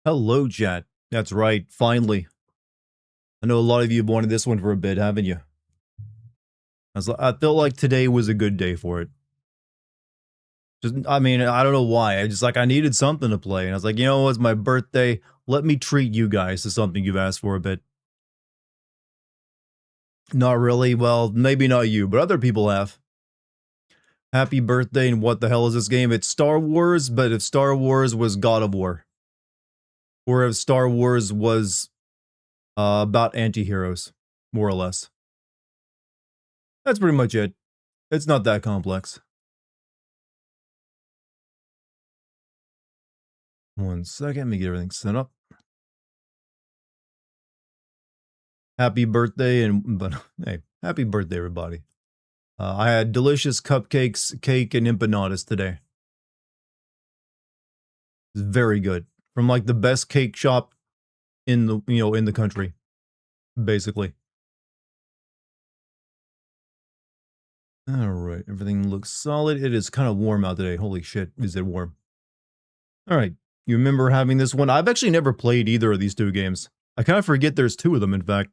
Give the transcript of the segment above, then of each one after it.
Hello, chat. That's right, finally. I know a lot of you have wanted this one for a bit, haven't you? I felt like today was a good day for it. I don't know why. I needed something to play. And I was like, you know, it's my birthday. Let me treat you guys to something you've asked for a bit. Not really. Well, maybe not you, but other people have. Happy birthday, and what the hell is this game? It's Star Wars, but if Star Wars was God of War. Or if Star Wars was about anti-heroes, more or less. That's pretty much it. It's not that complex. One second, let me get everything set up. Happy birthday, hey, happy birthday, everybody. I had delicious cupcakes, cake, and empanadas today. It's very good. From like the best cake shop in the country, basically. All right, everything looks solid. It is kind of warm out today. Holy shit, is it warm? All right, you remember having this one? I've actually never played either of these two games. I kind of forget there's two of them, in fact.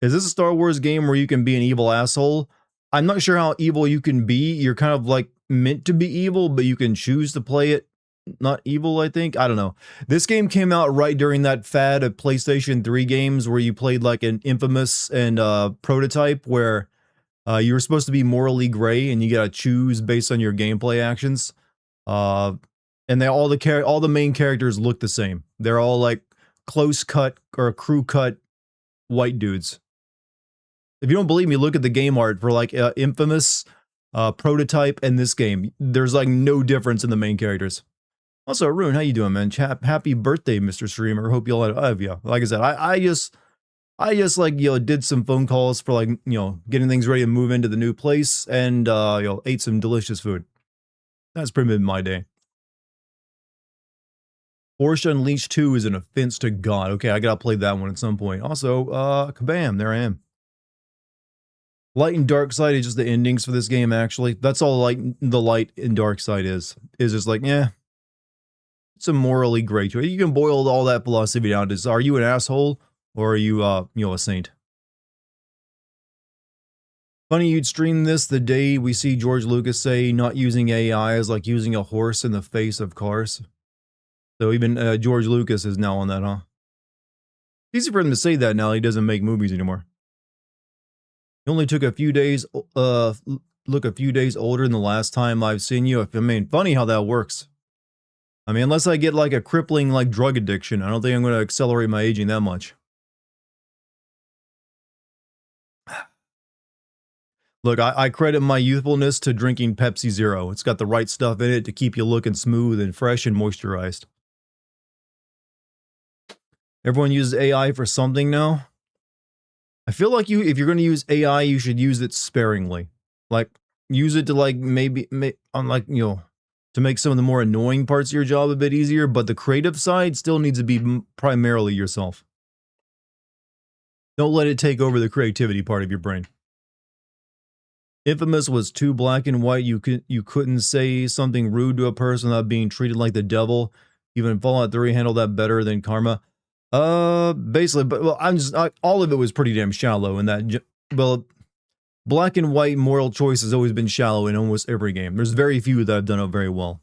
Is this a Star Wars game where you can be an evil asshole? I'm not sure how evil you can be. You're kind of like meant to be evil, but you can choose to play it not evil, I think. I don't know. This game came out right during that fad of PlayStation 3 games where you played like an Infamous and Prototype where you were supposed to be morally gray and you gotta choose based on your gameplay actions. And all the main characters look the same. They're all like close cut or crew cut white dudes. If you don't believe me, look at the game art for like Infamous, Prototype, and this game. There's like no difference in the main characters. Also, Rune, how you doing, man? Happy birthday, Mr. Streamer. Hope you all have you. Like I said, I just like did some phone calls for like getting things ready to move into the new place, and ate some delicious food. That's pretty much my day. Force Unleashed 2 is an offense to God. Okay, I gotta play that one at some point. Also, kabam, there I am. Light and dark side is just the endings for this game, actually. That's all the light and dark side is just like, yeah, it's a morally gray choice. You can boil all that philosophy down to, are you an asshole or are you, a saint? Funny you'd stream this the day we see George Lucas say not using AI is like using a horse in the face of cars. So even George Lucas is now on that, huh? Easy for him to say that now he doesn't make movies anymore. He only took a few days, look a few days older than the last time I've seen you. I mean, funny how that works. I mean, unless I get like a crippling like drug addiction, I don't think I'm going to accelerate my aging that much. Look, I credit my youthfulness to drinking Pepsi Zero. It's got the right stuff in it to keep you looking smooth and fresh and moisturized. Everyone uses AI for something now. I feel like if you're going to use AI, you should use it sparingly. Like, use it to like to make some of the more annoying parts of your job a bit easier, but the creative side still needs to be primarily yourself. Don't let it take over the creativity part of your brain. Infamous was too black and white. You couldn't say something rude to a person without being treated like the devil. Even Fallout 3 handled that better than Karma. Basically, but well, all of it was pretty damn shallow in that. Well, black and white moral choice has always been shallow in almost every game. There's very few that have done it very well.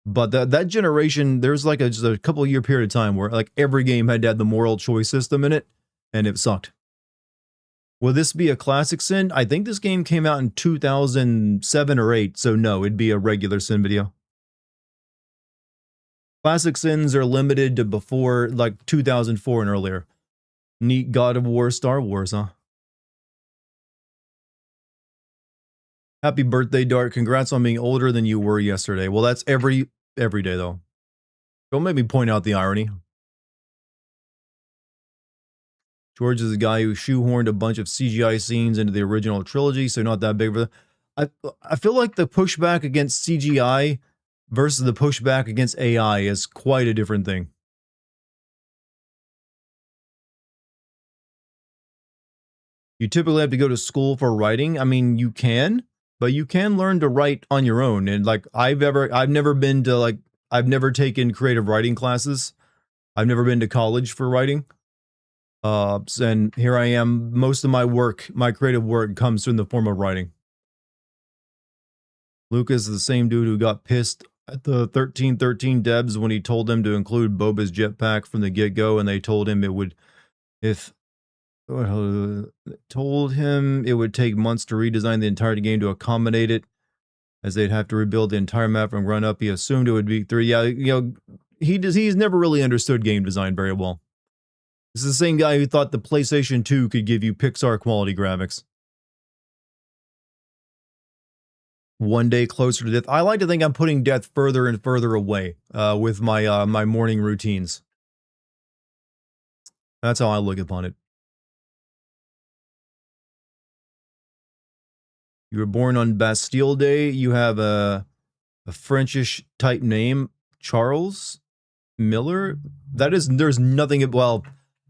But that generation, there's like just a couple year period of time where like every game had to have the moral choice system in it, and it sucked. Will this be a classic sin? I think this game came out in 2007 or 8, so no, it'd be a regular sin video. Classic sins are limited to before like 2004 and earlier. Neat God of War, Star Wars, huh? Happy birthday, Dart. Congrats on being older than you were yesterday. Well, that's every day, though. Don't make me point out the irony. George is the guy who shoehorned a bunch of CGI scenes into the original trilogy, so not that big of a... I feel like the pushback against CGI versus the pushback against AI is quite a different thing. You typically have to go to school for writing. I mean, you can, but you can learn to write on your own. And like I've never been to like I've never taken creative writing classes. I've never been to college for writing. And here I am. Most of my work, my creative work, comes in the form of writing. Lucas is the same dude who got pissed at the 1313 devs when he told them to include Boba's jetpack from the get-go, and they told him it would, if told him it would take months to redesign the entire game to accommodate it, as they'd have to rebuild the entire map from ground up. He assumed it would be 3. Yeah, you know, he's never really understood game design very well. This is the same guy who thought the PlayStation 2 could give you Pixar quality graphics. One day closer to death. I like to think I'm putting death further and further away with my my morning routines. That's how I look upon it. You were born on Bastille Day. You have a Frenchish type name, Charles Miller. That is, there's nothing. Well,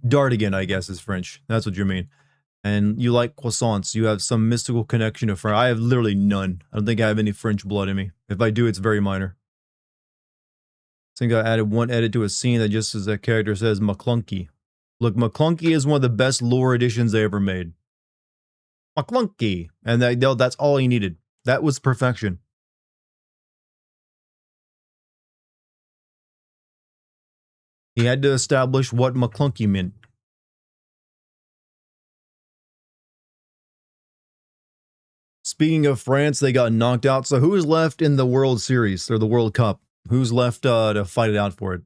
Dartigan, I guess, is French. That's what you mean. And you like croissants. You have some mystical connection to France. I have literally none. I don't think I have any French blood in me. If I do, it's very minor. I think I added one edit to a scene that just as a character says McClunky. Look, McClunky is one of the best lore additions they ever made. McClunky. And that's all he needed. That was perfection. He had to establish what McClunky meant. Speaking of France, they got knocked out. So who's left in the World Series or the World Cup? Who's left to fight it out for it?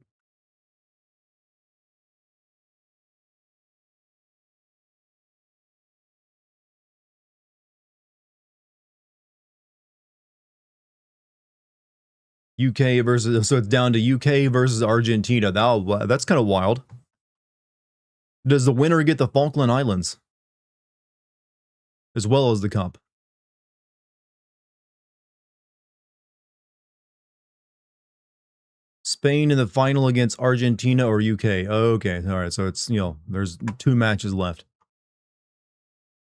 UK versus, so it's down to UK versus Argentina. That's kind of wild. Does the winner get the Falkland Islands? As well as the cup? Spain in the final against Argentina or UK? Okay, all right. So it's, you know, there's 2 matches left.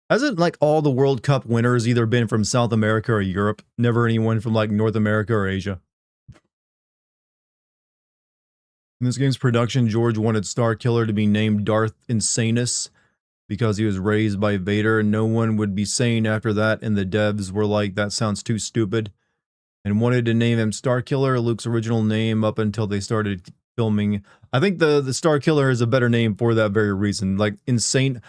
Hasn't like all the World Cup winners either been from South America or Europe? Never anyone from like North America or Asia? In this game's production, George wanted Starkiller to be named Darth Insanus because he was raised by Vader, and no one would be sane after that, and the devs were like, that sounds too stupid, and wanted to name him Starkiller, Luke's original name, up until they started filming. I think the Starkiller is a better name for that very reason. Like, insane.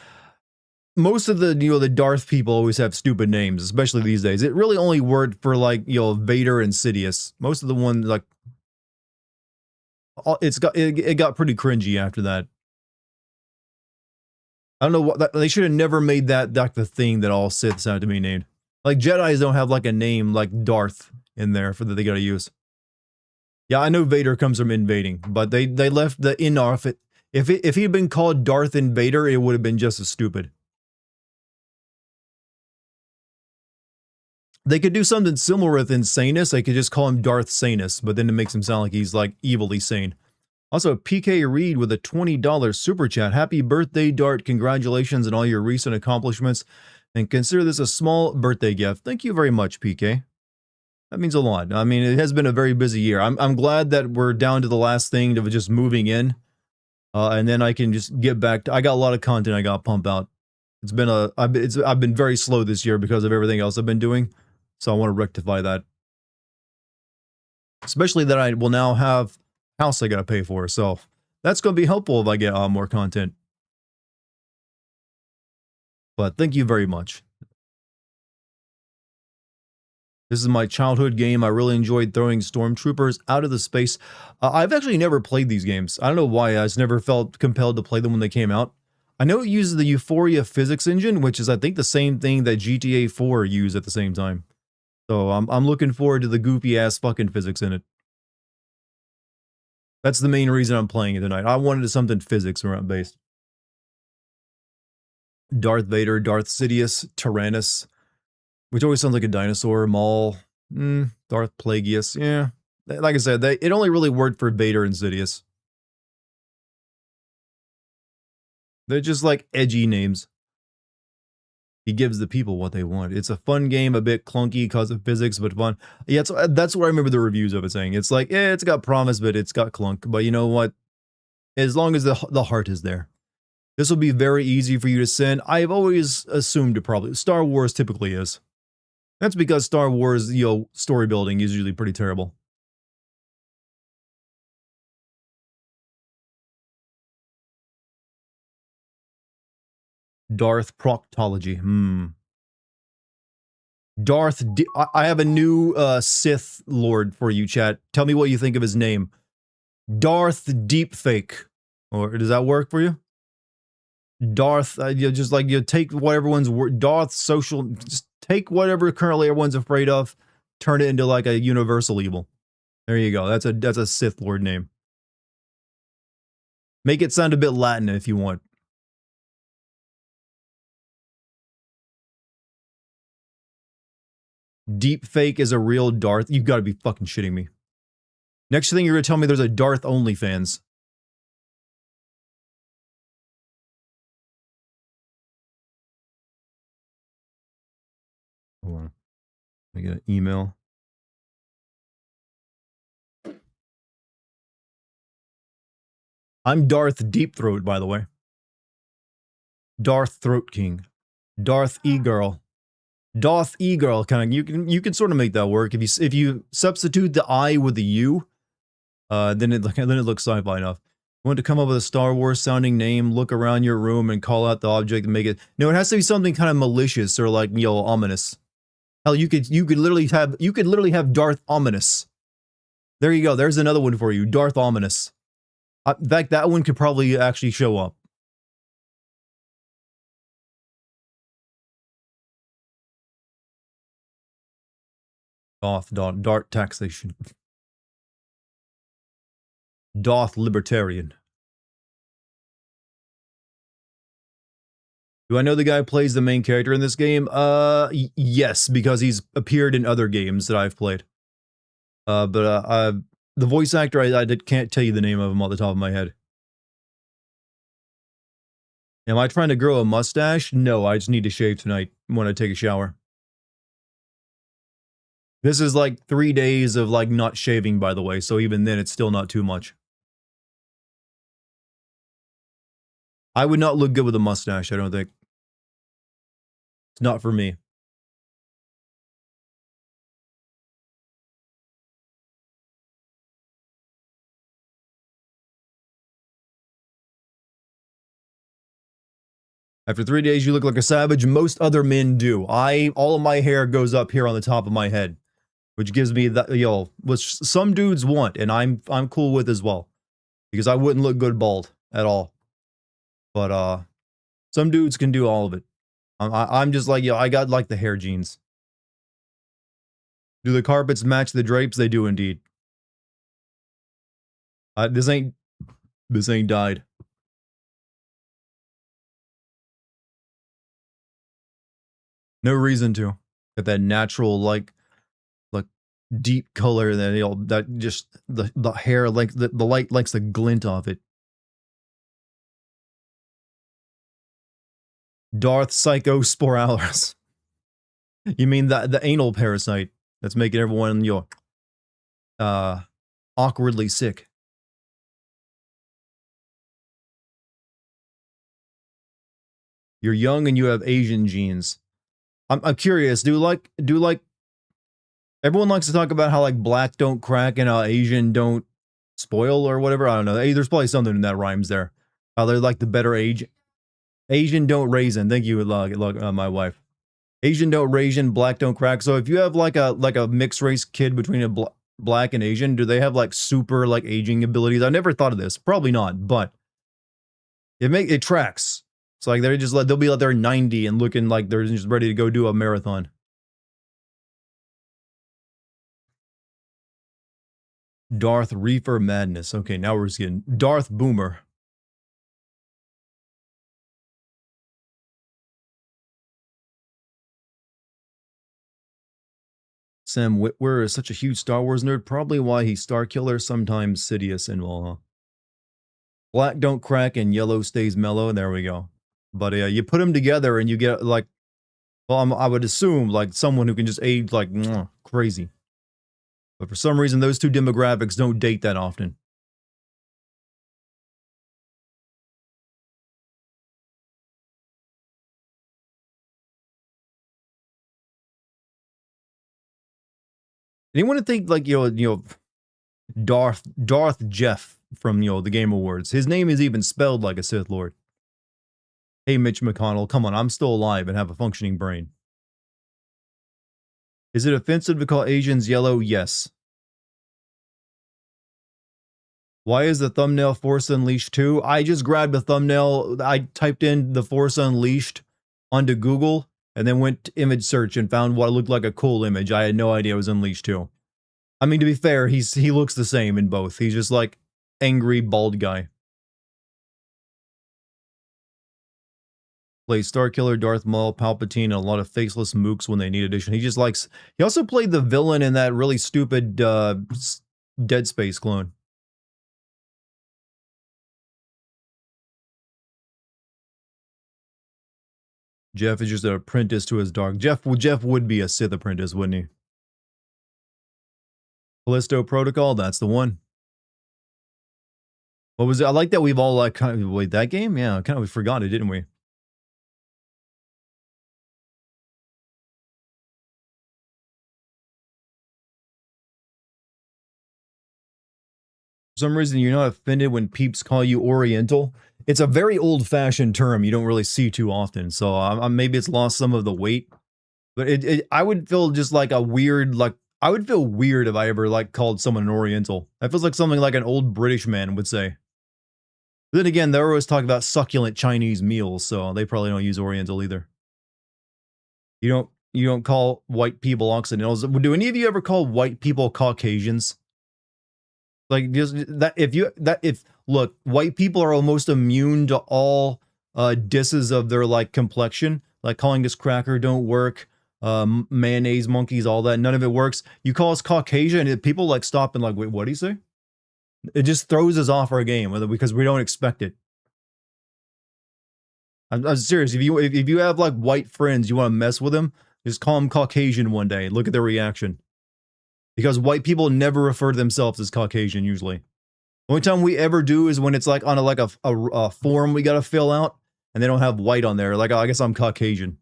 Most of the, you know, the Darth people always have stupid names, especially these days. It really only worked for, like, you know, Vader and Sidious. Most of the ones, like, it got pretty cringy after that. I don't know what, they should have never made that like the thing that all Siths have to be named. Like Jedis don't have like a name like Darth in there for that they gotta use. Yeah, I know Vader comes from invading, but they left the in off it. If he'd been called Darth Invader, it would have been just as stupid. They could do something similar with Insanus. They could just call him Darth Sanus, but then it makes him sound like he's like evilly sane. Also, PK Reed with a $20 super chat. Happy birthday, Dart. Congratulations on all your recent accomplishments. And consider this a small birthday gift. Thank you very much, PK. That means a lot. I mean, it has been a very busy year. I'm glad that we're down to the last thing of just moving in. And then I can just get back to, I got a lot of content I got to pump out. It's been I've been very slow this year because of everything else I've been doing. So I want to rectify that. Especially that I will now have a house I got to pay for. So that's going to be helpful if I get more content. But thank you very much. This is my childhood game. I really enjoyed throwing stormtroopers out of the space. I've actually never played these games. I don't know why. I just never felt compelled to play them when they came out. I know it uses the Euphoria physics engine, which is, I think, the same thing that GTA 4 used at the same time. So I'm looking forward to the goofy-ass fucking physics in it. That's the main reason I'm playing it tonight. I wanted something physics-based. Darth Vader, Darth Sidious, Tyrannus, which always sounds like a dinosaur. Maul, Darth Plagueis, yeah. Like I said, it only really worked for Vader and Sidious. They're just like edgy names. He gives the people what they want. It's a fun game, a bit clunky because of physics, but fun. Yeah, that's what I remember the reviews of it saying. It's like, yeah, it's got promise, but it's got clunk. But you know what? As long as the heart is there. This will be very easy for you to send. I've always assumed it probably. Star Wars typically is. That's because Star Wars, story building is usually pretty terrible. Darth Proctology. I have a new Sith Lord for you, chat. Tell me what you think of his name. Darth Deepfake. Or does that work for you? Darth, you take what everyone's Darth social, just take whatever currently everyone's afraid of, turn it into like a universal evil. There you go. That's a Sith Lord name. Make it sound a bit Latin if you want. Deepfake is a real Darth. You've got to be fucking shitting me. Next thing you're gonna tell me there's a Darth OnlyFans. Hold on. I get an email. I'm Darth Deepthroat, by the way. Darth Throat King. Darth E-Girl. Darth E-Girl, kind of, you can sort of make that work. If you substitute the I with the U, then it looks sci-fi enough. You want to come up with a Star Wars sounding name, look around your room and call out the object and make it. No, it has to be something kind of malicious or like, ominous. Hell, you could literally have Darth Ominous. There you go. There's another one for you, Darth Ominous. In fact, that one could probably actually show up. Dart taxation. Darth Libertarian. Do I know the guy who plays the main character in this game? Yes, because he's appeared in other games that I've played. The voice actor, I can't tell you the name of him off the top of my head. Am I trying to grow a mustache? No, I just need to shave tonight when I take a shower. This is like 3 days of like not shaving, by the way, so even then it's still not too much. I would not look good with a mustache, I don't think. It's not for me. After 3 days, you look like a savage. Most other men do. All of my hair goes up here on the top of my head, which gives me that, which some dudes want, and I'm cool with as well, because I wouldn't look good bald at all. But some dudes can do all of it. I'm just like, I got like the hair genes. Do the carpets match the drapes? They do indeed. This ain't dyed. No reason to. Get that natural, like deep color that that just the hair, like the light likes to glint off it. Darth Psychosporalus. You mean the anal parasite that's making everyone awkwardly sick. You're young and you have Asian genes. I'm curious, do like everyone likes to talk about how like black don't crack and how Asian don't spoil or whatever. I don't know. Hey, there's probably something in that rhymes there. They're like the better age. Asian don't raisin. Thank you, my wife. Asian don't raisin, black don't crack. So if you have like a mixed race kid between a black and Asian, do they have like super like aging abilities? I never thought of this. Probably not, but it tracks. It's like they'll be like they're 90 and looking like they're just ready to go do a marathon. Darth Reefer Madness. Okay, now we're just getting Darth Boomer. Sam Witwer is such a huge Star Wars nerd, probably why he's Starkiller, sometimes Sidious and all. Black don't crack and yellow stays mellow. There we go. But you put them together and you get like Well, I would assume like someone who can just age like crazy. But for some reason, those two demographics don't date that often. Anyone think like Darth Jeff from the Game Awards? His name is even spelled like a Sith Lord. Hey, Mitch McConnell, come on, I'm still alive and have a functioning brain. Is it offensive to call Asians yellow? Yes. Why is the thumbnail Force Unleashed 2? I just grabbed a thumbnail. I typed in the Force Unleashed onto Google and then went to image search and found what looked like a cool image. I had no idea it was Unleashed 2. I mean, to be fair, he looks the same in both. He's just like angry bald guy. Plays Starkiller, Darth Maul, Palpatine, and a lot of faceless mooks when they need addition. He also played the villain in that really stupid Dead Space clone. Jeff is just an apprentice to his dark. Jeff would be a Sith apprentice, wouldn't he? Callisto Protocol, that's the one. What was it? I like that we've all like kind of wait, that game? Yeah, kind of we forgot it, didn't we? For some reason you're not offended when peeps call you Oriental. It's a very old-fashioned term you don't really see too often, so maybe it's lost some of the weight. But I would feel just like a weird, like, I would feel weird if I ever, like, called someone an Oriental. That feels like something like an old British man would say. But then again, they're always talking about succulent Chinese meals, so they probably don't use Oriental either. You don't call white people Occidentals. Do any of you ever call white people Caucasians? Like, just that, look, white people are almost immune to all disses of their, like, complexion. Like, calling us cracker don't work. Mayonnaise monkeys, all that, none of it works. You call us Caucasian, and people, like, stop and like, wait, what do you say? It just throws us off our game, because we don't expect it. I'm serious. If you have, like, white friends, you want to mess with them, just call them Caucasian one day. Look at their reaction. Because white people never refer to themselves as Caucasian, usually. The only time we ever do is when it's like on a form we gotta fill out, and they don't have white on there. Like, oh, I guess I'm Caucasian.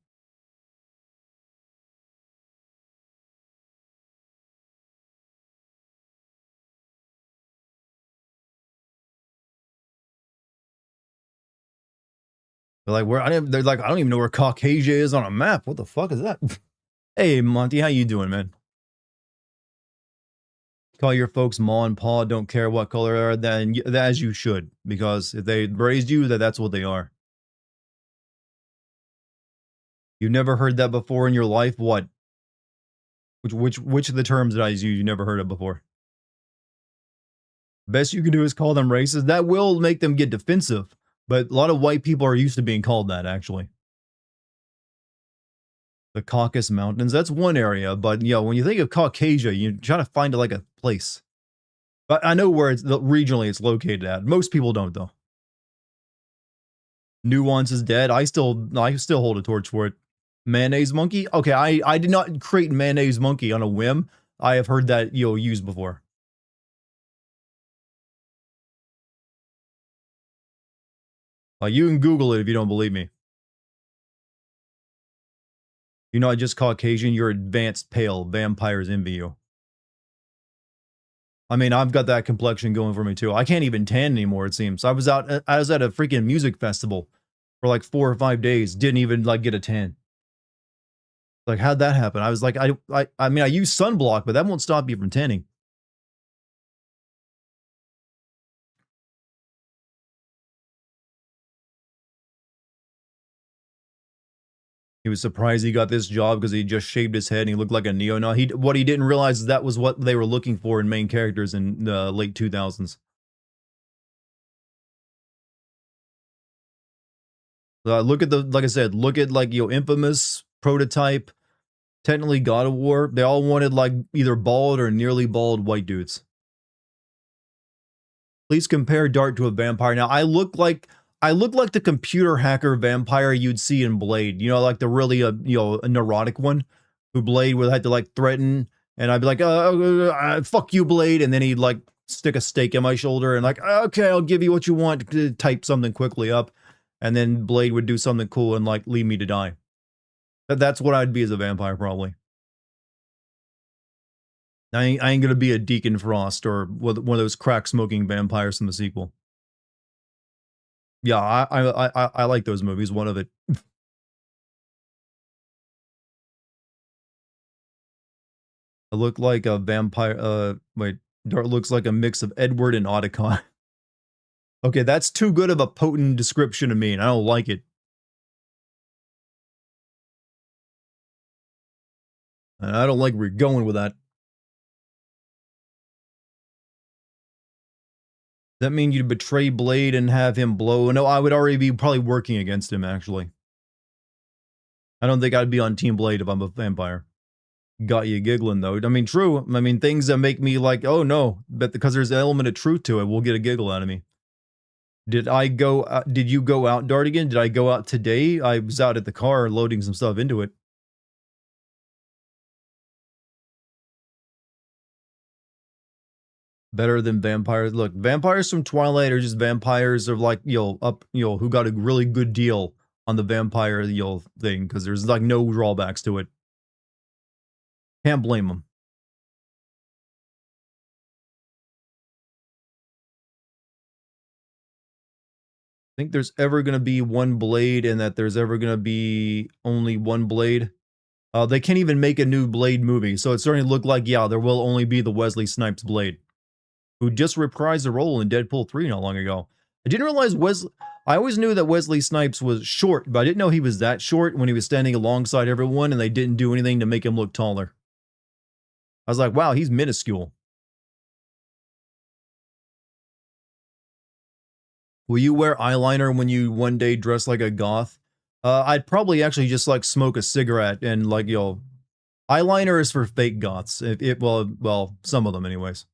They're like, they're like, I don't even know where Caucasia is on a map. What the fuck is that? Hey, Monty, how you doing, man? Call your folks ma and pa, don't care what color they are, then as you should, because if they raised you, that's what they are. You've never heard that before in your life? What? Which of the terms that I use you never heard of before? Best you can do is call them racist. That will make them get defensive, but a lot of white people are used to being called that, actually. The Caucasus Mountains, that's one area, but when you think of Caucasia, you try to find like a place. But I know where regionally it's located at. Most people don't, though. Nuance is dead. I still hold a torch for it. Mayonnaise monkey? Okay, I did not create mayonnaise monkey on a whim. I have heard that used before. You can Google it if you don't believe me. You're not just Caucasian, you're advanced pale. Vampires envy you. I mean, I've got that complexion going for me too. I can't even tan anymore, it seems. I was at a freaking music festival for like 4 or 5 days. Didn't even like get a tan. Like, how'd that happen? I was like, I mean, I use sunblock, but that won't stop you from tanning. He was surprised he got this job because he just shaved his head and he looked like a neo-Nazi. What he didn't realize is that was what they were looking for in main characters in the late 2000s. Look at like I said, look at like Infamous, Prototype, technically God of War. They all wanted like either bald or nearly bald white dudes. Please compare Dart to a vampire. Now I look like I look like the computer hacker vampire you'd see in Blade. You know, like the really, a neurotic one who Blade would have to like threaten, and I'd be like, fuck you, Blade, and then he'd like stick a stake in my shoulder and like, okay, I'll give you what you want to type something quickly up, and then Blade would do something cool and like leave me to die. That's what I'd be as a vampire, probably. I ain't gonna be a Deacon Frost or one of those crack-smoking vampires from the sequel. Yeah, I like those movies, one of it. I look like a vampire, wait, Dart looks like a mix of Edward and Otacon. Okay, that's too good of a potent description of me, and I don't like it. And I don't like where you're going with that. That mean you'd betray Blade and have him blow? No, I would already be probably working against him, actually. I don't think I'd be on Team Blade if I'm a vampire. Got you giggling, though. I mean, true. I mean, things that make me like, oh no, but because there's an element of truth to it, will get a giggle out of me. Did you go out, Dartigan? Did I go out today? I was out at the car loading some stuff into it. Better than vampires. Look, vampires from Twilight are just vampires of like, who got a really good deal on the vampire, thing, because there's like no drawbacks to it. Can't blame them. Think there's ever gonna be one Blade and that there's ever gonna be only one Blade. They can't even make a new Blade movie, so it's starting to look like, yeah, there will only be the Wesley Snipes Blade, who just reprised a role in Deadpool 3 not long ago. I didn't realize I always knew that Wesley Snipes was short, but I didn't know he was that short when he was standing alongside everyone and they didn't do anything to make him look taller. I was like, wow, he's minuscule. Will you wear eyeliner when you one day dress like a goth? I'd probably actually just like smoke a cigarette and like, eyeliner is for fake goths. Well, some of them anyways.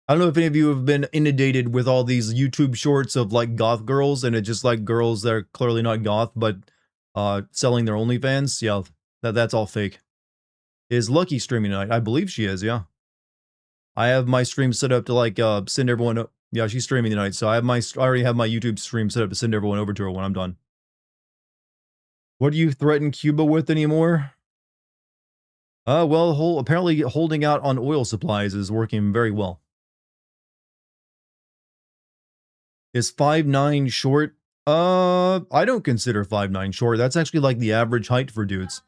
I don't know if any of you have been inundated with all these YouTube shorts of like goth girls, and it's just like girls that are clearly not goth, but selling their OnlyFans. Yeah, that's all fake. Is Lucky streaming tonight? I believe she is, yeah. I have my stream set up to like send everyone. Yeah, she's streaming tonight, so I already have my YouTube stream set up to send everyone over to her when I'm done. What do you threaten Cuba with anymore? Well, apparently holding out on oil supplies is working very well. Is 5'9" short? I don't consider 5'9" short. That's actually like the average height for dudes.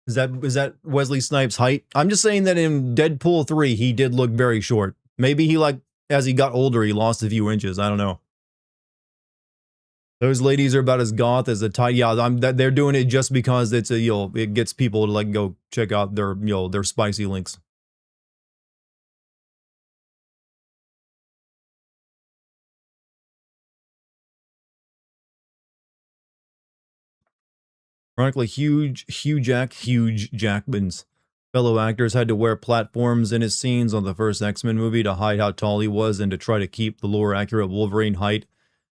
Is that Wesley Snipes' height? I'm just saying that in Deadpool 3, he did look very short. Maybe he like, as he got older, he lost a few inches. I don't know. Those ladies are about as goth as a tight. Yeah, they're doing it just because it's it gets people to like go check out their spicy links. Ironically, Hugh Jackman's fellow actors had to wear platforms in his scenes on the first X-Men movie to hide how tall he was and to try to keep the lore accurate Wolverine height.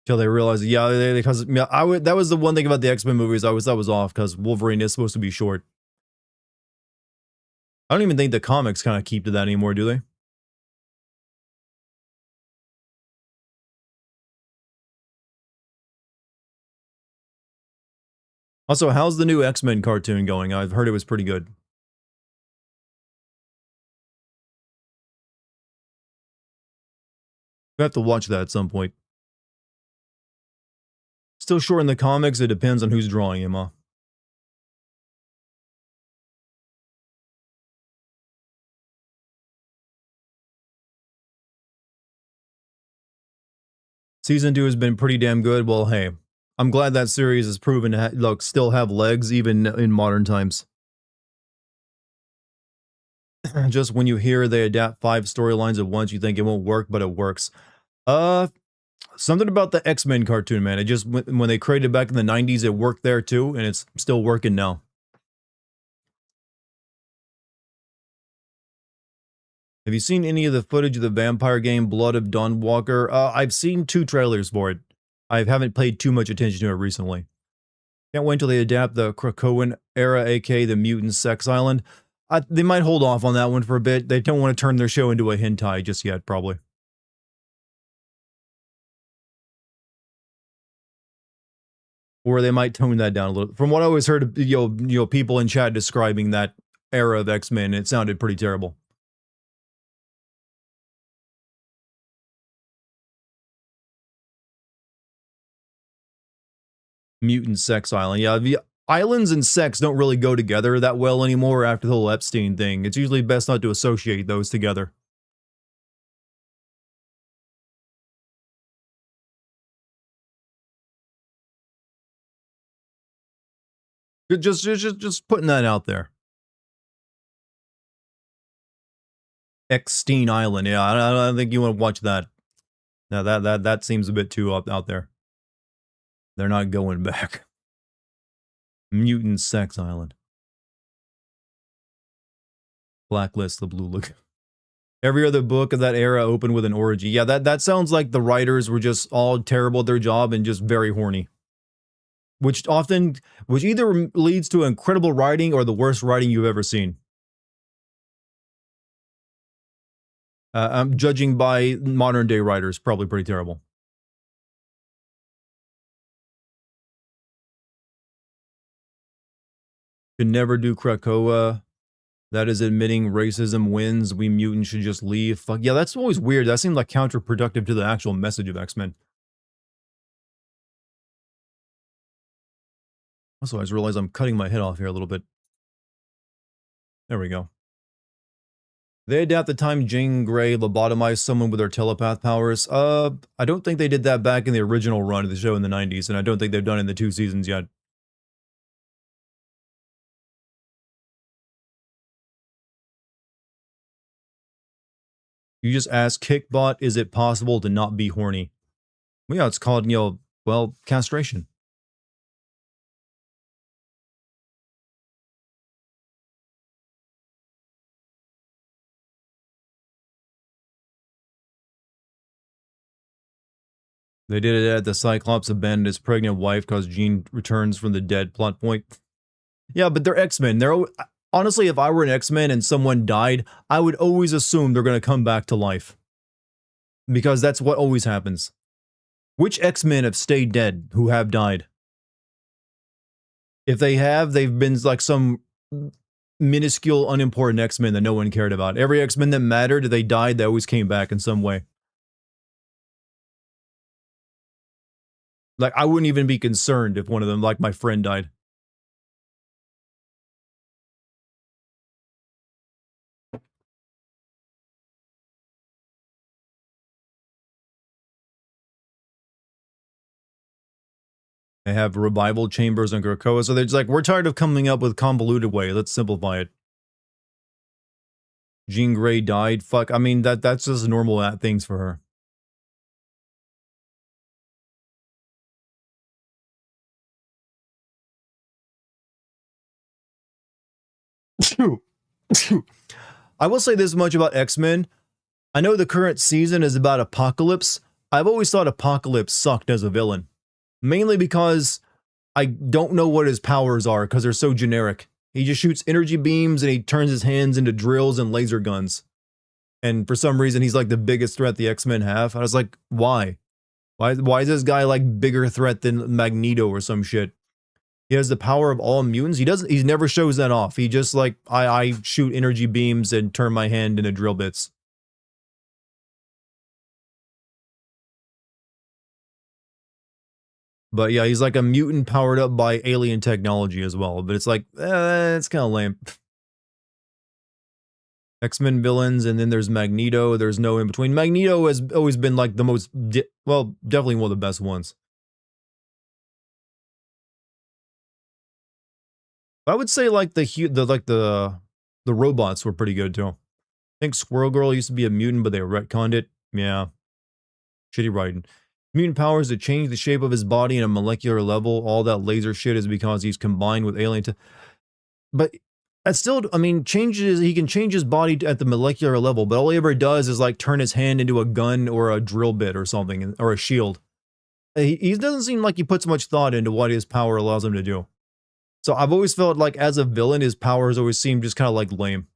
Till they realized, because that was the one thing about the X-Men movies I was off, because Wolverine is supposed to be short. I don't even think the comics kind of keep to that anymore, do they? Also, how's the new X-Men cartoon going? I've heard it was pretty good. We have to watch that at some point. Still short in the comics, it depends on who's drawing him, huh? Season 2 has been pretty damn good. Well, hey, I'm glad that series has proven to still have legs even in modern times. Just when you hear they adapt 5 storylines at once, you think it won't work, but it works. Something about the X-Men cartoon, man. It just, when they created it back in the 90s, it worked there too, and it's still working now. Have you seen any of the footage of the vampire game Blood of Dawnwalker? I've seen 2 trailers for it. I haven't paid too much attention to it recently. Can't wait until they adapt the Krakoan era, aka the Mutant Sex Island. They might hold off on that one for a bit. They don't want to turn their show into a hentai just yet, probably. Or they might tone that down a little. From what I always heard, people in chat describing that era of X-Men, it sounded pretty terrible. Mutant Sex Island. Yeah, the islands and sex don't really go together that well anymore after the whole Epstein thing. It's usually best not to associate those together. Just putting that out there. Epstein Island. Yeah, I don't think you want to watch that. Now that seems a bit too out there. They're not going back. Mutant Sex Island. Blacklist, the Blue Lagoon. Every other book of that era opened with an orgy. Yeah, that sounds like the writers were just all terrible at their job and just very horny. Which either leads to incredible writing or the worst writing you've ever seen. I'm judging by modern day writers, probably pretty terrible. Could never do Krakoa. That is admitting racism wins. We mutants should just leave. Fuck yeah, that's always weird. That seems like counterproductive to the actual message of X-Men. Also, I just realized I'm cutting my head off here a little bit. There we go. They adapt the time Jean Grey lobotomized someone with her telepath powers. I don't think they did that back in the original run of the show in the 90s, and I don't think they've done it in the 2 seasons yet. You just ask Kickbot, is it possible to not be horny? Well, yeah, it's called, well, castration. They did it at the Cyclops abandoned his pregnant wife because Jean returns from the dead plot point. Yeah, but they're X-Men. Honestly, if I were an X-Men and someone died, I would always assume they're going to come back to life. Because that's what always happens. Which X-Men have stayed dead who have died? If they have, they've been like some minuscule, unimportant X-Men that no one cared about. Every X-Men that mattered, they died, they always came back in some way. Like, I wouldn't even be concerned if one of them, like my friend, died. They have revival chambers on Krakoa, so they're just like, we're tired of coming up with convoluted way, let's simplify it. Jean Grey died, fuck, I mean, that's just normal things for her. I will say this much about X-Men. I know the current season is about Apocalypse. I've always thought Apocalypse sucked as a villain. Mainly because I don't know what his powers are because they're so generic. He just shoots energy beams and he turns his hands into drills and laser guns. And for some reason, he's like the biggest threat the X-Men have. I was like, why? Why is this guy like bigger threat than Magneto or some shit? He has the power of all mutants. He never shows that off. He just like, I shoot energy beams and turn my hand into drill bits. But yeah, he's like a mutant powered up by alien technology as well. But it's like, it's kind of lame. X-Men villains, and then there's Magneto. There's no in between. Magneto has always been like the most, well, definitely one of the best ones. I would say like the robots were pretty good too. I think Squirrel Girl used to be a mutant, but they retconned it. Yeah, shitty writing. Mutant powers to change the shape of his body in a molecular level. All that laser shit is because he's combined with alien. But That still, I mean, changes. He can change his body at the molecular level, but all he ever does is like turn his hand into a gun or a drill bit or something, or a shield. He doesn't seem like he puts much thought into what his power allows him to do. So I've always felt like as a villain, his powers always seem just kind of like lame.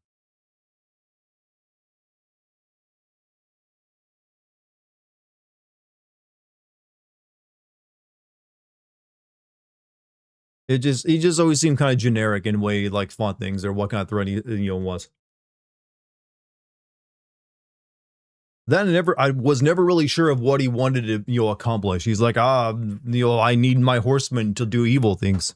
He just always seemed kind of generic in way like fought things or what kind of threat he was. Then I was never really sure of what he wanted to accomplish. He's like, I need my horsemen to do evil things.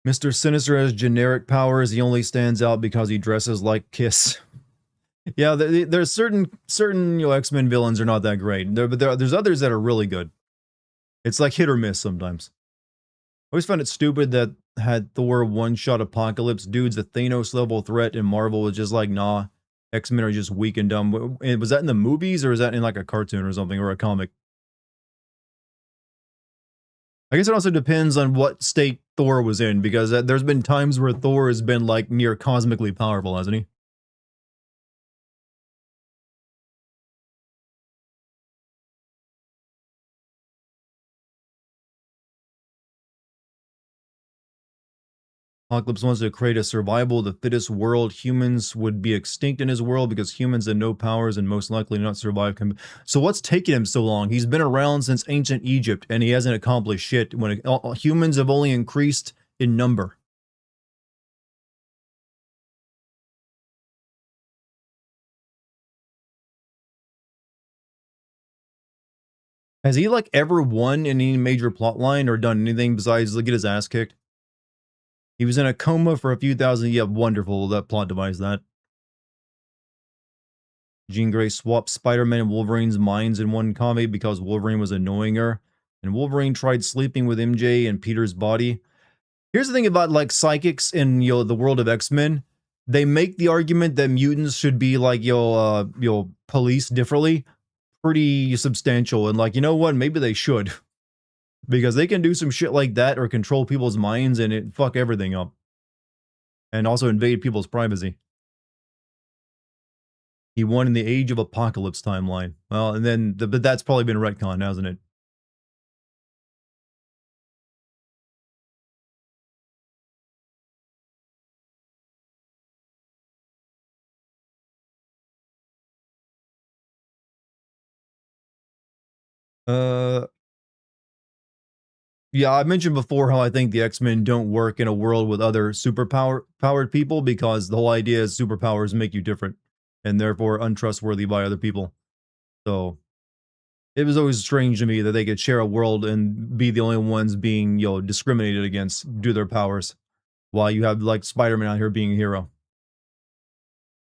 Mr. Sinister has generic powers. He only stands out because he dresses like Kiss. Yeah, there's certain X-Men villains are not that great. There's others that are really good. It's like hit or miss sometimes. I always found it stupid that had Thor one-shot Apocalypse. Dude's a Thanos level threat, and Marvel was just like, nah, X-Men are just weak and dumb. Was that in the movies or is that in like a cartoon or something or a comic? I guess it also depends on what state Thor was in, because there's been times where Thor has been like near cosmically powerful, hasn't he? Apocalypse wants to create a survival of the fittest world. Humans would be extinct in his world because humans had no powers and most likely not survive. So what's taking him so long? He's been around since ancient Egypt and he hasn't accomplished shit when humans have only increased in number. Has he like ever won any major plot line or done anything besides get his ass kicked? He was in a coma for a few thousand. Yeah, wonderful. That plot device, that. Jean Grey swapped Spider-Man and Wolverine's minds in one comic because Wolverine was annoying her. And Wolverine tried sleeping with MJ in Peter's body. Here's the thing about like psychics in the world of X-Men. They make the argument that mutants should be like policed differently. Pretty substantial. And like, you know what? Maybe they should. Because they can do some shit like that or control people's minds and it fuck everything up. And also invade people's privacy. He won in the Age of Apocalypse timeline. Well, and then, but that's probably been retconned, hasn't it? Yeah, I mentioned before how I think the X-Men don't work in a world with other powered people because the whole idea is superpowers make you different and therefore untrustworthy by other people. So it was always strange to me that they could share a world and be the only ones being, discriminated against due to their powers, while you have like Spider-Man out here being a hero.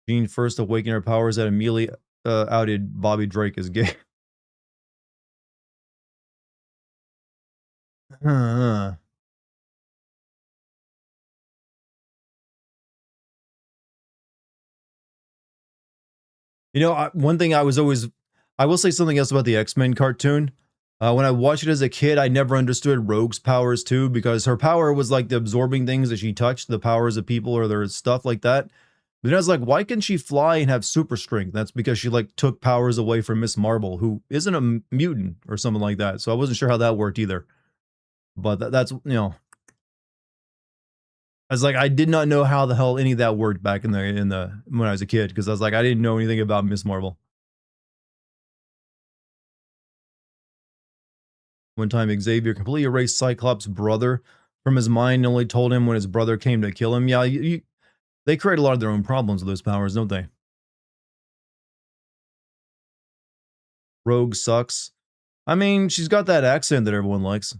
Jean first awakened her powers that immediately outed Bobby Drake as gay. One thing I will say something else about the X-Men cartoon. When I watched it as a kid, I never understood Rogue's powers too, because her power was like the absorbing things that she touched, the powers of people or their stuff like that. But then I was like, why can she fly and have super strength? That's because she like took powers away from Miss Marvel, who isn't a mutant or something like that. So I wasn't sure how that worked either. But that's I was like, I did not know how the hell any of that worked back in the when I was a kid, because I was like, I didn't know anything about Miss Marvel. One time, Xavier completely erased Cyclops' brother from his mind and only told him when his brother came to kill him. Yeah, they create a lot of their own problems with those powers, don't they? Rogue sucks. I mean, she's got that accent that everyone likes.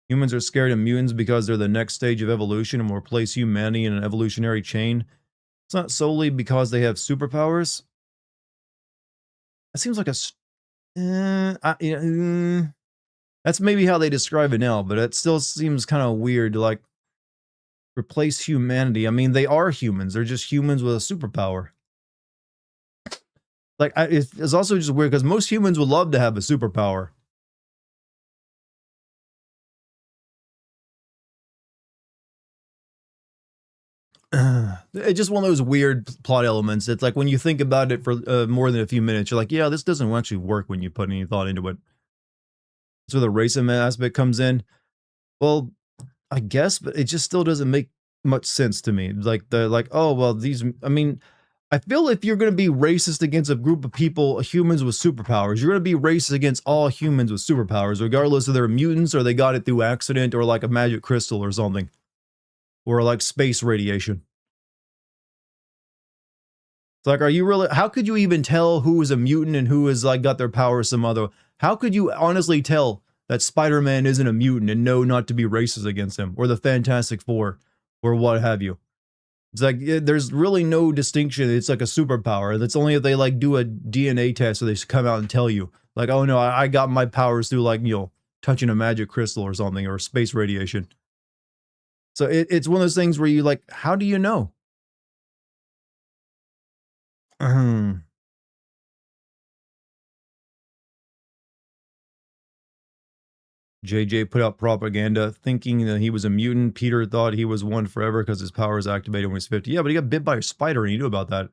Humans are scared of mutants because they're the next stage of evolution and will replace humanity in an evolutionary chain. It's not solely because they have superpowers. That seems like that's maybe how they describe it now, but it still seems kind of weird to like replace humanity. I mean, they are humans. They're just humans with a superpower. Like, it's also just weird because most humans would love to have a superpower. It's just one of those weird plot elements. It's like when you think about it for more than a few minutes, you're like, yeah, this doesn't actually work when you put any thought into it. So the racism aspect comes in. Well, I guess, but it just still doesn't make much sense to me. Like, oh well, these. I mean, I feel if you're going to be racist against a group of people, humans with superpowers, you're going to be racist against all humans with superpowers, regardless of they're mutants or they got it through accident or like a magic crystal or something, or like space radiation. It's like, are you really? How could you even tell who is a mutant and who is like got their powers some other? How could you honestly tell that Spider-Man isn't a mutant and know not to be racist against him, or the Fantastic Four, or what have you? It's like there's really no distinction. It's like a superpower. That's only if they like do a DNA test, or they come out and tell you, like, oh no, I got my powers through like touching a magic crystal or something, or space radiation. So it's one of those things where you like, how do you know? JJ put out propaganda thinking that he was a mutant. Peter thought he was one forever because his powers activated when he was 50. Yeah, but he got bit by a spider and he knew about that.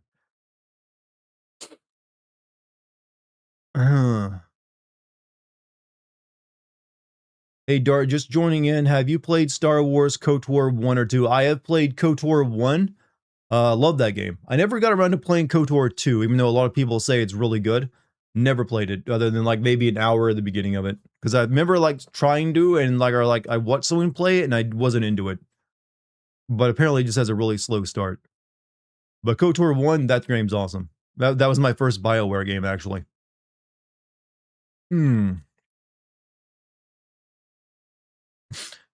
Hey Dart, just joining in. Have you played Star Wars KOTOR 1 or 2? I have played KOTOR 1. Love that game. I never got around to playing KOTOR 2, even though a lot of people say it's really good. Never played it, other than like maybe an hour at the beginning of it. Because I remember like trying to, and like, I watched someone play it and I wasn't into it. But apparently it just has a really slow start. But KOTOR 1, that game's awesome. That was my first BioWare game, actually.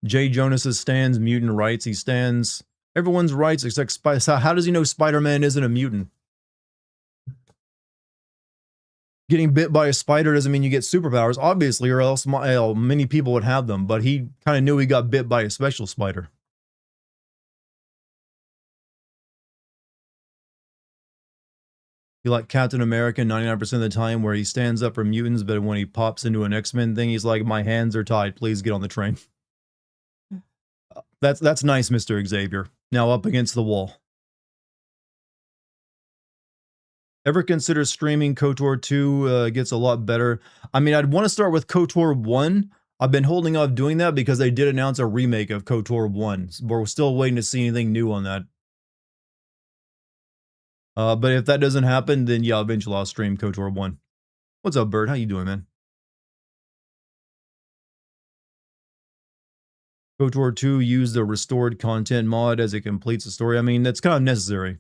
Jay Jonas stands mutant rights. He stands everyone's rights except Spider. How does he know Spider-Man isn't a mutant? Getting bit by a spider doesn't mean you get superpowers, obviously, or else many people would have them. But he kind of knew he got bit by a special spider. You like Captain America 99% of the time, where he stands up for mutants, but when he pops into an X-Men thing, he's like, "My hands are tied. Please get on the train." That's nice, Mr. Xavier. Now up against the wall. Ever consider streaming KOTOR 2? Gets a lot better. I mean, I'd want to start with KOTOR 1. I've been holding off doing that because they did announce a remake of KOTOR 1. We're still waiting to see anything new on that. But if that doesn't happen, then yeah, eventually I'll stream KOTOR 1. What's up, Bird? How you doing, man? KOTOR 2 used the restored content mod as it completes the story. I mean, that's kind of necessary.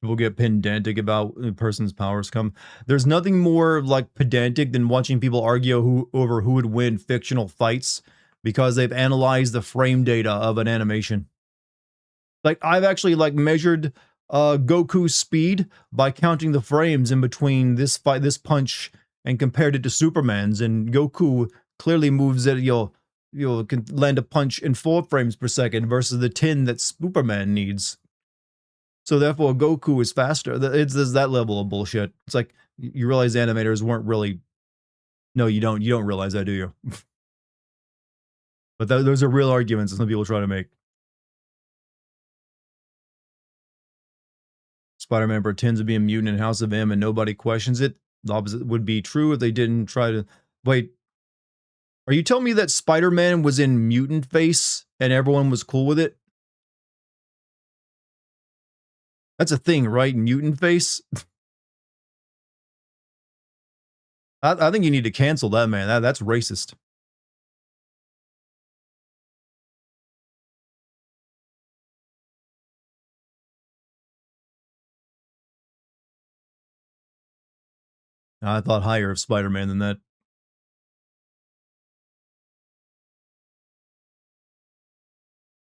People get pedantic about a person's powers come. There's nothing more like pedantic than watching people argue over who would win fictional fights because they've analyzed the frame data of an animation. Like I've actually like measured Goku's speed by counting the frames in between this punch, and compared it to Superman's, and Goku clearly moves at can land a punch in 4 frames per second versus the 10 that Superman needs. So therefore, Goku is faster. It's that level of bullshit. It's like you realize animators weren't really. No, you don't. You don't realize that, do you? But those are real arguments that some people try to make. Spider-Man pretends to be a mutant in House of M and nobody questions it. The opposite would be true if they didn't try to. Wait, are you telling me that Spider-Man was in mutant face and everyone was cool with it? That's a thing, right? Mutant face? I think you need to cancel that, man. That's racist. I thought higher of Spider-Man than that.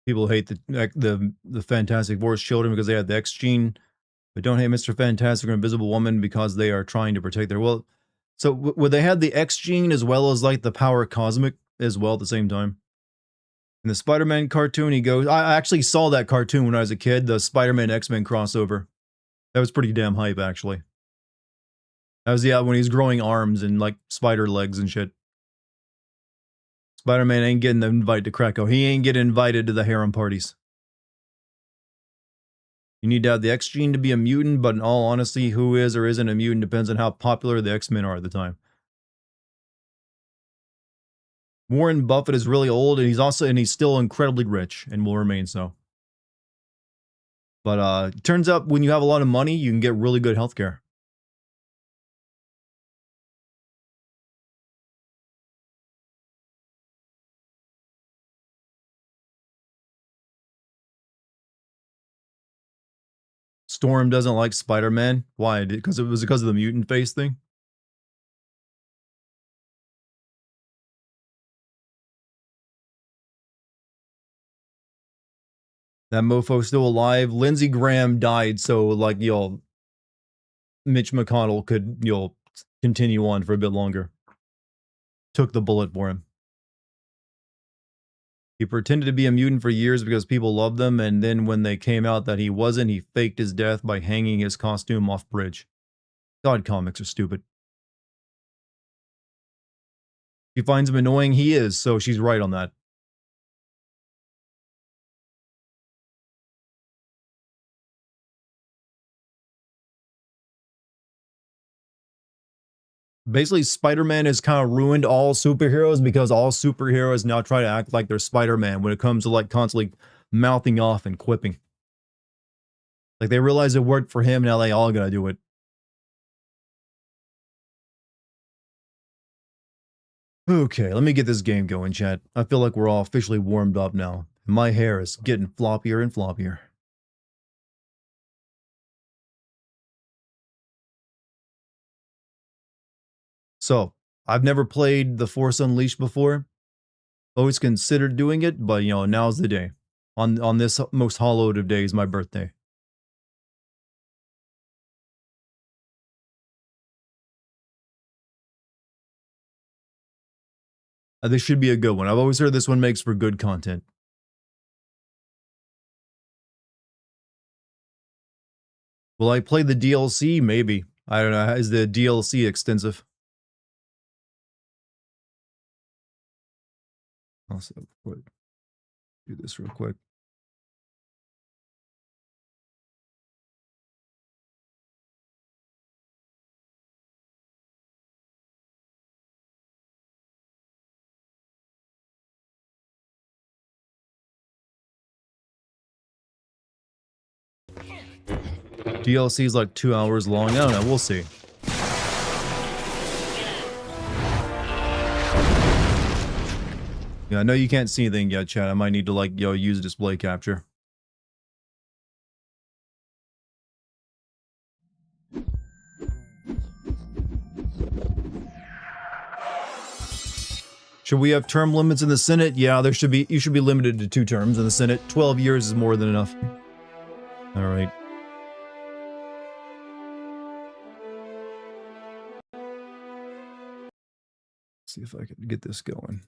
People hate the Fantastic Four's children because they have the X gene, but don't hate Mr. Fantastic or Invisible Woman because they are trying to protect their. Well, so would they have the X gene as well as like the power cosmic as well at the same time? In the Spider-Man cartoon, he goes. I actually saw that cartoon when I was a kid, the Spider-Man X-Men crossover. That was pretty damn hype, actually. That was, yeah, when he's growing arms and, like, spider legs and shit. Spider-Man ain't getting the invite to Krakow. He ain't getting invited to the harem parties. You need to have the X gene to be a mutant, but in all honesty, who is or isn't a mutant depends on how popular the X-Men are at the time. Warren Buffett is really old, and he's still incredibly rich, and will remain so. But it turns out when you have a lot of money, you can get really good healthcare. Storm doesn't like Spider-Man. Why? Because it was because of the mutant face thing? That mofo's still alive. Lindsey Graham died, so, like, Mitch McConnell could, continue on for a bit longer. Took the bullet for him. He pretended to be a mutant for years because people loved them, and then when they came out that he wasn't, he faked his death by hanging his costume off bridge. God, comics are stupid. She finds him annoying, he is, so she's right on that. Basically, Spider-Man has kind of ruined all superheroes because all superheroes now try to act like they're Spider-Man when it comes to, like, constantly mouthing off and quipping. Like, they realize it worked for him, now they all gotta do it. Okay, let me get this game going, chat. I feel like we're all officially warmed up now. My hair is getting floppier and floppier. So, I've never played The Force Unleashed before. Always considered doing it, but, now's the day. On this most hollowed of days, my birthday. This should be a good one. I've always heard this one makes for good content. Will I play the DLC? Maybe. I don't know. Is the DLC extensive? Also, do this real quick. DLC is like 2 hours long. I don't know. We'll see. Yeah, I know you can't see anything yet, chat. I might need to, like, use display capture. Should we have term limits in the Senate? Yeah, you should be limited to 2 terms in the Senate. 12 years is more than enough. All right. See if I can get this going.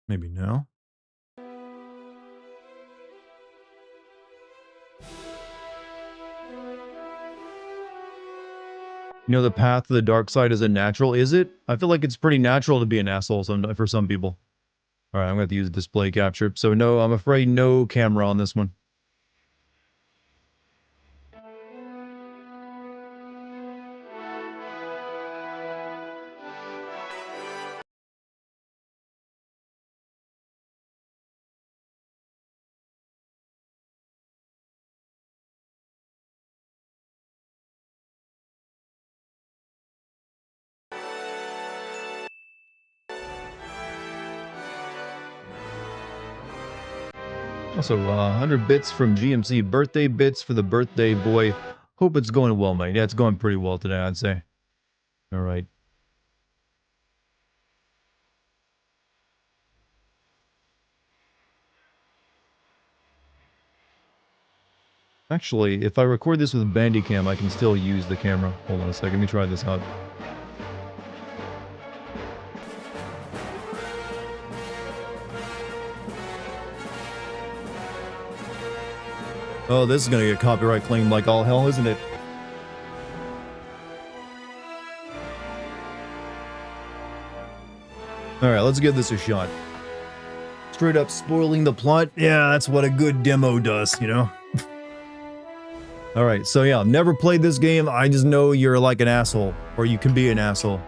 Maybe now. The path to the dark side isn't natural, is it? I feel like it's pretty natural to be an asshole for some people. Alright, I'm going to use display capture. So no, I'm afraid no camera on this one. Also, 100 bits from GMC. Birthday bits for the birthday boy. Hope it's going well, mate. Yeah, it's going pretty well today, I'd say. Alright. Actually, if I record this with Bandicam, I can still use the camera. Hold on a second, let me try this out. Oh, this is gonna get copyright claimed like all hell, isn't it? Alright, let's give this a shot. Straight up spoiling the plot? Yeah, that's what a good demo does, you know? Alright, so yeah, never played this game. I just know you're like an asshole. Or you can be an asshole.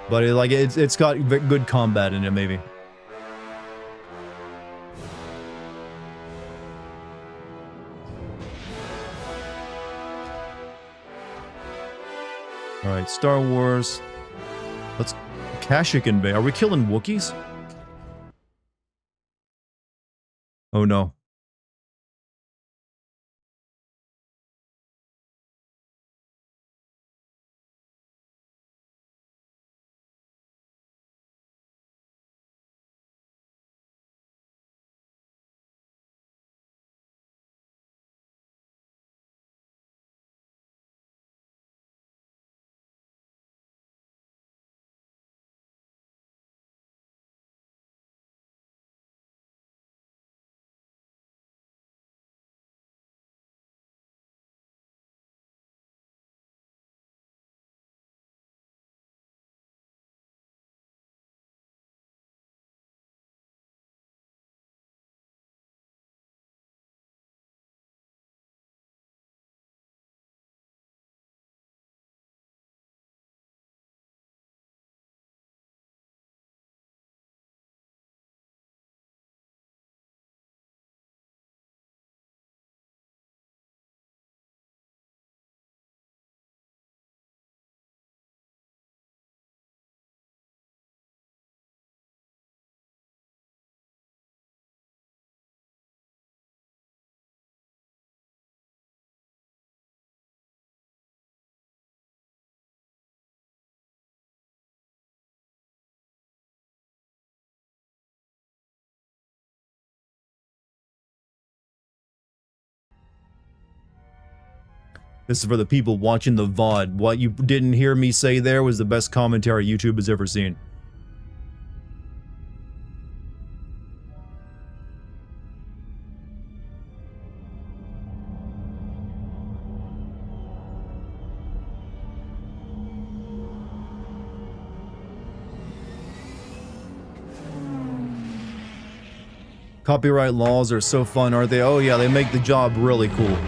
But it's got good combat in it, maybe. Alright, Star Wars. Let's... Kashyyyk Bay. Are we killing Wookiees? Oh no. This is for the people watching the VOD. What you didn't hear me say there was the best commentary YouTube has ever seen. Copyright laws are so fun, aren't they? Oh yeah, they make the job really cool.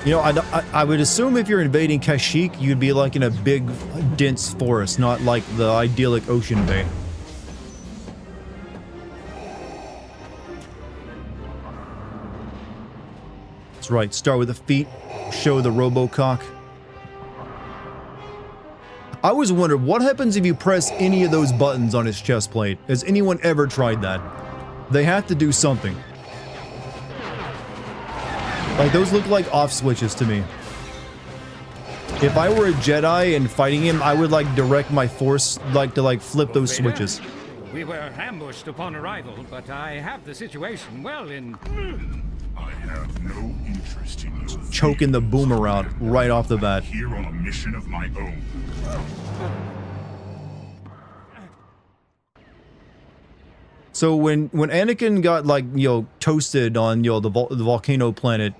You know, I would assume if you're invading Kashyyyk, you'd be like in a big, dense forest, not like the idyllic ocean bay. That's right, start with the feet, show the Robocock. I always wondered, what happens if you press any of those buttons on his chest plate? Has anyone ever tried that? They have to do something. Like, those look like off switches to me. If I were a Jedi and fighting him, I would, like, direct my force, like, to, like, flip those switches. We were ambushed upon arrival, but I have the situation well in... I have no interest in you. Choking the boomer out right off the bat. Here on a mission of my own. So when Anakin got, like, you know, toasted on, you know, the volcano planet,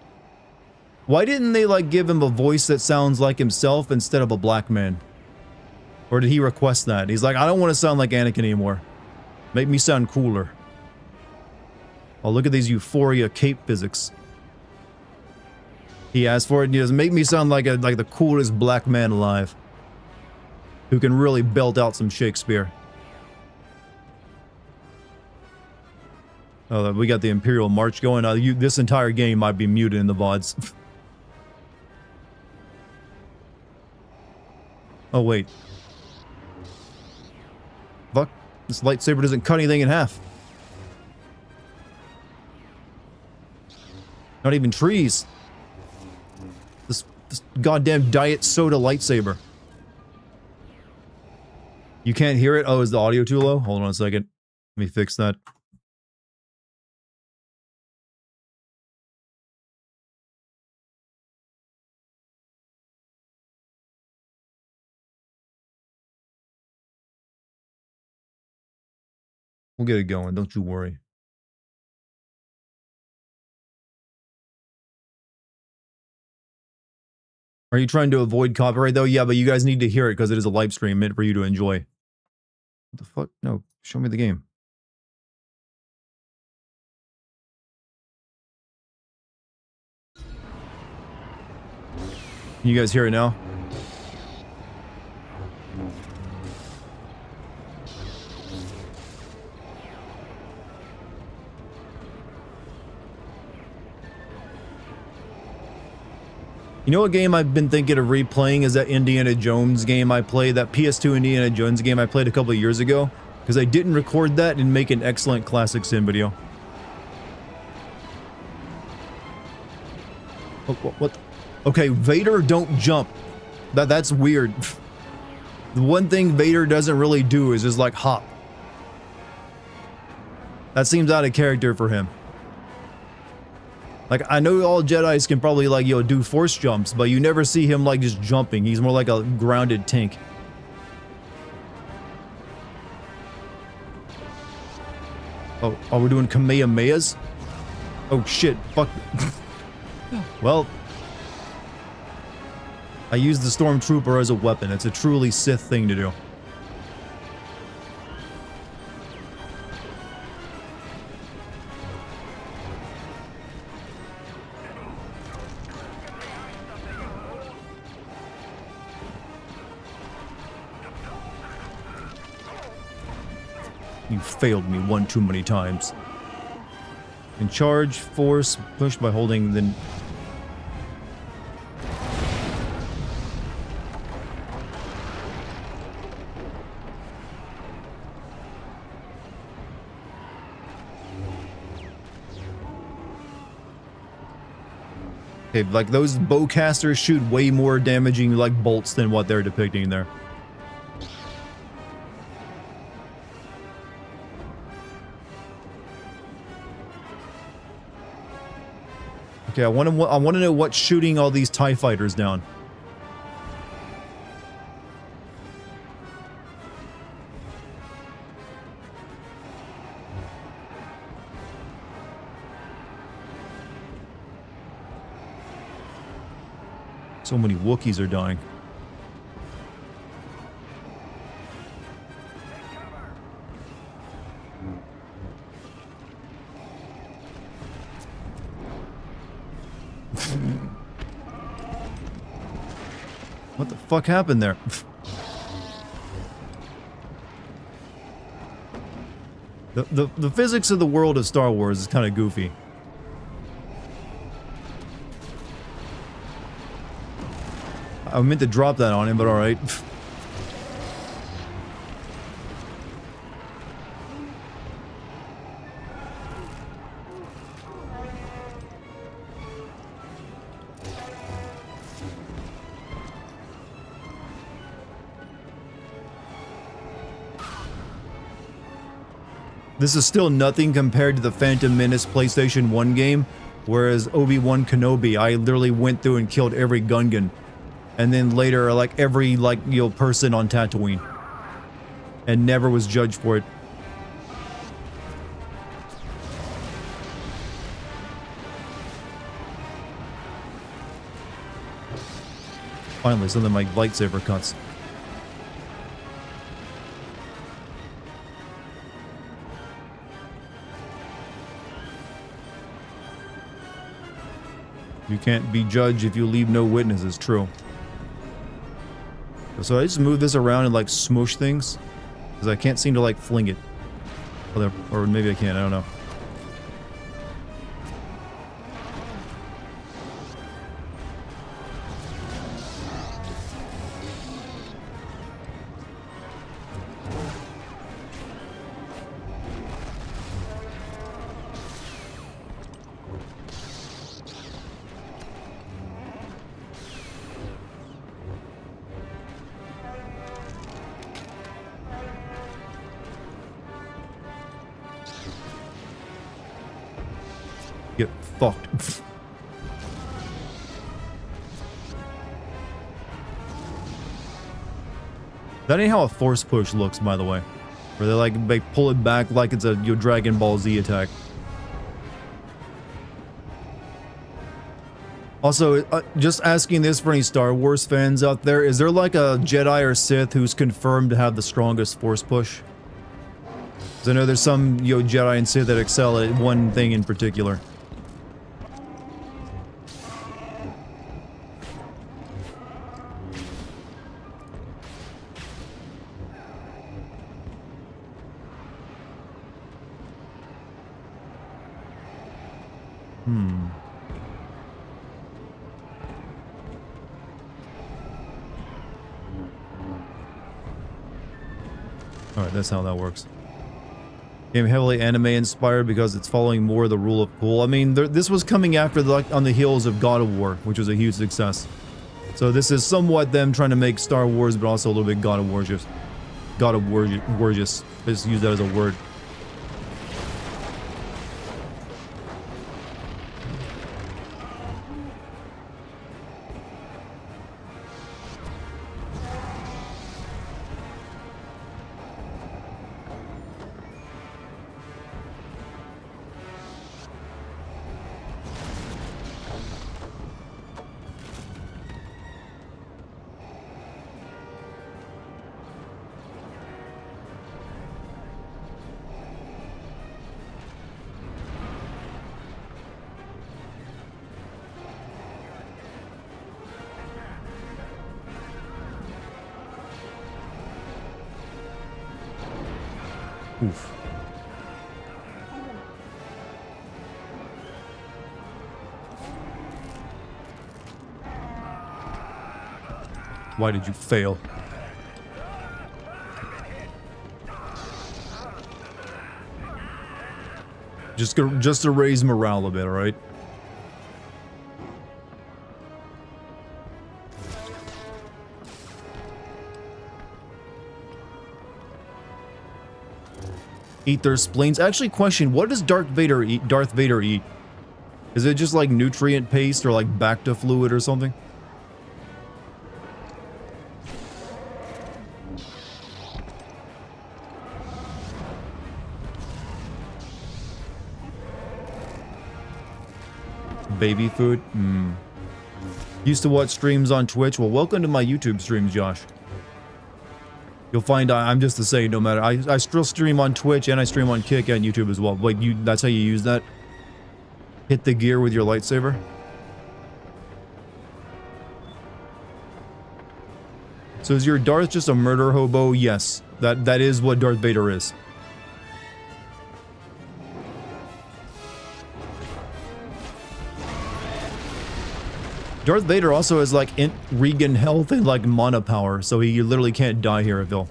why didn't they, like, give him a voice that sounds like himself instead of a black man? Or did he request that? He's like, I don't want to sound like Anakin anymore. Make me sound cooler. Oh, look at these Euphoria cape physics. He asked for it and he doesn't make me sound like the coolest black man alive. Who can really belt out some Shakespeare. Oh, we got the Imperial March going. This entire game might be muted in the VODs. Oh, wait. Fuck. This lightsaber doesn't cut anything in half. Not even trees. This goddamn diet soda lightsaber. You can't hear it? Oh, is the audio too low? Hold on a second. Let me fix that. We'll get it going. Don't you worry. Are you trying to avoid copyright though? Yeah, but you guys need to hear it because it is a live stream meant for you to enjoy. What the fuck? No, show me the game. You guys hear it now? You know what game I've been thinking of replaying is that Indiana Jones game I played, that PS2 Indiana Jones game I played a couple of years ago, because I didn't record that and make an excellent classic sim video. What? Okay, Vader don't jump. That's weird. The one thing Vader doesn't really do is just like hop. That seems out of character for him. Like, I know all Jedis can probably, like, do force jumps, but you never see him, like, just jumping. He's more like a grounded tank. Oh, are we doing Kamehamehas? Oh, shit. Fuck. Well, I used the Stormtrooper as a weapon. It's a truly Sith thing to do. You failed me one too many times. In charge, force, push by holding the... Okay, like those bowcasters shoot way more damaging like bolts than what they're depicting there. Okay, I want to know what's shooting all these TIE fighters down. So many Wookiees are dying. What the fuck happened there? The physics of the world of Star Wars is kind of goofy. I meant to drop that on him, but alright. This is still nothing compared to the Phantom Menace PlayStation 1 game, whereas Obi-Wan Kenobi, I literally went through and killed every Gungan. And then later, like, every, like, person on Tatooine. And never was judged for it. Finally, something like lightsaber cuts. You can't be judged if you leave no witnesses, true. So I just move this around and like smoosh things, because I can't seem to like fling it. Or maybe I can, I don't know. Get fucked. That ain't how a force push looks, by the way. Where they pull it back like it's a Dragon Ball Z attack. Also, just asking this for any Star Wars fans out there, is there like a Jedi or Sith who's confirmed to have the strongest Force push? Because I know there's some Jedi and Sith that excel at one thing in particular. Alright, that's how that works. Game heavily anime inspired because it's following more the rule of cool. I mean, this was coming after on the heels of God of War, which was a huge success. So this is somewhat them trying to make Star Wars, but also a little bit God of War just. God of War just. Just use that as a word. Oof. Why did you fail? Just to raise morale a bit, alright? Eat their spleens. Actually, question, what does Darth Vader eat? Is it just like nutrient paste or like Bacta fluid or something? Baby food? Used to watch streams on Twitch. Well, welcome to my YouTube streams, Josh. You'll find I'm just the same no matter. I still stream on Twitch and I stream on Kick and YouTube as well. Wait, that's how you use that? Hit the gear with your lightsaber? So is your Darth just a murder hobo? Yes. That is what Darth Vader is. Darth Vader also has like regen health and like mana power, so he literally can't die here at Vil.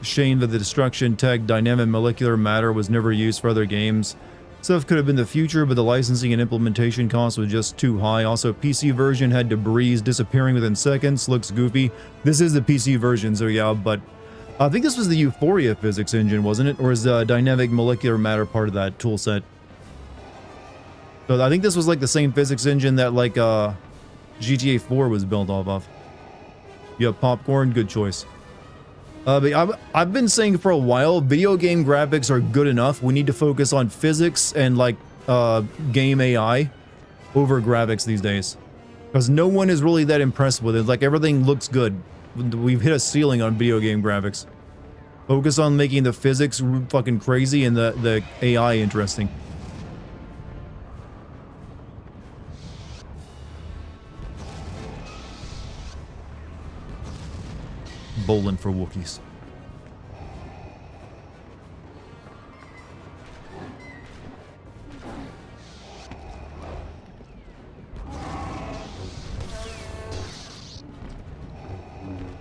Shame that the destruction tech dynamic molecular matter was never used for other games. Stuff could have been the future, but the licensing and implementation cost was just too high. Also, PC version had debris disappearing within seconds. Looks goofy. This is the PC version, so yeah, but I think this was the Euphoria physics engine, wasn't it? Or is the dynamic molecular matter part of that tool set? So I think this was like the same physics engine that like GTA 4 was built off of. Yeah, popcorn, good choice. But I've been saying for a while, video game graphics are good enough. We need to focus on physics and like game AI over graphics these days. Because no one is really that impressed with it. Like everything looks good. We've hit a ceiling on video game graphics. Focus on making the physics fucking crazy and the AI interesting. Bowling for Wookiees.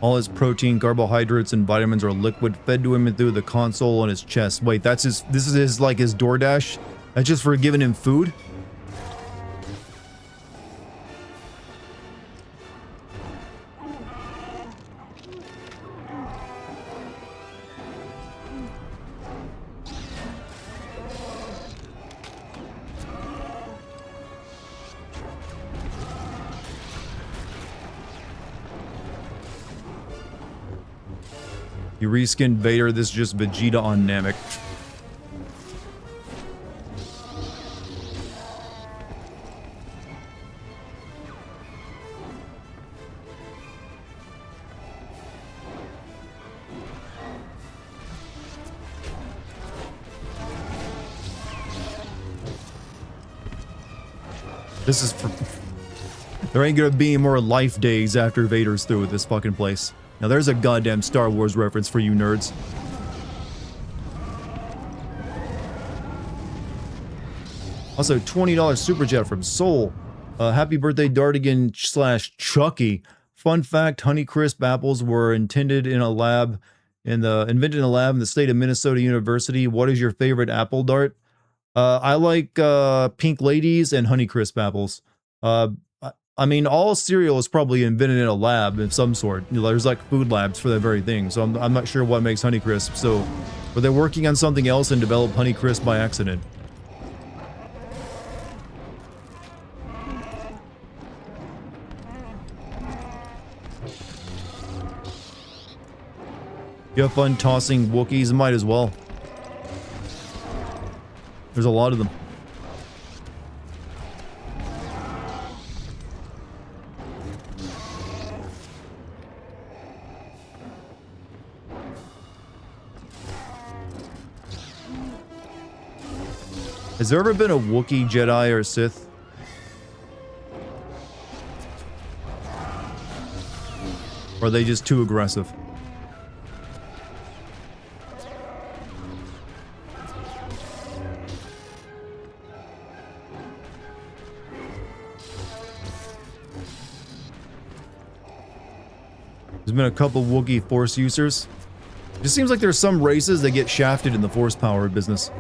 All his protein, carbohydrates, and vitamins are liquid, fed to him through the console on his chest. Wait, that's his, this is his, like, his DoorDash? That's just for giving him food? You reskinned Vader, this is just Vegeta on Namek. This is for... There ain't gonna be more life days after Vader's through with this fucking place. Now there's a goddamn Star Wars reference for you nerds. Also, $20 super chat from Soul. Happy birthday, Dartigan / Chucky. Fun fact: Honeycrisp apples were invented in a lab in the state of Minnesota University. What is your favorite apple, Dart? I like Pink Ladies and Honeycrisp apples. I mean, all cereal is probably invented in a lab of some sort. You know, there's like food labs for that very thing. So I'm not sure what makes Honeycrisp. So, were they working on something else and developed Honeycrisp by accident? You have fun tossing Wookiees? Might as well. There's a lot of them. Has there ever been a Wookiee Jedi or Sith? Or are they just too aggressive? There's been a couple Wookiee Force users. It just seems like there's some races that get shafted in the Force power business.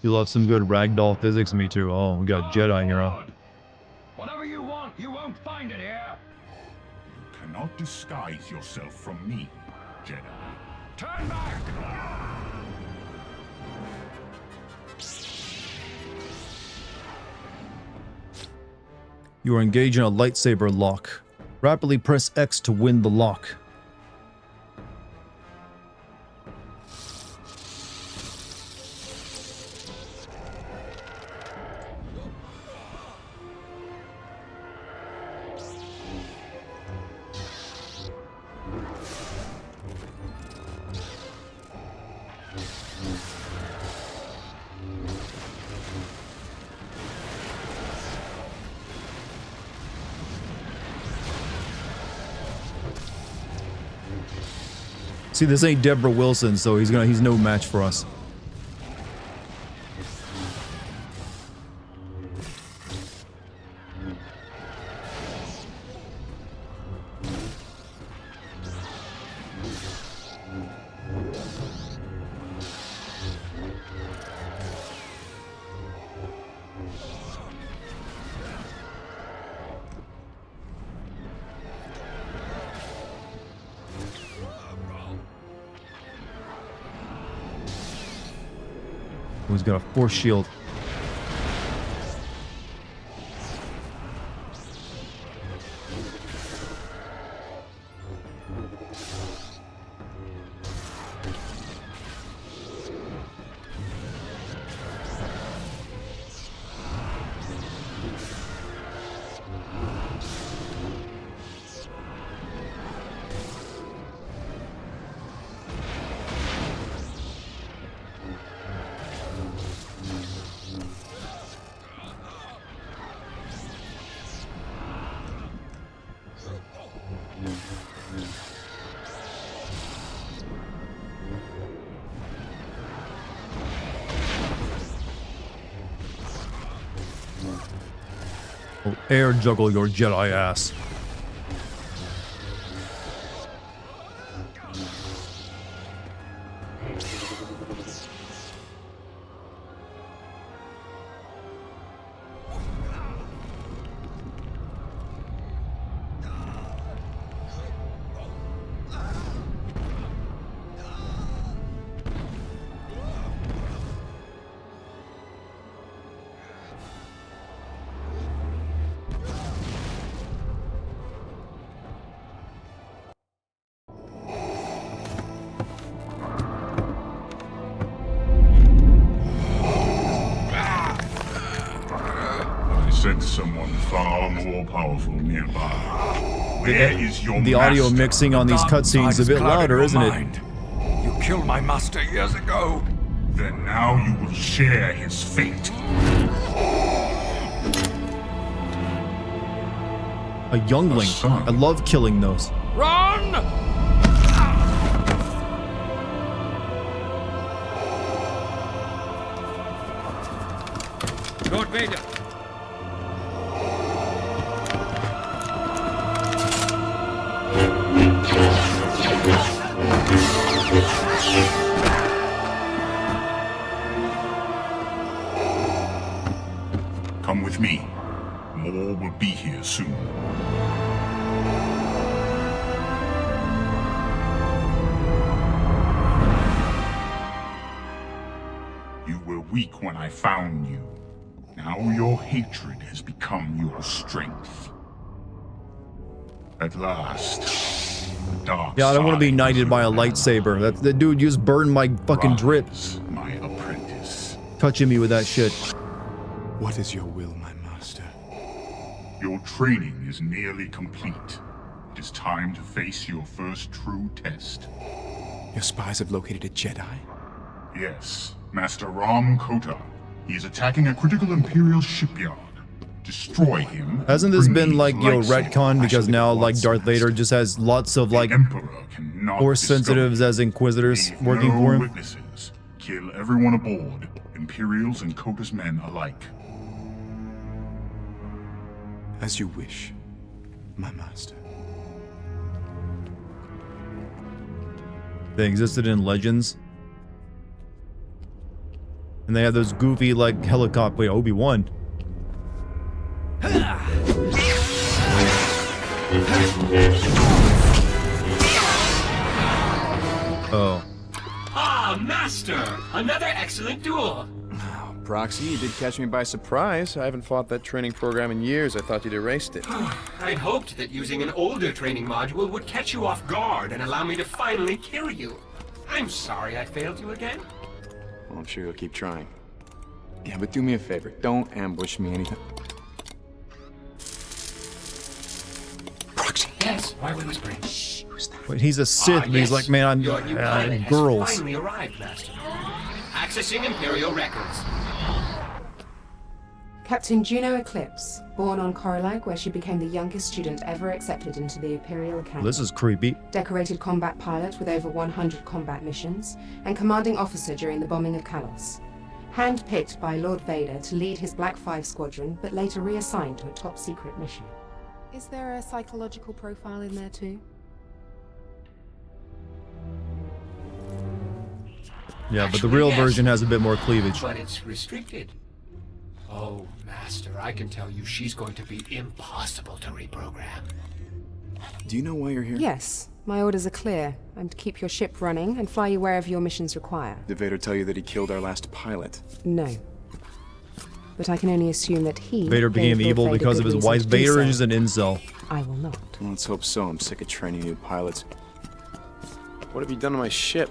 You love some good ragdoll physics, me too. Oh, we got Jedi here, huh? Whatever you want, you won't find it here. You cannot disguise yourself from me, Jedi. Turn back! You are engaged in a lightsaber lock. Rapidly press X to win the lock. See, this ain't Deborah Wilson, so he's no match for us. Who's got a force shield? Or air juggle your Jedi ass. Sense someone far more powerful nearby. Where is your The audio master? mixing on these cutscenes is a bit louder, isn't it? You killed my master years ago. Then now you will share his fate. A youngling. son. I love killing those. Run! Lord Vader. Come with me. More will be here soon. You were weak when I found you. Now your hatred has become your strength. At last, the dark Yeah, I don't want to be side knighted by a will lightsaber. That dude just burned my fucking drip. rise, my apprentice. Touching me with that shit. What is your will, my master? Your training is nearly complete. It is time to face your first true test. Your spies have located a Jedi? Yes, Master Ram Kota. He is attacking a critical Imperial shipyard. Destroy him. Hasn't this bring been me like, his yo, lightsaber. retcon because Actually, now, it like, was, Darth Vader Master. just has lots of, The like, Emperor cannot Force discover sensitives you. as Inquisitors Leave working no for him? witnesses. Kill everyone aboard, Imperials and Kota's men alike. As you wish, my master. They existed in Legends. And they had those goofy, like, helicopter. Wait, Obi-Wan. Oh. Ah, Master! Another excellent duel! Proxy, you did catch me by surprise. I haven't fought that training program in years. I thought you'd erased it. I'd hoped that using an older training module would catch you off guard and allow me to finally kill you. I'm sorry I failed you again. Well, I'm sure you'll keep trying. Yeah, but do me a favor. Don't ambush me anytime. Proxy. Yes, why are we whispering? Wait, he's a Sith, but he's like, man, I'm Your new pilot has girls. finally arrived, Master. Accessing Imperial records. Captain Juno Eclipse, born on Corilag, where she became the youngest student ever accepted into the Imperial Academy. This is creepy. Decorated combat pilot with over 100 combat missions, and commanding officer during the bombing of Kalos. Handpicked by Lord Vader to lead his Black 5 squadron, but later reassigned to a top-secret mission. Is there a psychological profile in there too? Yeah, but the Actually, real yes. version has a bit more cleavage. But it's restricted. Oh, Master, I can tell you she's going to be impossible to reprogram. Do you know why you're here? Yes, my orders are clear. I'm to keep your ship running and fly you wherever your missions require. Did Vader tell you that he killed our last pilot? No. But I can only assume that he... Vader became gave Lord evil Vader because good of his reason wife. to do Vader so. is an incel. I will not. Well, let's hope so. I'm sick of training new pilots. What have you done to my ship?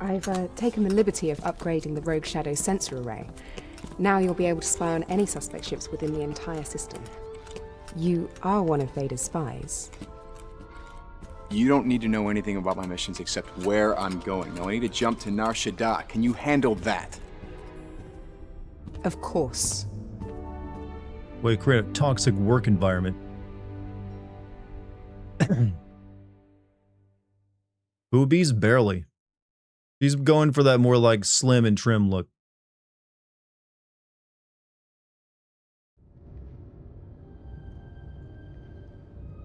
I've taken the liberty of upgrading the Rogue Shadow sensor array. Now you'll be able to spy on any suspect ships within the entire system. You are one of Vader's spies. You don't need to know anything about my missions except where I'm going. Now I need to jump to Nar Shaddaa. Can you handle that? Of course. Wait, create a toxic work environment. Boobies? Barely. She's going for that more like slim and trim look.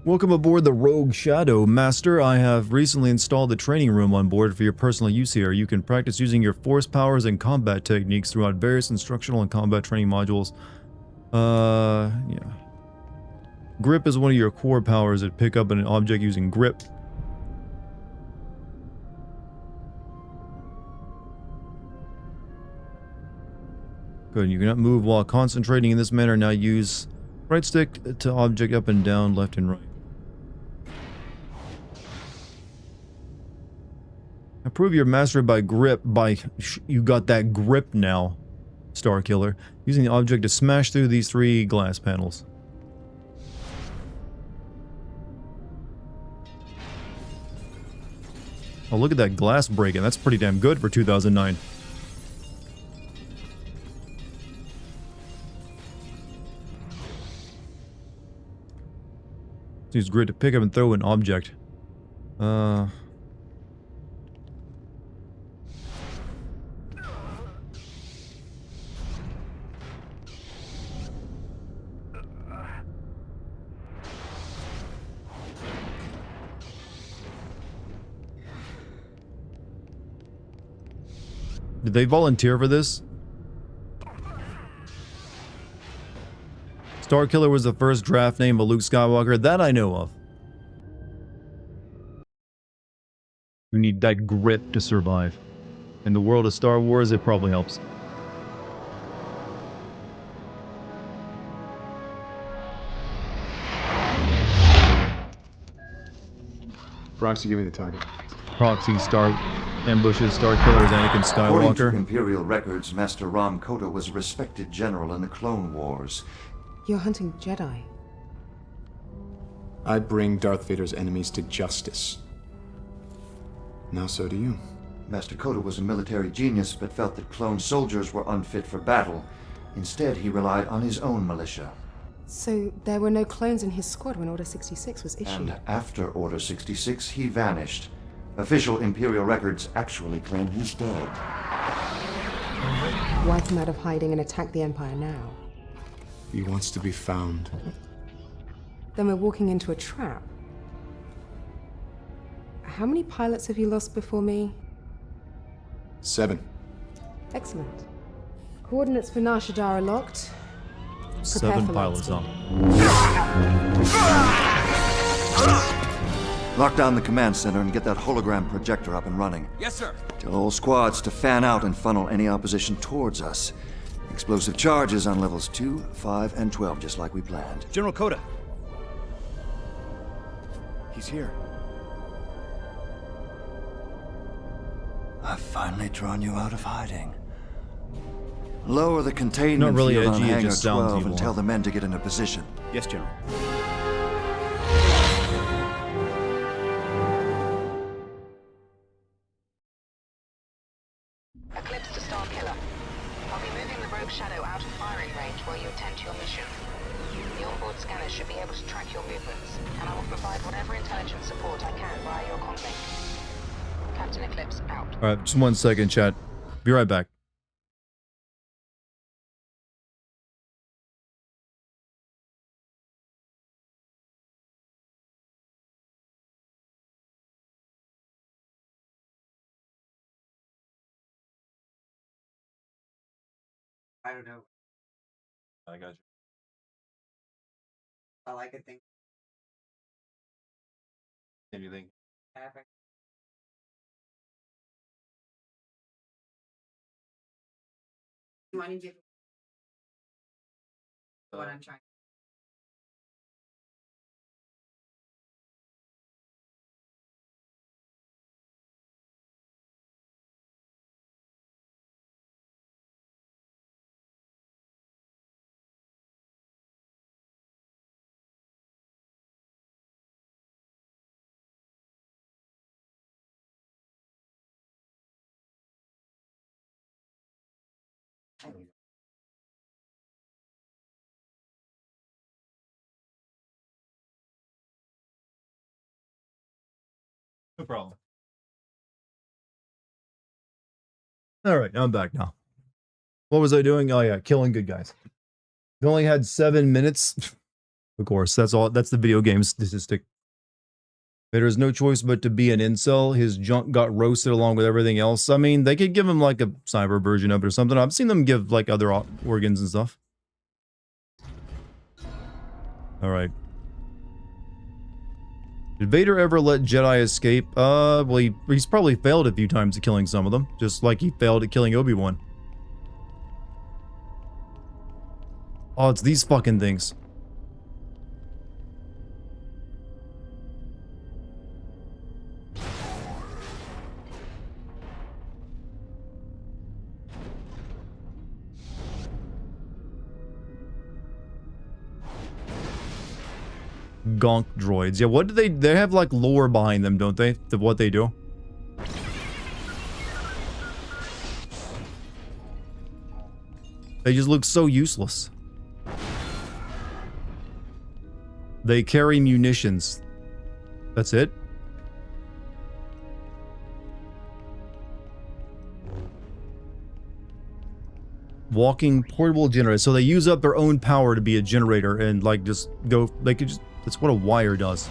Welcome aboard the Rogue Shadow, Master. I have recently installed the training room on board for your personal use here. You can practice using your force powers and combat techniques throughout various instructional and combat training modules. Yeah. Grip is one of your core powers that pick up an object using grip. Good, you cannot move while concentrating in this manner. Now use right stick to object up and down, left and right. Improve your mastery by grip you got that grip now, Star Killer. Using the object to smash through these 3 glass panels. Oh, look at that glass breaking. That's pretty damn good for 2009. Use grit to pick up and throw an object. Did they volunteer for this? Starkiller was the first draft name of Luke Skywalker that I know of. You need that grip to survive. In the world of Star Wars, it probably helps. Proxy, give me the target. Proxy Star ambushes Starkiller's Anakin According to Skywalker. Imperial records, Master Rom Kota was a respected general in the Clone Wars. You're hunting Jedi. I bring Darth Vader's enemies to justice. Now so do you. Master Kota was a military genius, but felt that clone soldiers were unfit for battle. Instead, he relied on his own militia. So there were no clones in his squad when Order 66 was issued? And after Order 66, he vanished. Official Imperial records actually claim he's dead. Why come out of hiding and attack the Empire now? He wants to be found. Then we're walking into a trap. How many pilots have you lost before me? 7. Excellent. Coordinates for Nar Shaddaa are locked. Prepare 7 for pilots, huh? Lock down the command center and get that hologram projector up and running. Yes, sir. Tell all squads to fan out and funnel any opposition towards us. Explosive charges on levels 2, 5, and 12, just like we planned. General Kota. He's here. I've finally drawn you out of hiding. Lower the containment Not really field on edgy, it Hangar just sounds 12 evil. and tell the men to get into position. Yes, General. Eclipse to Starkiller. I'll be moving the Rogue Shadow out of firing range while you attend to your mission. The onboard scanners should be able to track your movements, and I will provide whatever intelligence support I can via your comlink. Captain Eclipse, out. Alright, just 1 second, chat. Be right back. I don't know. I got you. I like a thing. Anything? You want to give what I'm trying. No problem. Alright, I'm back now. What was I doing? Oh yeah, killing good guys. We only had 7 minutes. Of course, that's all. That's the video game statistic. Vader has no choice but to be an incel. His junk got roasted along with everything else. I mean, they could give him like a cyber version of it or something. I've seen them give like other organs and stuff. All right. Did Vader ever let Jedi escape? Well, he's probably failed a few times at killing some of them, just like he failed at killing Obi-Wan. Oh, it's these fucking things. Gonk droids. Yeah, what do they have like lore behind them, don't they? What they do? They just look so useless. They carry munitions. That's it? Walking portable generator. So they use up their own power to be a generator and like just go, they could just, that's what a wire does.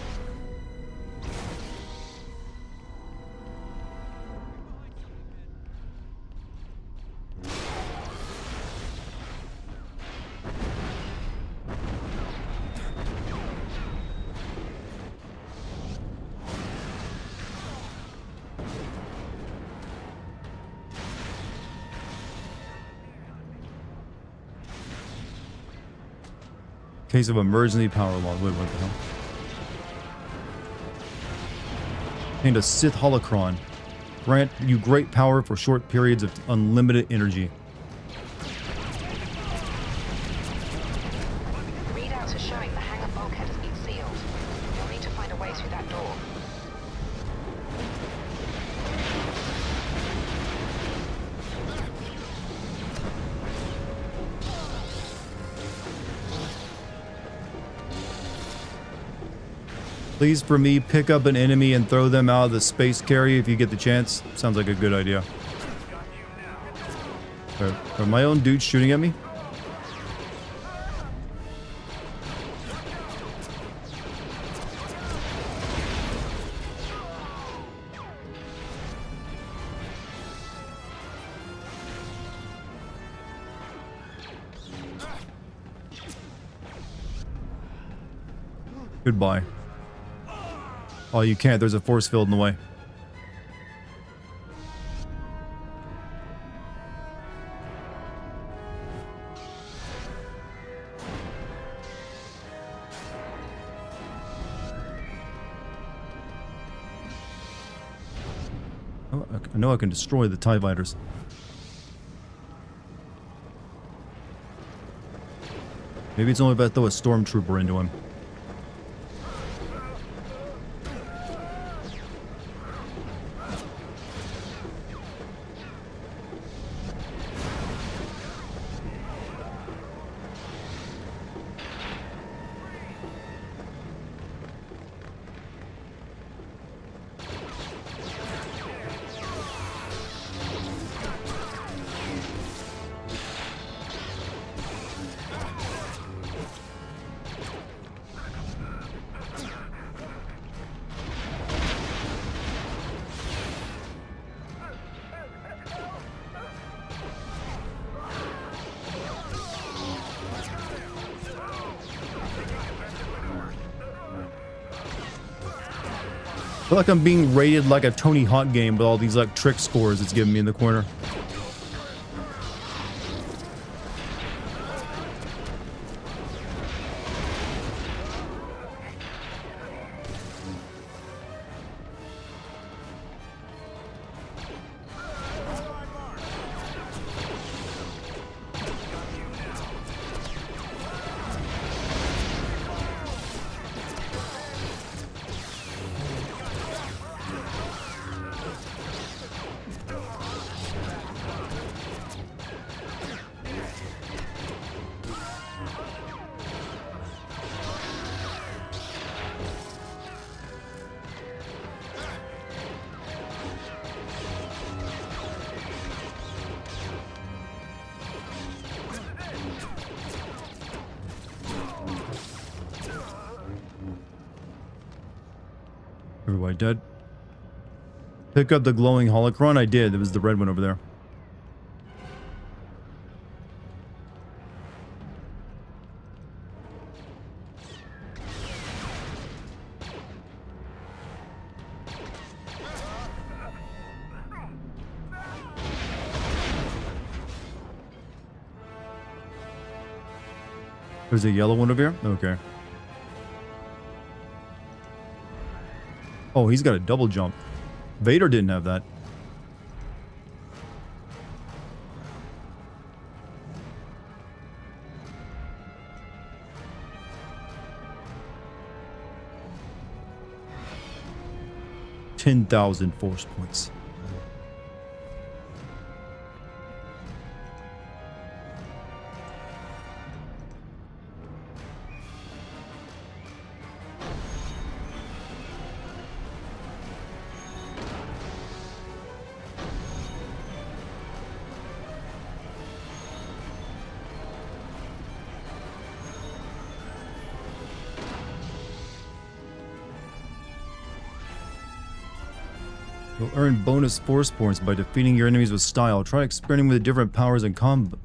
Case of emergency power loss. Wait, what the hell? And a Sith holocron. Grant you great power for short periods of unlimited energy. Readouts are showing the hangar bulkhead has been sealed. You'll need to find a way through that door. Please, for me, pick up an enemy and throw them out of the space carrier if you get the chance. Sounds like a good idea. Are my own dudes shooting at me? Goodbye. Oh, you can't. There's a force field in the way. Oh, I know I can destroy the TIE fighters. Maybe it's only if I throw a stormtrooper into him. I feel like I'm being rated like a Tony Hawk game with all these like trick scores it's giving me in the corner. Everybody dead. Pick up the glowing holocron. I did. It was the red one over there. There's a yellow one over here? Okay. Oh, he's got a double jump. Vader didn't have that. $10,000 force points. You'll earn bonus force points by defeating your enemies with style. Try experimenting with different powers and combos.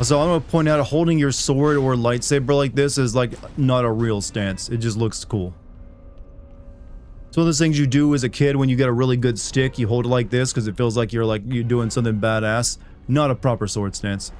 So I'm going to point out, holding your sword or lightsaber like this is like not a real stance. It just looks cool. So one of those things you do as a kid when you get a really good stick, you hold it like this because it feels like you're doing something badass. Not a proper sword stance.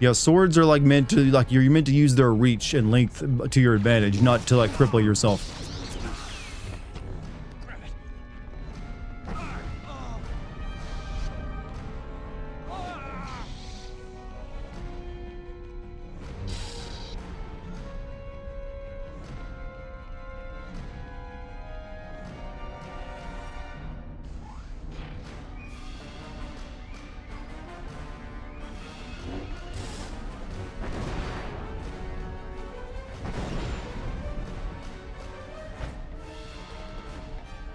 Yeah, swords are like meant to, you're meant to use their reach and length to your advantage, not to like cripple yourself.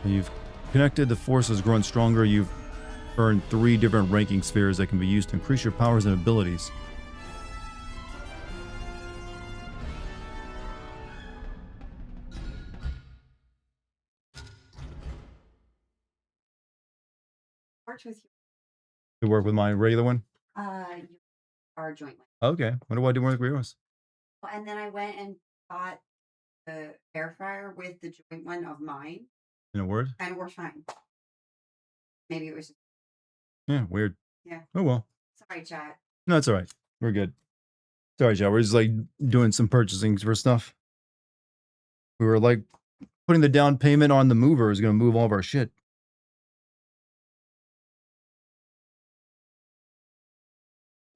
You've connected, the force has grown stronger. You've earned 3 different ranking spheres that can be used to increase your powers and abilities. Worked with you. To work with my regular one? Our joint one. Okay. What do I do with yours? Well, and then I went and bought the air fryer with the joint one of mine. In a word? And it worked fine. Maybe it was just... Yeah, weird. Yeah. Oh well. Sorry, chat. No, it's alright. We're good. Sorry, chat. We're just like doing some purchasing for stuff. We were like putting the down payment on the mover is going to move all of our shit.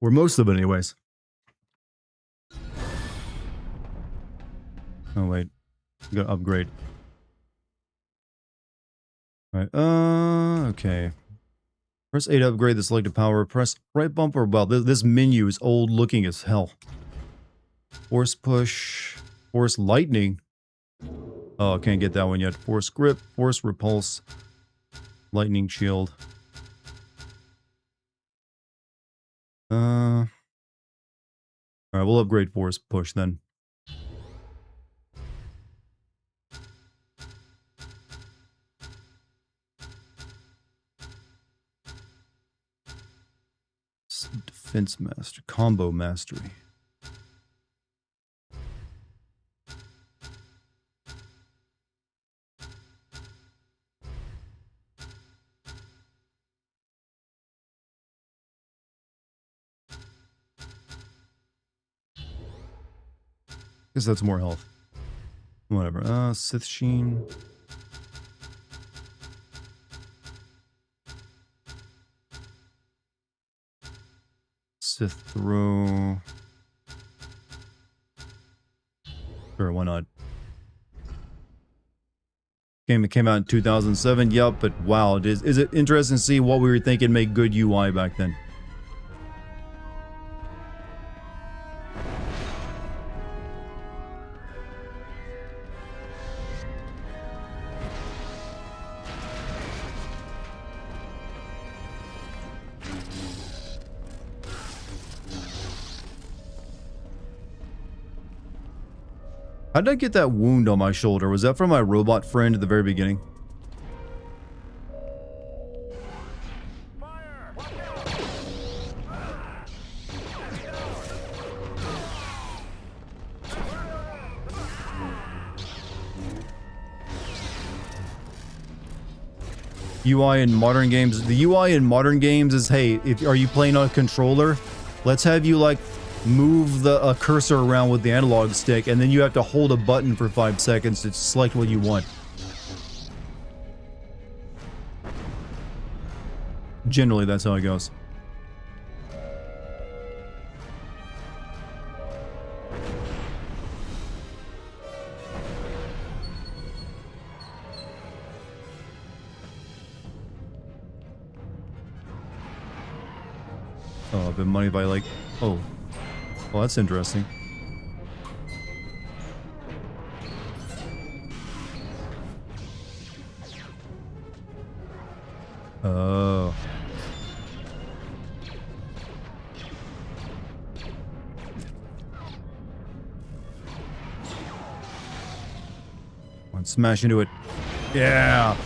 Or most of it anyways. Oh wait. We gotta upgrade. Alright, okay. Press A to upgrade the selected power. Press right bumper. Well, this menu is old looking as hell. Force push. Force lightning. Oh, can't get that one yet. Force grip. Force repulse. Lightning shield. Alright, we'll upgrade force push then. Defense master. Combo mastery. Guess that's more health. Whatever. Sith Sheen. Sith throw. Sure, why not? Game that came out in 2007. Yup, but wow, is it interesting to see what we were thinking made good UI back then? How did I get that wound on my shoulder? Was that from my robot friend at the very beginning? UI in modern games. The UI in modern games is, hey, are you playing on a controller? Let's have you like move the cursor around with the analog stick, and then you have to hold a button for 5 seconds to select what you want. Generally, that's how it goes. Oh, I've been money by like, oh. Well, that's interesting. Oh. Let's smash into it. Yeah!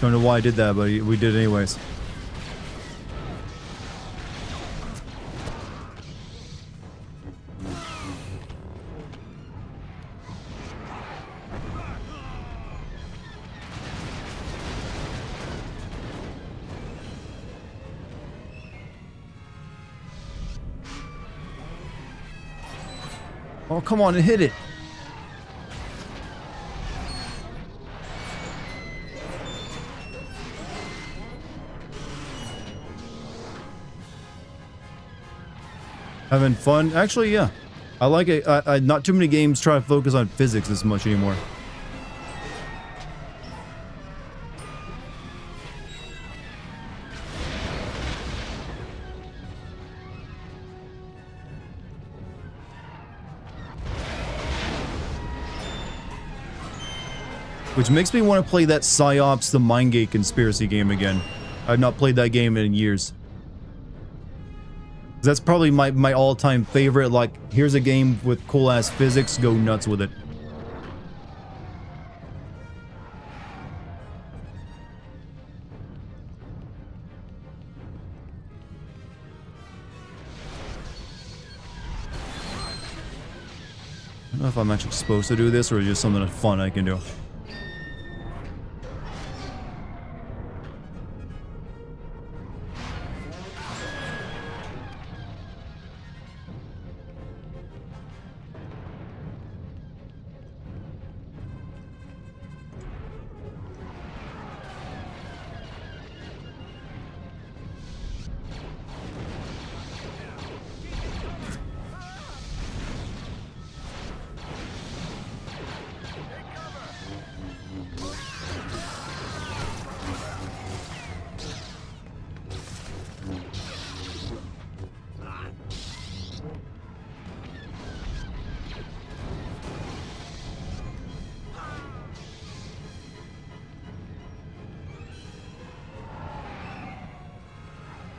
Don't know why I did that, but we did it anyways. Oh, come on and hit it. Having fun? Actually, yeah. I like it. Not too many games try to focus on physics as much anymore. Which makes me want to play that PsyOps the Mindgate conspiracy game again. I've not played that game in years. That's probably my all-time favorite, like, here's a game with cool-ass physics, go nuts with it. I don't know if I'm actually supposed to do this or just something fun I can do.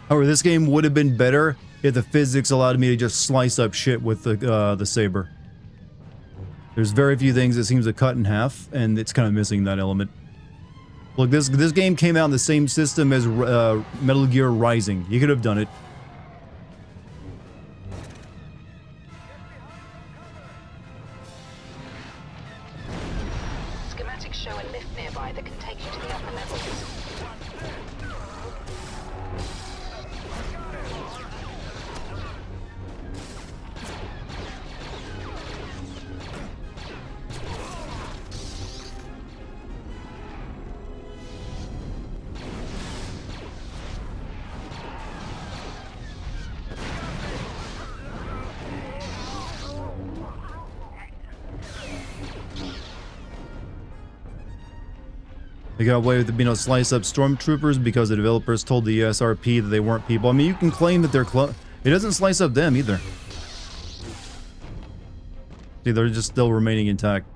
However, this game would have been better if the physics allowed me to just slice up shit with the saber. There's very few things that seems to cut in half, and it's kind of missing that element. Look, this game came out in the same system as Metal Gear Rising. You could have done it. Schematics show a lift nearby that can take you to the upper levels. They got away with it being able to slice up stormtroopers because the developers told the SRP that they weren't people. I mean, you can claim that they're it doesn't slice up them either. See, they're just still remaining intact.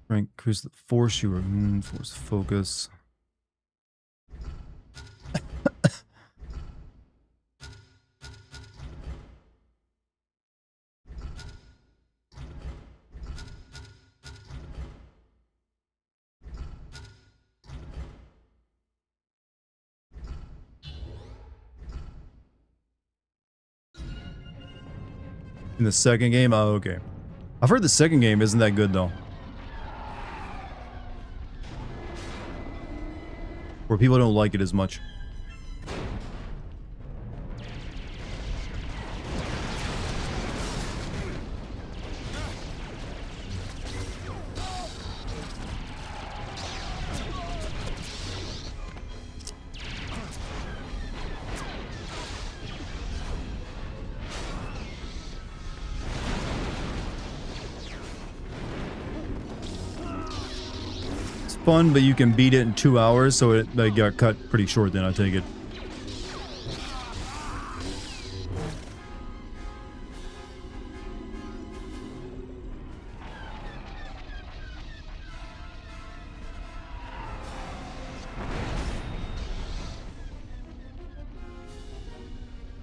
Rank, increase the force you were force focus. In the second game? Oh, okay. I've heard the second game isn't that good, though. Where people don't like it as much. Fun, but you can beat it in 2 hours, so they got cut pretty short then, I take it.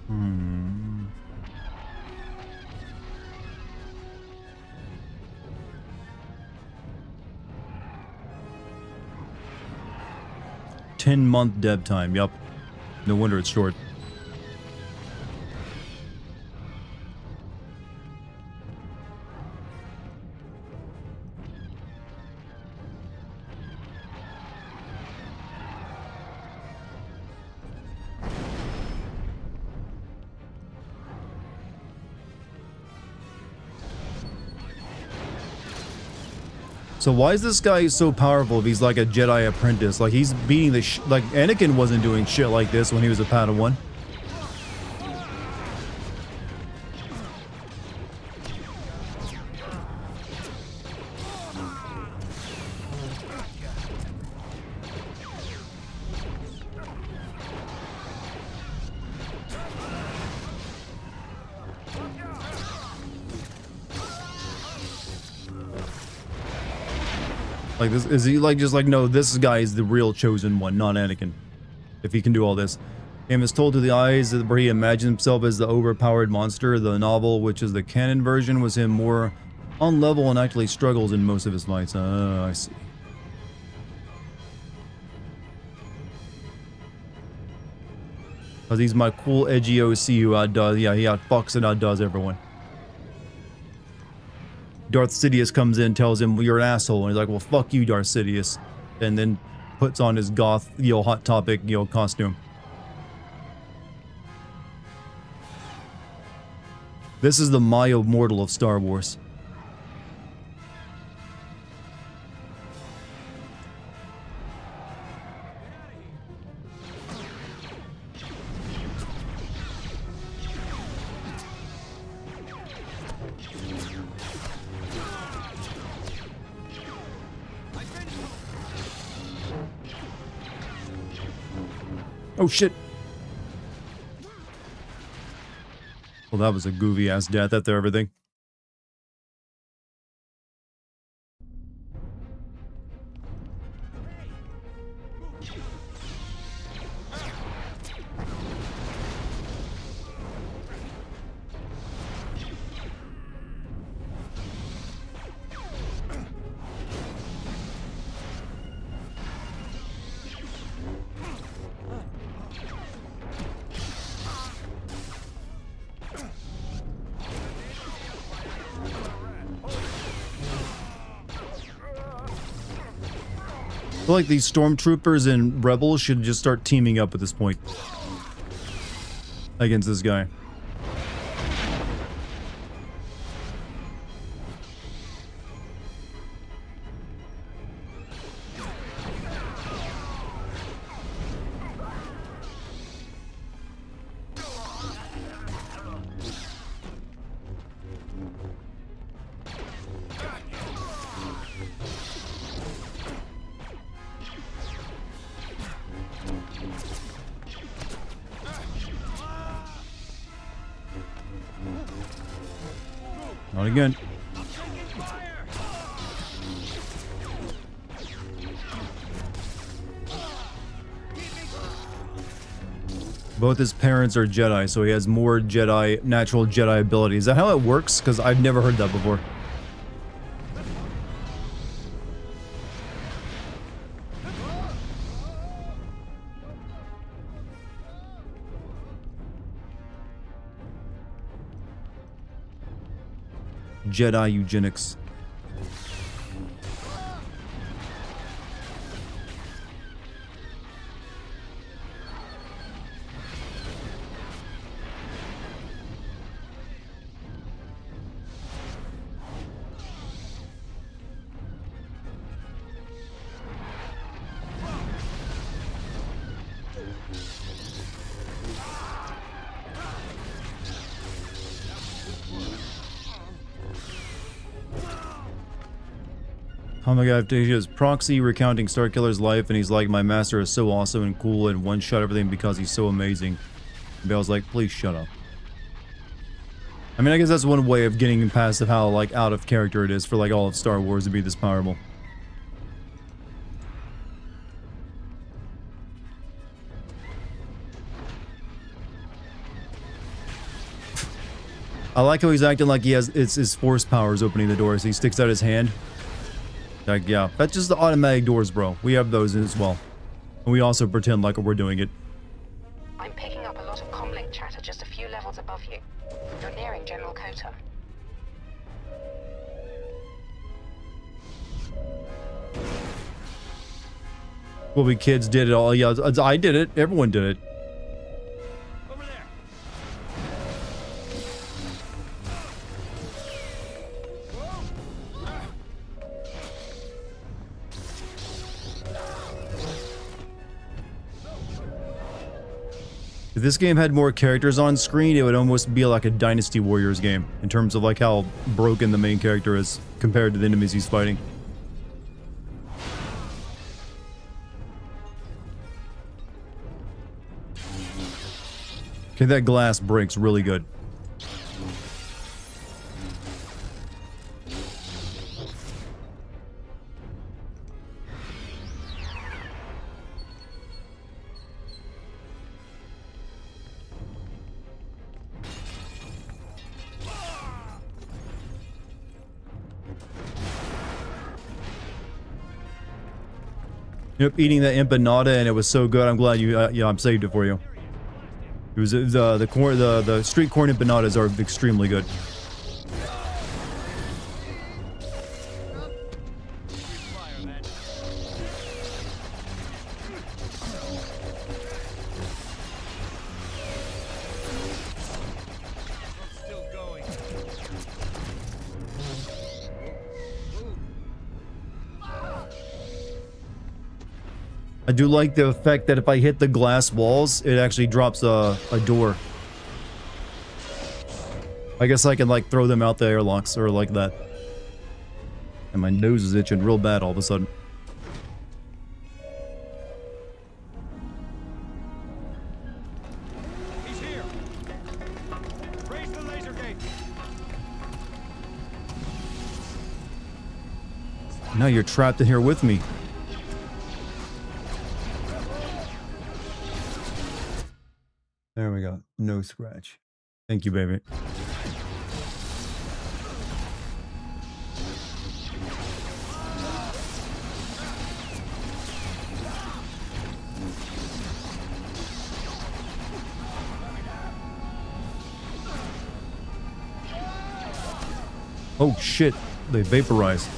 Hmm. 10-month dev time, yup. No wonder it's short. So why is this guy so powerful if he's like a Jedi apprentice? Like he's beating the like Anakin wasn't doing shit like this when he was a Padawan. Like this, is he like just like, no, this guy is the real chosen one, not Anakin. If he can do all this. Him is told to the eyes where he imagined himself as the overpowered monster. The novel, which is the canon version, was him more on level and actually struggles in most of his fights. I see. Cause he's my cool edgy OC who outdoes, yeah, he outfucks and outdoes everyone. Darth Sidious comes in, tells him, you're an asshole. And he's like, well, fuck you, Darth Sidious. And then puts on his goth, Hot Topic, costume. This is the Mayo mortal of Star Wars. Oh shit. Well, that was a goofy ass death after everything. feel like these stormtroopers and rebels should just start teaming up at this point against this guy. Not again. Both his parents are Jedi, so he has more Jedi, natural Jedi ability. Is that how it works? Because I've never heard that before. Jedi eugenics. Oh my god, he has proxy recounting Starkiller's life, and he's like, my master is so awesome and cool and one-shot everything because he's so amazing. And Bale's like, please shut up. I mean, I guess that's one way of getting past of how, like, out of character it is for, like, all of Star Wars to be this powerful. I like how he's acting like he has, it's his force powers opening the doors. He sticks out his hand. Like, yeah, that's just the automatic doors, bro. We have those as well. And we also pretend like we're doing it. I'm picking up a lot of comlink chatter just a few levels above you. You're nearing General Kota. Well, we kids did it all. Yeah, I did it. Everyone did it. If this game had more characters on screen, it would almost be like a Dynasty Warriors game in terms of like how broken the main character is compared to the enemies he's fighting. Okay, that glass breaks really good. Yep, eating that empanada, and it was so good. I'm glad you, yeah, I'm saved it for you. It was the street corn empanadas are extremely good. I do like the effect that if I hit the glass walls, it actually drops a door. I guess I can like throw them out the airlocks or like that. And my nose is itching real bad all of a sudden. He's here. Raise the laser gate. Now you're trapped in here with me. There we go. No scratch. Thank you, baby. Oh shit, they vaporized.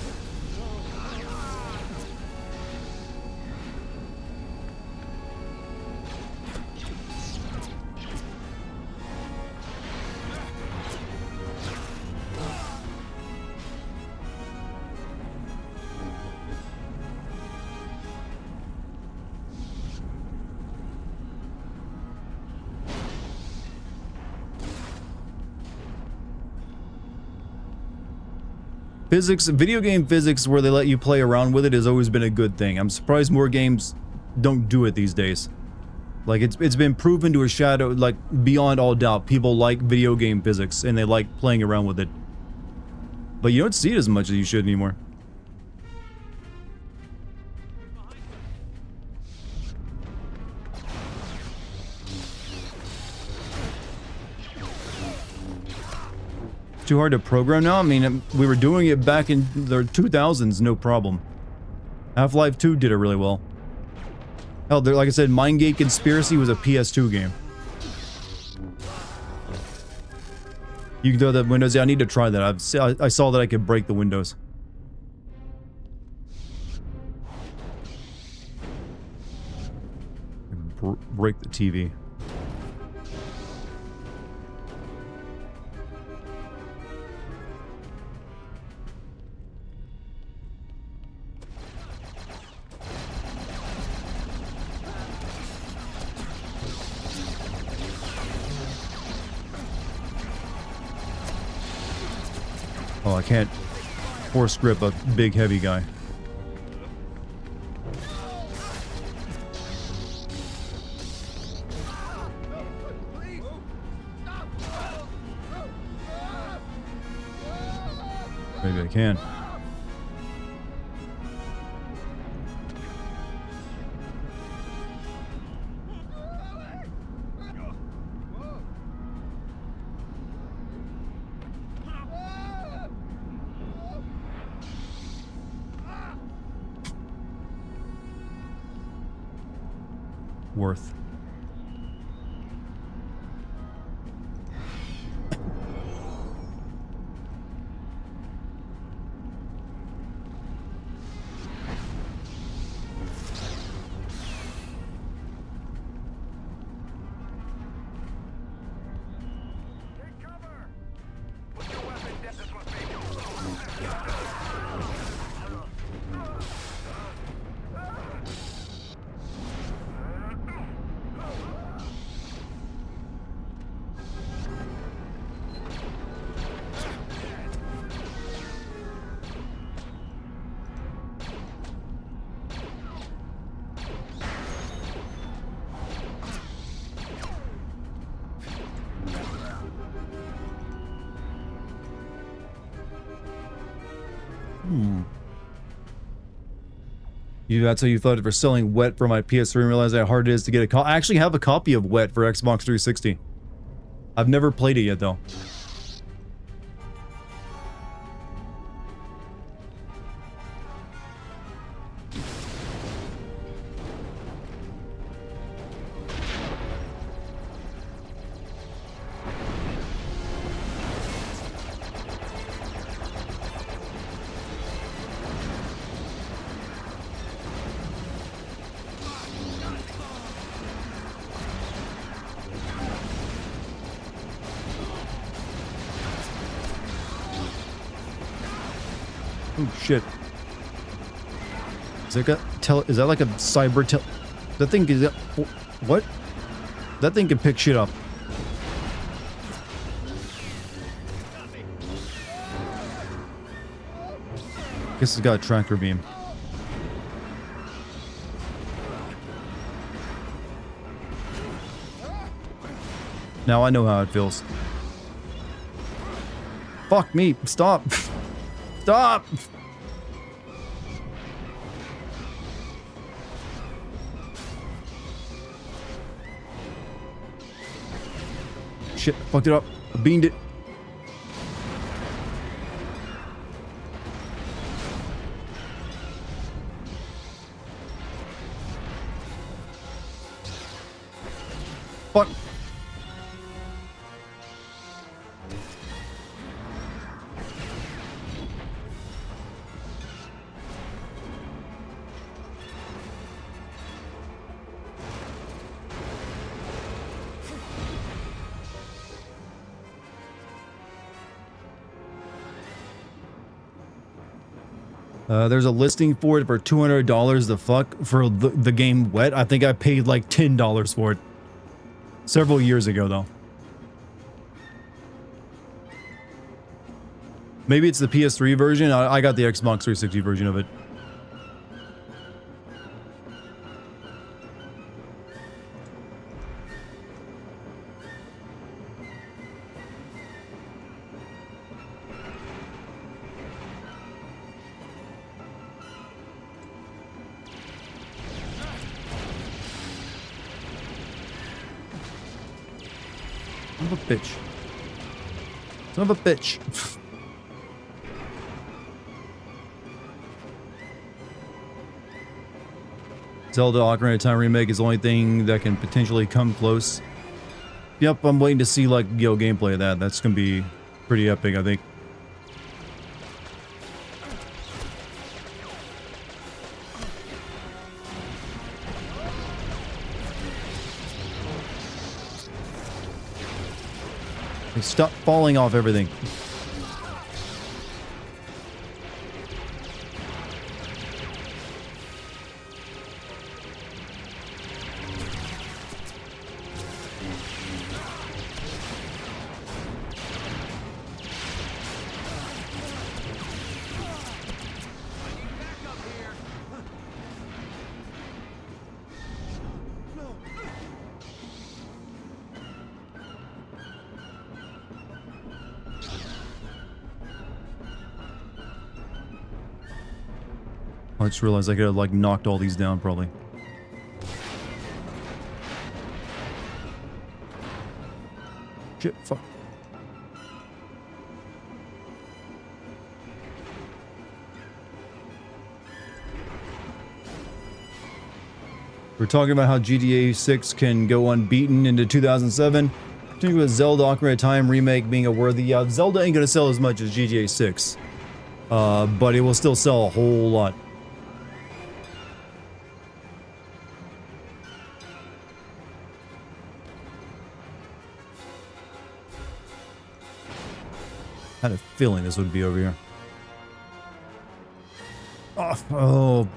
Physics, video game physics where they let you play around with it has always been a good thing. I'm surprised more games don't do it these days. Like, it's been proven to a shadow, like, beyond all doubt. People like video game physics, and they like playing around with it. But you don't see it as much as you should anymore. Too hard to program now? I mean, we were doing it back in the 2000s, no problem. Half-Life 2 did it really well. Hell, like I said, Mindgate Conspiracy was a PS2 game. You can throw that Windows. Yeah, I need to try that. I saw that I could break the windows. Break the TV. Oh, I can't force grip a big heavy guy. Maybe I can. Worth. That's how you thought for selling Wet for my PS3 and realized how hard it is to get a copy. I actually have a copy of Wet for Xbox 360. I've never played it yet, though. Oh shit. Is that like a cyber that thing is that, what? That thing can pick shit up. Guess it's got a tractor beam. Now I know how it feels. Fuck me, stop. Stop! Shit, fucked it up. I beamed it. Fuck. There's a listing for it for $200. The fuck for the game Wet. I think I paid like $10 for it several years ago, though. Maybe it's the PS3 version. I got the Xbox 360 version of it. Son of a bitch. Son of a bitch. Zelda Ocarina of Time remake is the only thing that can potentially come close. Yep, I'm waiting to see like, yo, gameplay of that. That's gonna be pretty epic, I think. Stop falling off everything. I just realized I could have like knocked all these down probably. Shit, fuck. We're talking about how GTA 6 can go unbeaten into 2007. Continue with Zelda Ocarina of Time remake being a worthy... Zelda ain't gonna sell as much as GTA 6. But it will still sell a whole lot. I had a feeling this would be over here. Oh,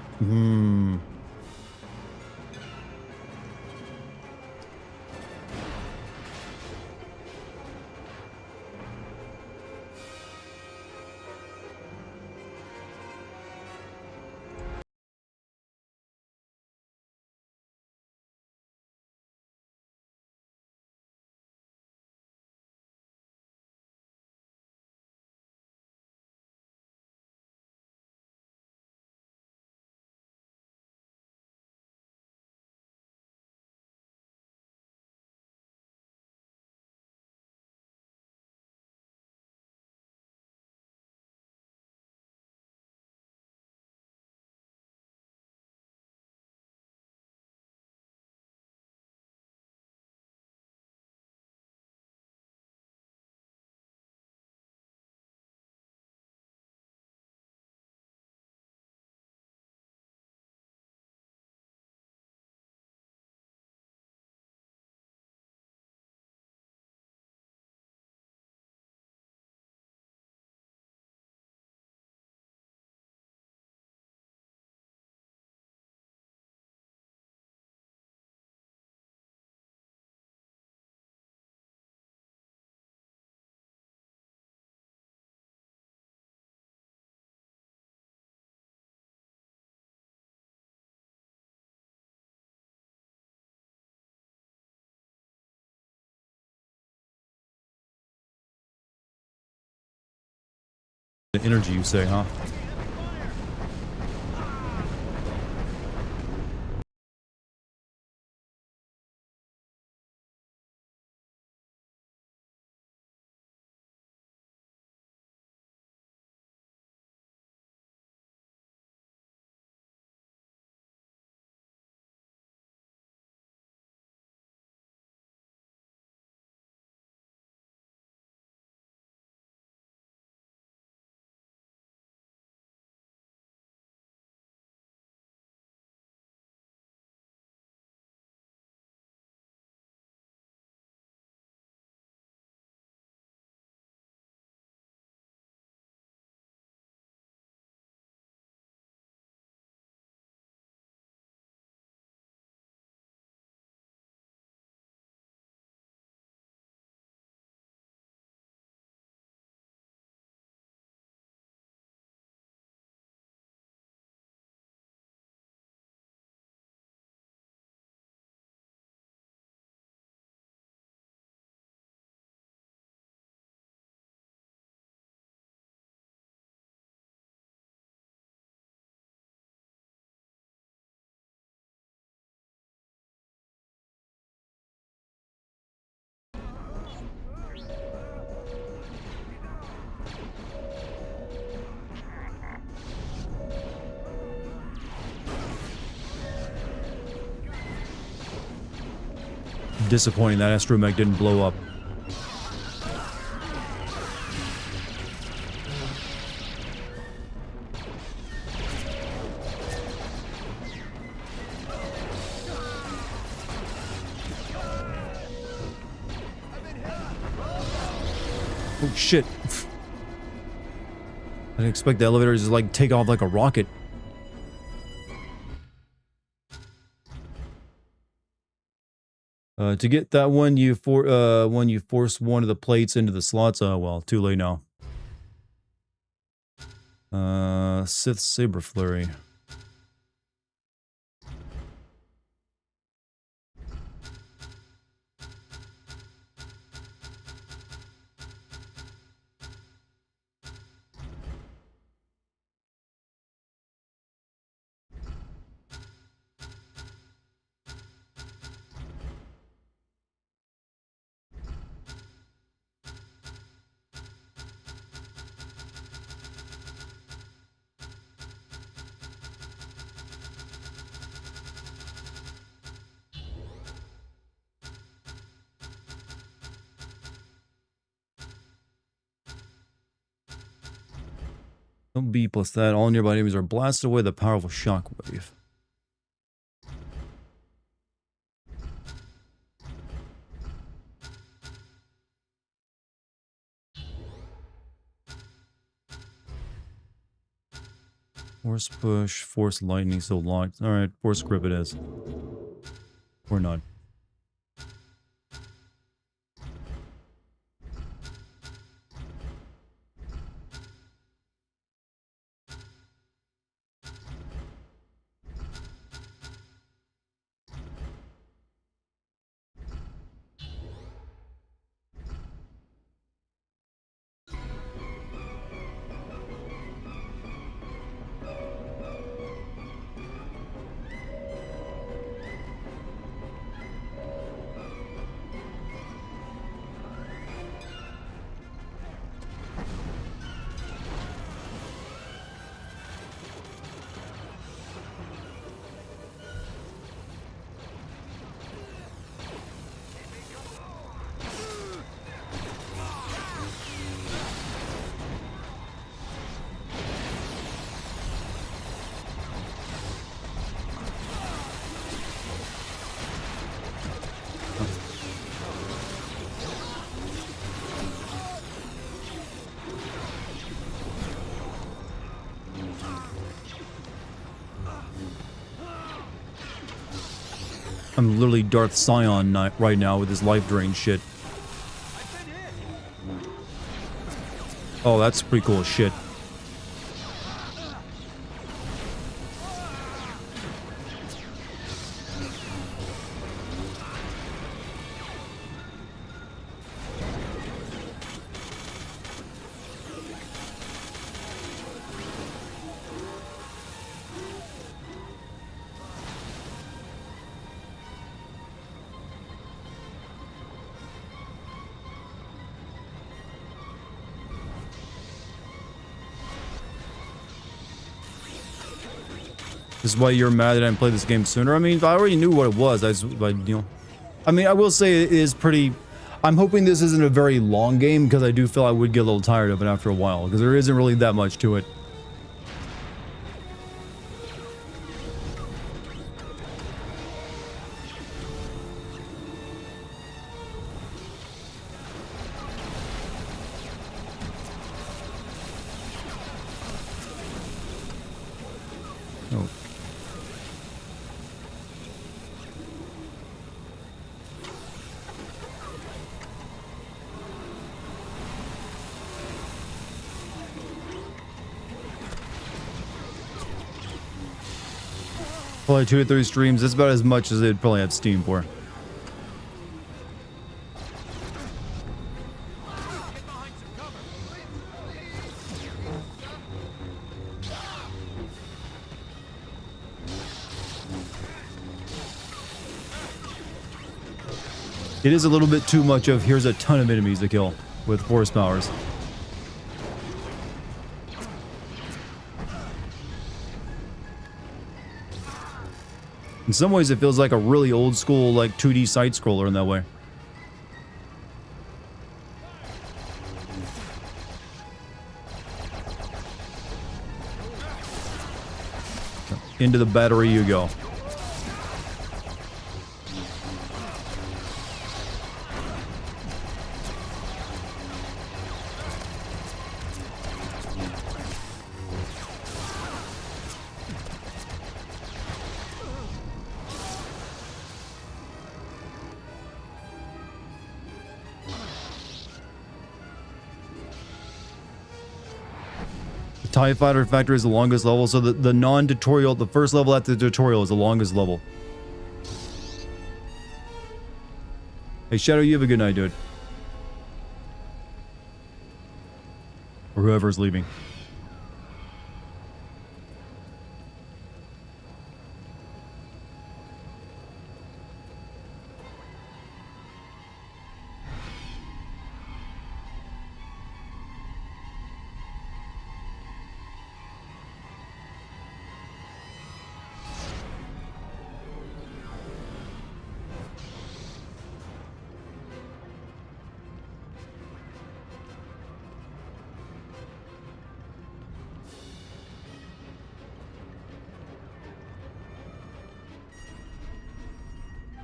the energy you say, huh? Disappointing that astromech didn't blow up. Oh shit. I didn't expect the elevator to just like take off like a rocket. To get that one, you force one of the plates into the slots. Oh well, too late now. Sith Saber Flurry. Don't B plus that. All nearby enemies are blasted away with a powerful shockwave. Force push, force lightning, so locked. Alright, force grip it is. Or not. I'm literally Darth Scion right now with his life drain shit. Oh, that's pretty cool as shit. This is why you're mad that I didn't play this game sooner. I mean, I already knew what it was. I mean, I will say it is pretty. I'm hoping this isn't a very long game because I do feel I would get a little tired of it after a while because there isn't really that much to it. Oh. Probably 2 to 3 streams. That's about as much as they'd probably have Steam for. It is a little bit too much of here's a ton of enemies to kill with force powers. In some ways, it feels like a really old school, like 2D side scroller in that way. Into the battery you go. TIE Fighter Factory is the longest level, so the non-tutorial, the first level after the tutorial is the longest level. Hey Shadow, you have a good night, dude. Or whoever's leaving.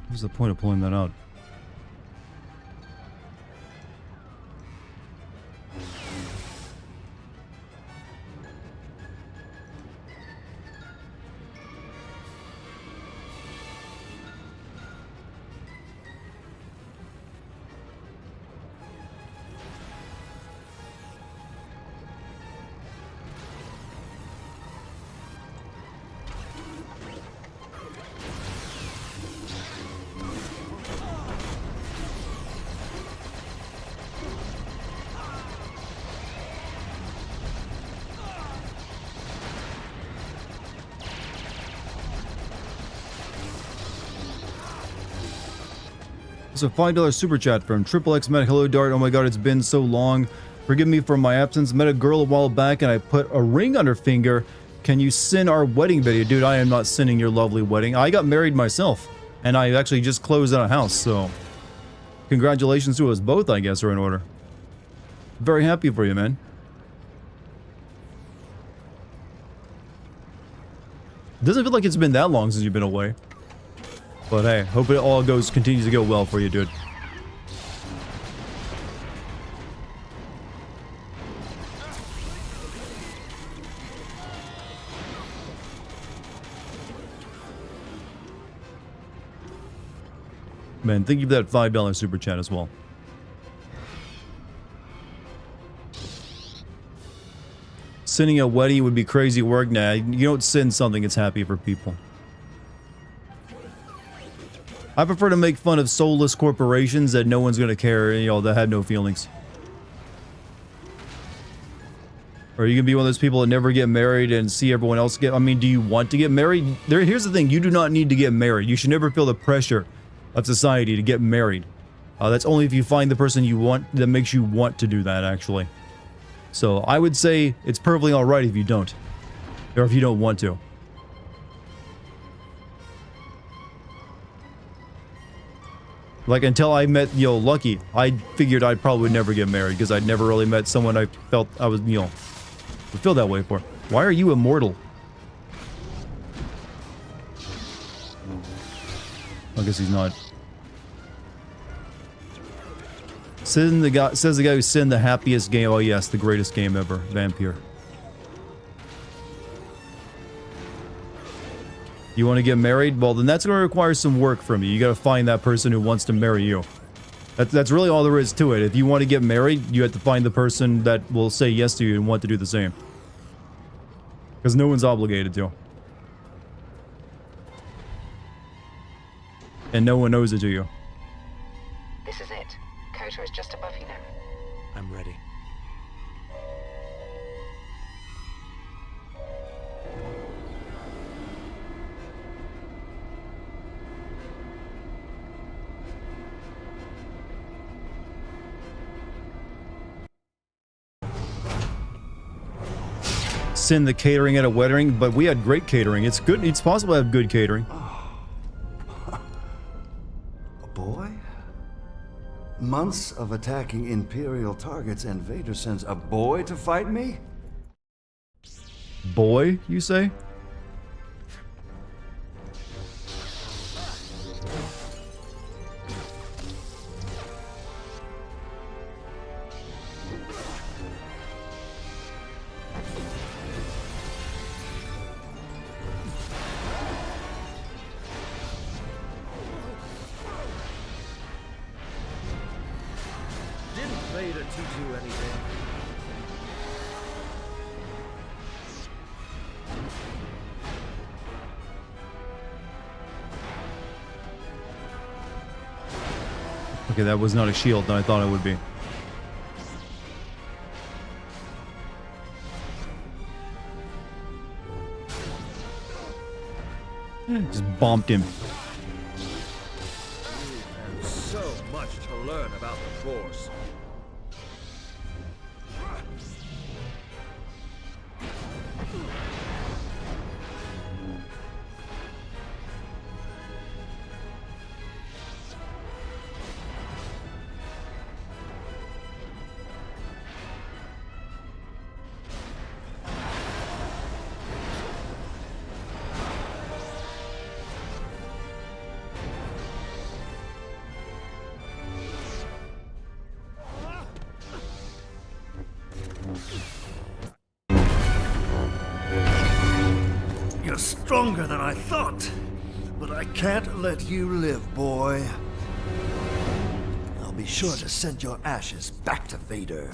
What's the point of pulling that out? It's a $5 super chat from Triple X Met. Hello Dart. Oh my god, it's been so long. Forgive me for my absence. Met a girl a while back and I put a ring on her finger. Can you sin our wedding video? Dude, I am not sinning your lovely wedding. I got married myself. And I actually just closed on a house, so... Congratulations to us both, I guess, are in order. Very happy for you, man. Doesn't feel like it's been that long since you've been away. But hey, hope it all continues to go well for you, dude. Man, thank you for that $5 super chat as well. Sinning a wedding would be crazy work. Nah, you don't sin something that's happy for people. I prefer to make fun of soulless corporations that no one's gonna care, you know, that had no feelings. Or you can be one of those people that never get married and see everyone else get... I mean, do you want to get married? Here's the thing, you do not need to get married. You should never feel the pressure of society to get married. That's only if you find the person you want that makes you want to do that, actually. So, I would say it's perfectly alright if you don't. Or if you don't want to. Like, until I met, you know, Lucky, I figured I'd probably never get married because I'd never really met someone I felt I was, you know, would feel that way for. Why are you immortal? I guess he's not. Says the guy who sinned the happiest game. Oh yes, the greatest game ever. Vampire. You want to get married? Well, then that's going to require some work from you. You got to find that person who wants to marry you. That's really all there is to it. If you want to get married, you have to find the person that will say yes to you and want to do the same. Because no one's obligated to. And no one knows it to you. This is it. Kota is just above you now. I'm ready. Sin the catering at a wedding, but we had great catering. It's good. It's possible to have good catering. months of attacking Imperial targets, and Vader sends a boy to fight me? Boy, you say? Vader teach you anything? Okay, that was not a shield that I thought it would be. Just bombed him. And so much to learn about the Force. You're stronger than I thought, but I can't let you live, boy. I'll be sure to send your ashes back to Vader.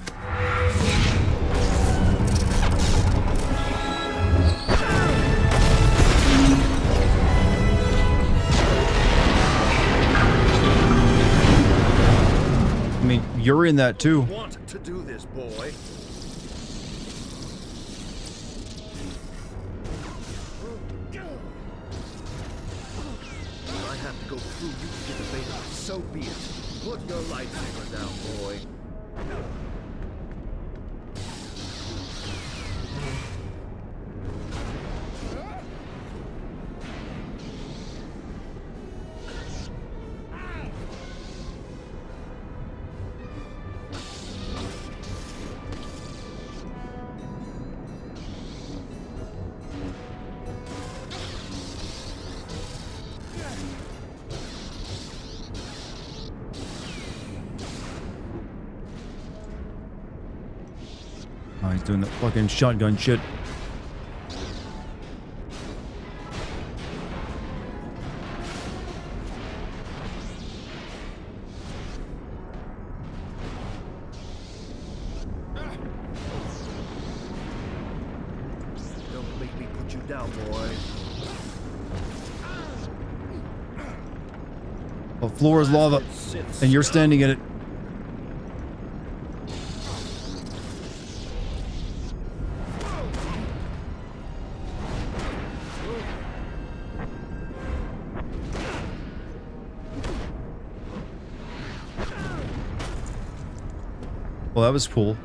I mean, you're in that too. Want to do this, boy? If I have to go through you to get the Vader, so be it. Put your lightsaber down, boy. Oh, he's doing the fucking shotgun shit. Don't make me put you down, boy. The floor is lava, and you're standing in it. Well, that was cool.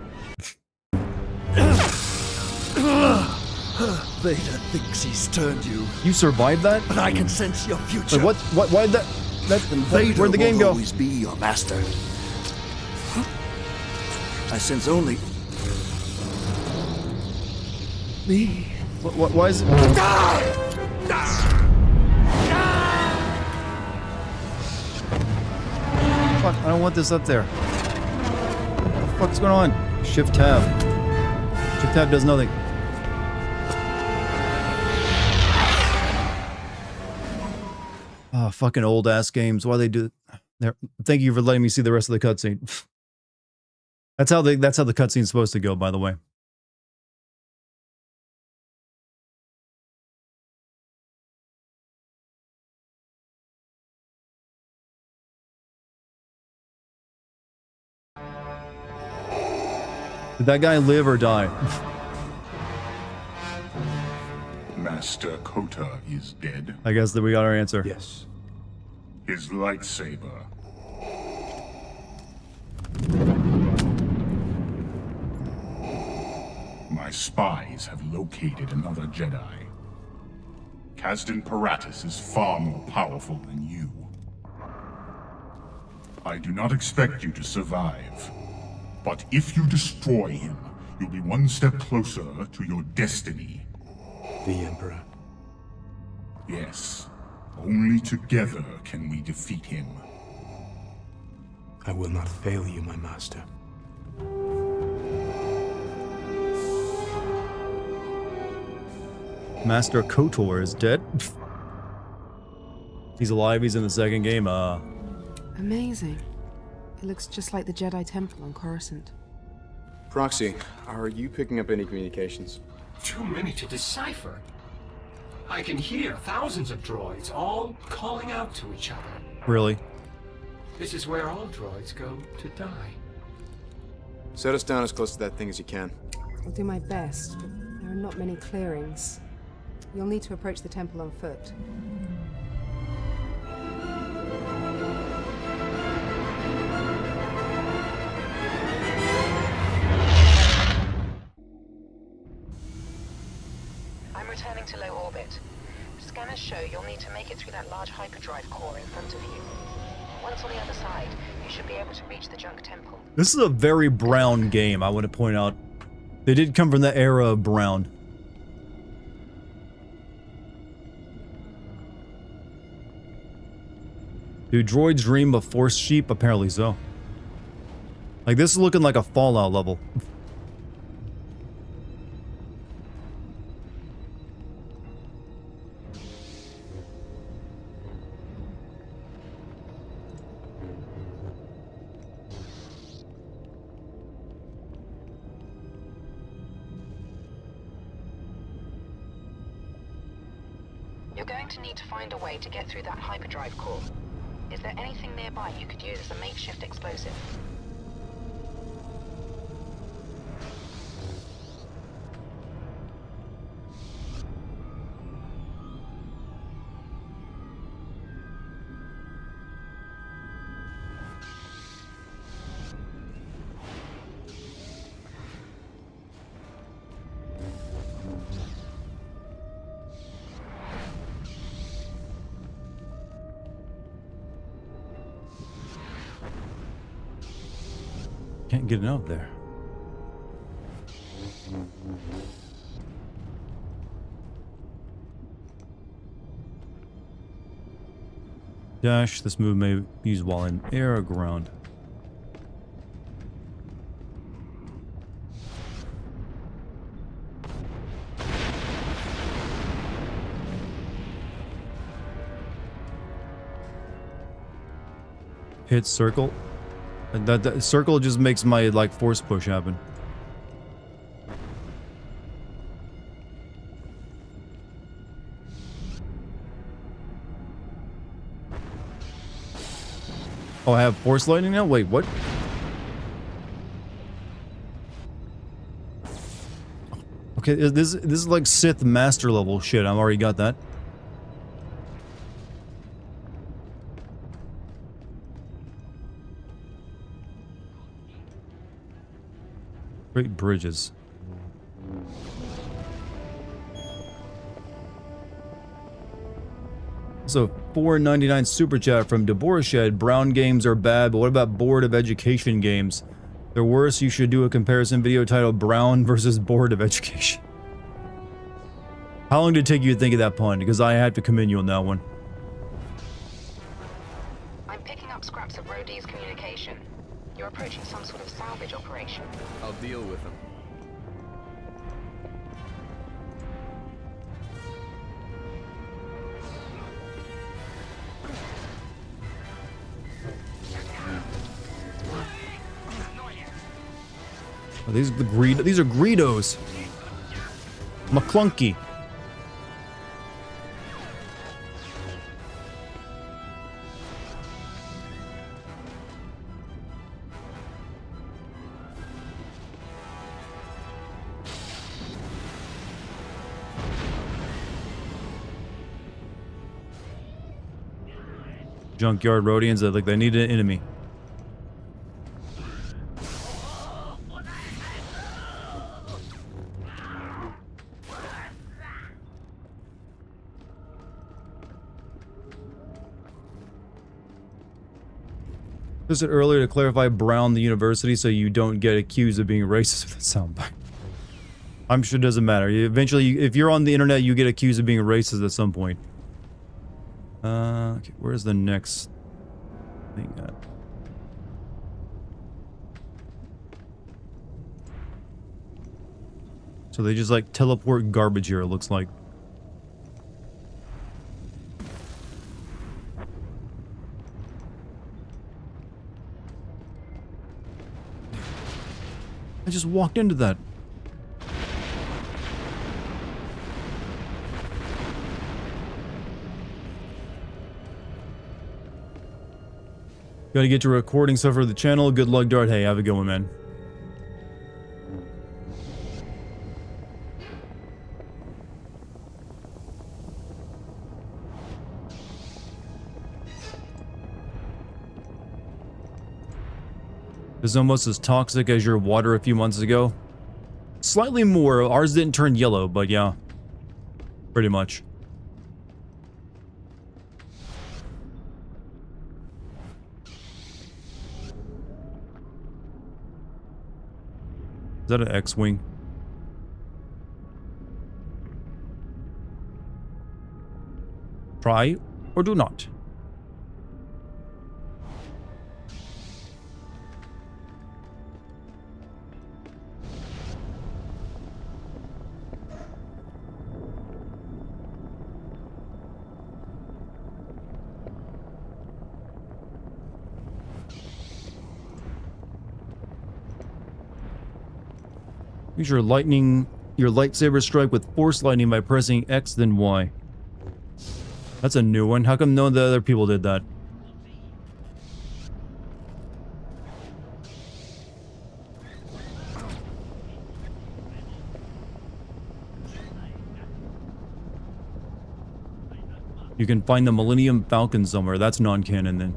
Vader thinks he's turned you, You survived that? but I can sense your future. Like, what? Why did that? Vader Where'd the game will go? always be your master. I sense only me. Why is it? Fuck, I don't want this up there. What the fuck's going on? Shift tab. Shift tab does nothing. Oh, fucking old ass games. Why they do? There. Thank you for letting me see the rest of the cutscene. That's how the cutscene's supposed to go, by the way. Did that guy live or die? Master Kota is dead. I guess that we got our answer. Yes. His lightsaber. My spies have located another Jedi. Kazdan Paratus is far more powerful than you. I do not expect you to survive. But if you destroy him, you'll be one step closer to your destiny. The Emperor. Yes. Only together can we defeat him. I will not fail you, my master. Master KOTOR is dead. He's alive, he's in the second game. Amazing. It looks just like the Jedi Temple on Coruscant. Proxy, are you picking up any communications? Too many to decipher. I can hear thousands of droids all calling out to each other. Really? This is where all droids go to die. Set us down as close to that thing as you can. I'll do my best, but there are not many clearings. You'll need to approach the temple on foot. I'm returning to low orbit. Scanners show you'll need to make it through that large hyperdrive core in front of you. Once on the other side, you should be able to reach the junk temple. This is a very brown game, I want to point out. They did come from the era of brown. Do droids dream of force sheep? Apparently so. Like, this is looking like a Fallout level. You're going to need to find a way to get through that hyperdrive core. Is there anything nearby you could use as a makeshift explosive? Can't get it out there. Dash. This move may be used while in air or ground. Hit circle. That circle just makes my, like, force push happen. Oh, I have force lightning now? Wait, what? Okay, this is like Sith master level shit. I've already got that. Great bridges. So, $4.99 super chat from Deborah. Brown games are bad, but what about Board of Education games? They're worse. You should do a comparison video titled Brown versus Board of Education. How long did it take you to think of that pun? Because I had to commend you on that one. I'm picking up scraps of Rhodey's communication. You're approaching some sort of salvage operation. I'll deal with him. Oh, these are Greedos. McClunky. Junkyard Rhodians, like they need an enemy. I said earlier to clarify Brown the university so you don't get accused of being racist with that soundbite. I'm sure it doesn't matter. Eventually, if you're on the internet, you get accused of being racist at some point. Okay, where's the next thing at? So they just like teleport garbage here, it looks like. I just walked into that. Gotta get to recording stuff for the channel. Good luck, Dart. Hey, have a good one, man. It's almost as toxic as your water a few months ago. Slightly more. Ours didn't turn yellow, but yeah. Pretty much. Is that an X-Wing? Try or do not. Use your lightsaber strike with force lightning by pressing X then Y. That's a new one. How come none of the other people did that? You can find the Millennium Falcon somewhere. That's non-canon then.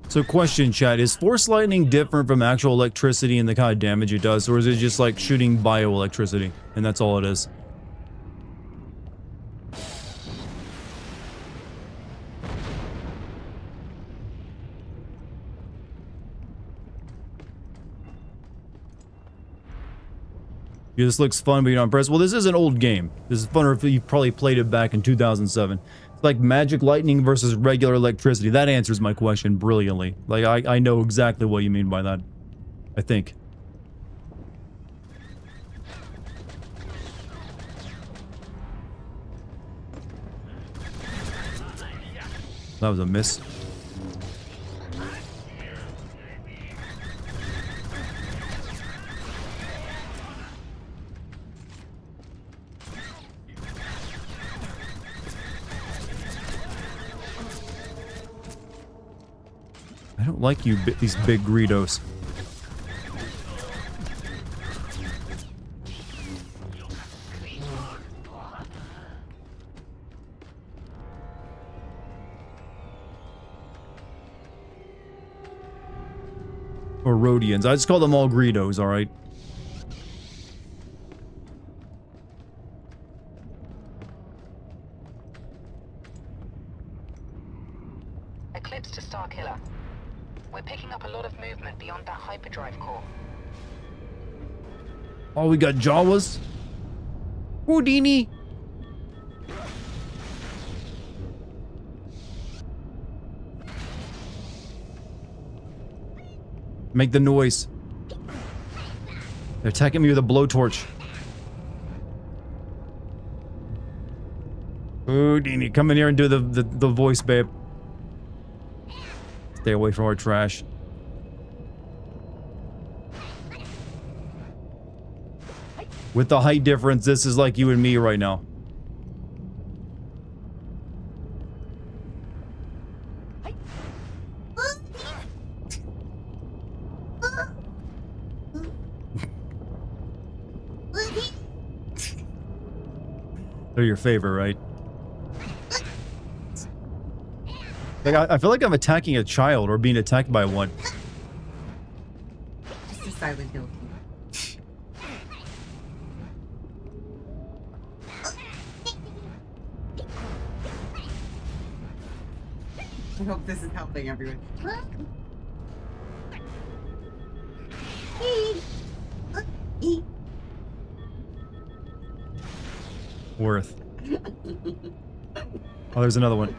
So question, chat, is force lightning different from actual electricity and the kind of damage it does, or is it just like shooting bioelectricity, and that's all it is? Yeah, this looks fun, but you're not impressed. Well, this is an old game. This is funner if you probably played it back in 2007. Like magic lightning versus regular electricity. That answers my question brilliantly. Like, I know exactly what you mean by that. I think. That was a miss. I don't like you, these big Greedos. Or Rhodians. I just call them all Greedos, alright? Eclipse to Starkiller. We're picking up a lot of movement beyond that hyperdrive core. Oh, we got Jawas? Houdini! Make the noise. They're attacking me with a blowtorch. Houdini, come in here and do the voice, babe. Stay away from our trash. With the height difference, this is like you and me right now. They're your favorite, right? Like, I feel like I'm attacking a child or being attacked by one. Just a Silent Hill. I hope this is helping everyone. Worth. Oh, there's another one.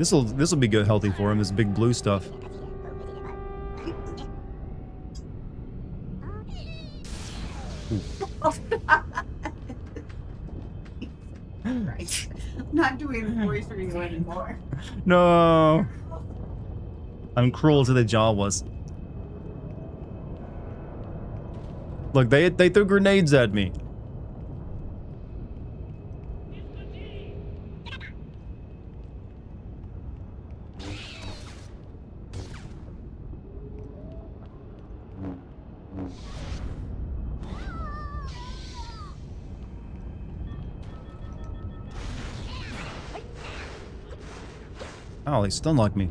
This'll be good, healthy for him. This big blue stuff. Right. I'm not doing the voice for you anymore. No. I'm cruel to the Jawas. Look, they threw grenades at me. Oh, they stun locked me.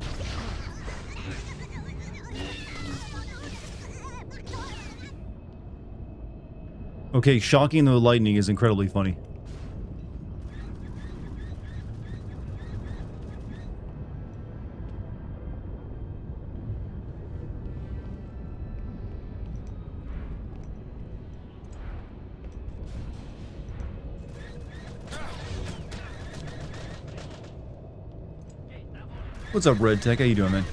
Okay, shocking the lightning is incredibly funny. What's up, Red Tech? How you doing, man?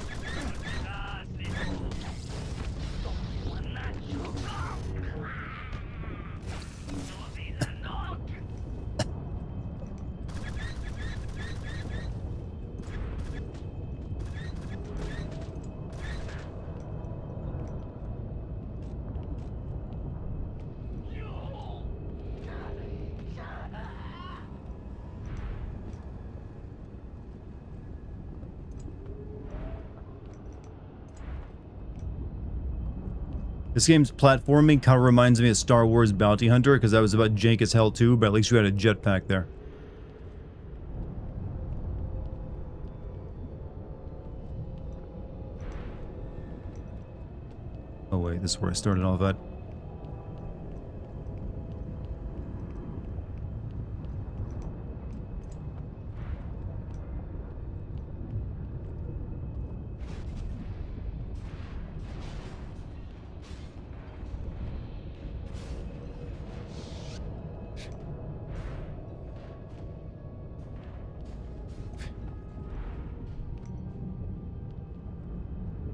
This game's platforming kind of reminds me of Star Wars Bounty Hunter, because that was about jank as hell too, but at least you had a jetpack there. Oh wait, this is where I started all that.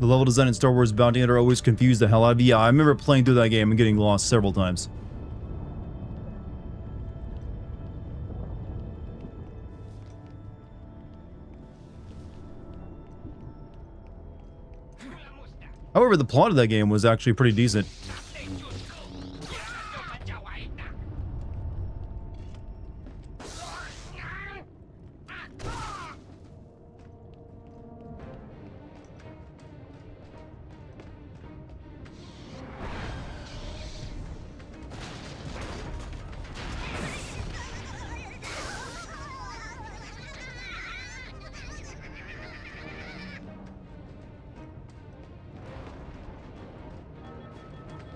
The level design in Star Wars Bounty Hunter always confused the hell out of me. Yeah, I remember playing through that game and getting lost several times. However, the plot of that game was actually pretty decent.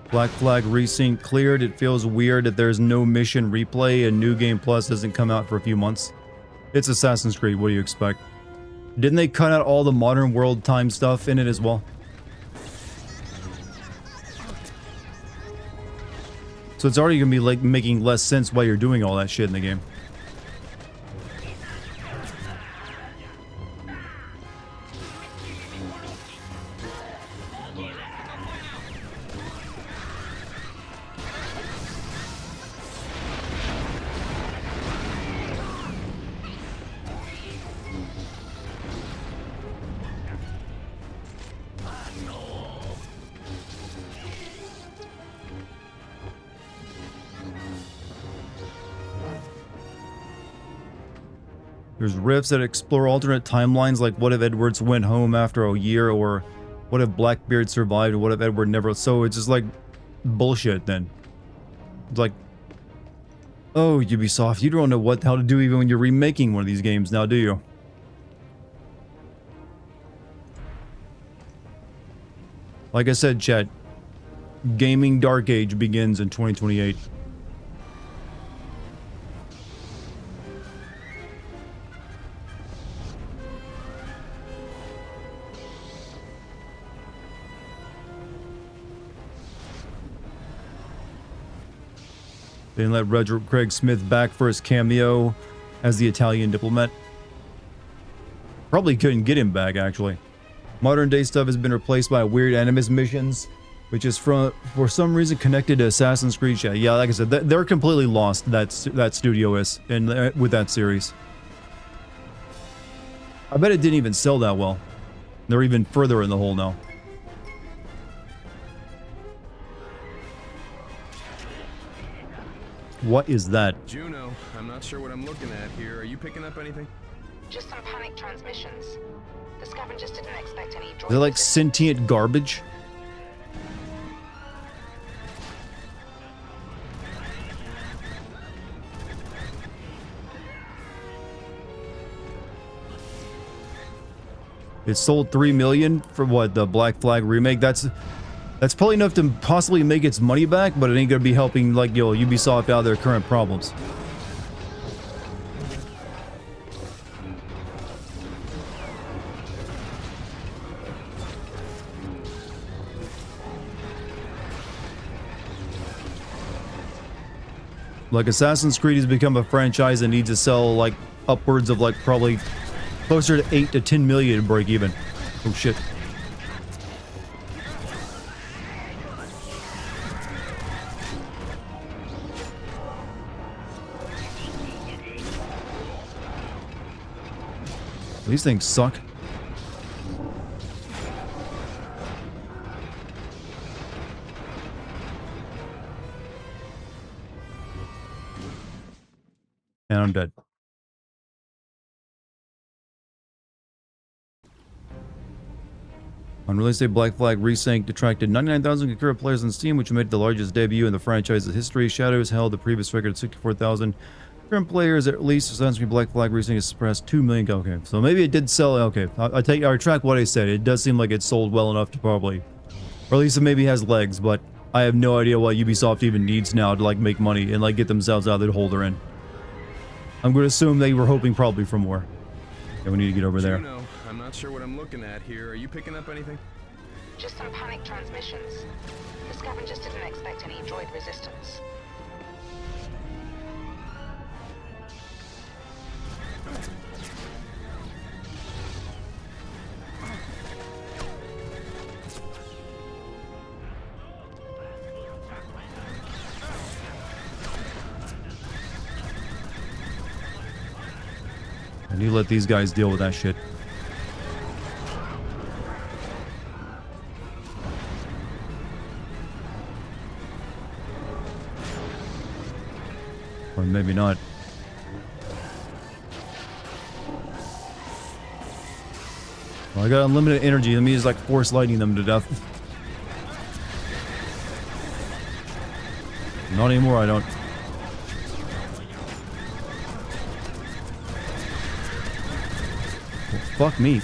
Black Flag Resync cleared. It feels weird that there's no mission replay and New Game Plus doesn't come out for a few months. It's Assassin's Creed, what do you expect? Didn't they cut out all the modern world time stuff in it as well? So it's already gonna be like making less sense why you're doing all that shit in the game. There's rifts that explore alternate timelines, like what if Edwards went home after a year, or what if Blackbeard survived, and what if Edward never. So it's just like bullshit then. It's like, oh, Ubisoft, you don't know what the hell to do even when you're remaking one of these games now, do you? Like I said, chat, gaming dark age begins in 2028. They didn't let Roger Craig Smith back for his cameo as the Italian diplomat. Probably couldn't get him back, actually. Modern day stuff has been replaced by weird Animus missions, which is for some reason connected to Assassin's Creed. Yeah, like I said, they're completely lost. That studio is with that series. I bet it didn't even sell that well. They're even further in the hole now. What is that? Juno, I'm not sure what I'm looking at here. Are you picking up anything? Just some panic transmissions. The scavengers didn't expect any droid. Is it like sentient garbage? It sold 3 million for what, the Black Flag remake? That's probably enough to possibly make its money back, but it ain't gonna be helping, like, yo, Ubisoft out of their current problems. Like, Assassin's Creed has become a franchise that needs to sell, like, upwards of, like, probably closer to 8 to 10 million to break even. Oh, shit. These things suck. And I'm dead. On release day, Black Flag Resync attracted 99,000 concurrent players on Steam, which made it the largest debut in the franchise's history. Shadows held the previous record at 64,000. Current players at least Assassin's Creed Black Flag Resync has surpassed 2 million. Okay, so maybe it did sell. Okay, I retract what I said. It does seem like it sold well enough to probably, or at least it maybe has legs. But I have no idea what Ubisoft even needs now to like make money and like get themselves out of the hole they're in. I'm going to assume they were hoping probably for more. Okay, we need to get over there. Juno, I'm not sure what I'm looking at here. Are you picking up anything? Just some panic transmissions. The scavengers didn't expect any droid resistance. And you let these guys deal with that shit. Or maybe not. Well, I got unlimited energy. Let me just like force lightning them to death. Not anymore, I don't. Well, fuck me.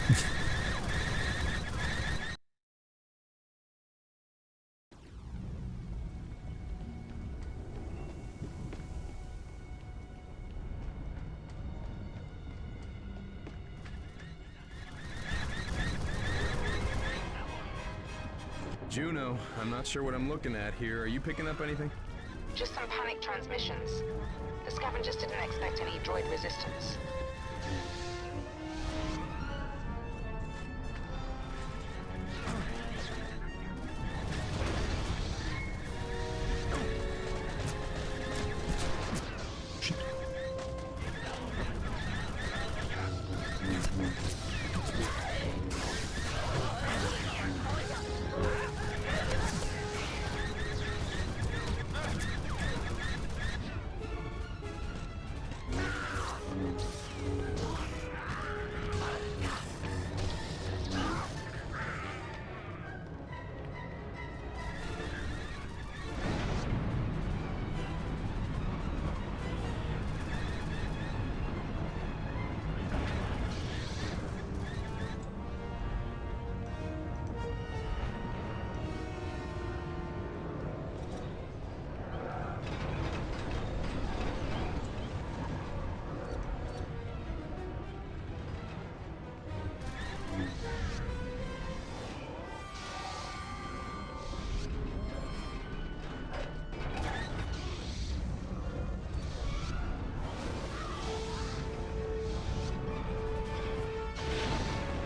Juno, I'm not sure what I'm looking at here. Are you picking up anything? Just some panic transmissions. The scavengers didn't expect any droid resistance.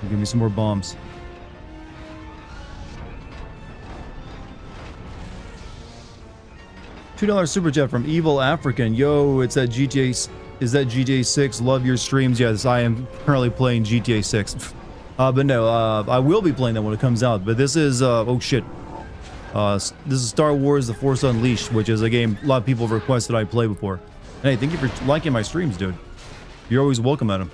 Give me some more bombs. $2 super chat from Evil African. Yo, it's that GTA. Is that GTA 6? Love your streams. Yes, I am currently playing GTA 6. But no, I will be playing that when it comes out. But this is oh shit. This is Star Wars: The Force Unleashed, which is a game a lot of people have requested I play before. And hey, thank you for liking my streams, dude. You're always welcome at them.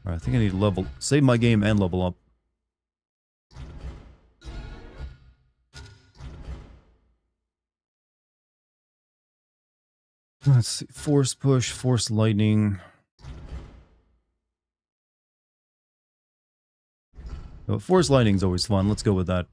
Alright, I think I need to save my game and level up. Let's see. Force push, force lightning. Oh, force lightning's always fun. Let's go with that.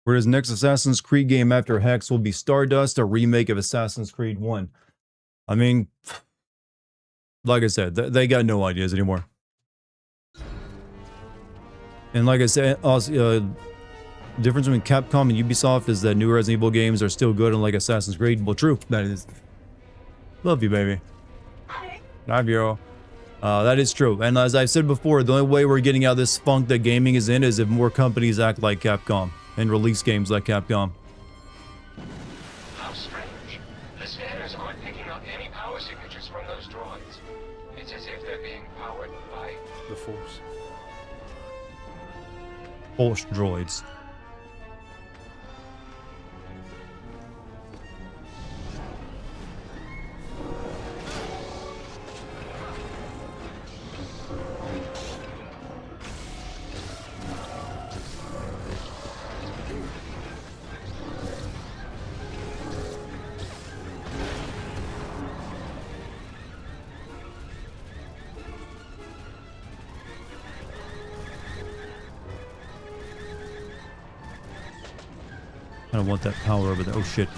Whereas next Assassin's Creed game after Hex will be Stardust, a remake of Assassin's Creed 1. I mean, like I said, they got no ideas anymore. And like I said, also, difference between Capcom and Ubisoft is that new Resident Evil games are still good, unlike Assassin's Creed. Well, true. That is. Love you, baby. Love you. That is true. And as I've said before, the only way we're getting out of this funk that gaming is in is if more companies act like Capcom and release games like Capcom. How strange. The scanners aren't picking up any power signatures from those droids. It's as if they're being powered by the Force. Force droids. I don't want that power over there. Oh shit.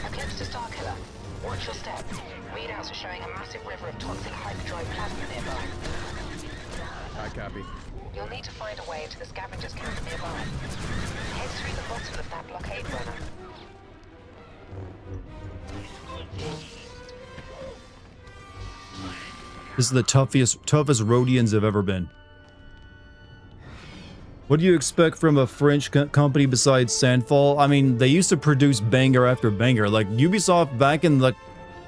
Eclipse to Starkiller. Watch your step. Readouts are showing a massive river of toxic hyperdrive plasma nearby. I copy. You'll need to find a way into the scavengers camp nearby. Head through the bottom of that blockade runner. This is the toughest Rhodians have ever been. What do you expect from a French company besides Sandfall? I mean, they used to produce banger after banger. Like, Ubisoft back in, like,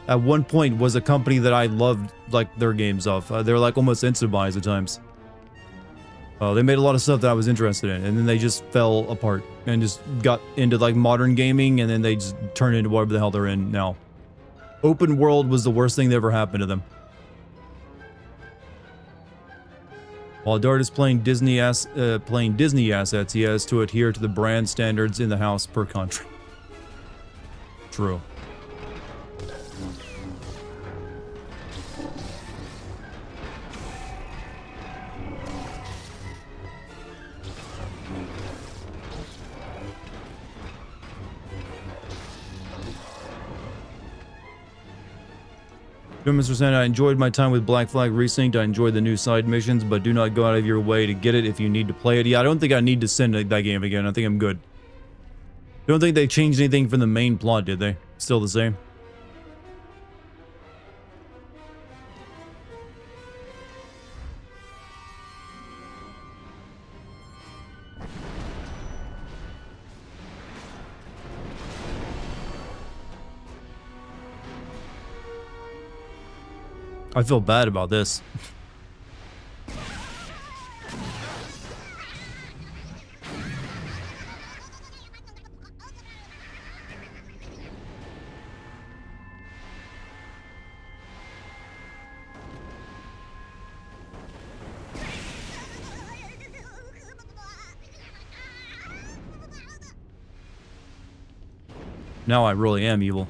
at one point was a company that I loved, like, their games of. They were, like, almost instant buys at times. They made a lot of stuff that I was interested in, and then they just fell apart and just got into, like, modern gaming, and then they just turned into whatever the hell they're in now. Open world was the worst thing that ever happened to them. While Dart is playing Disney assets, he has to adhere to the brand standards in the house per country. True. Mr. Santa, I enjoyed my time with Black Flag Resync. I enjoyed the new side missions, but do not go out of your way to get it if you need to play it. Yeah, I don't think I need to send that game again. I think I'm good. I don't think they changed anything from the main plot, did they? Still the same? I feel bad about this. Now I really am evil.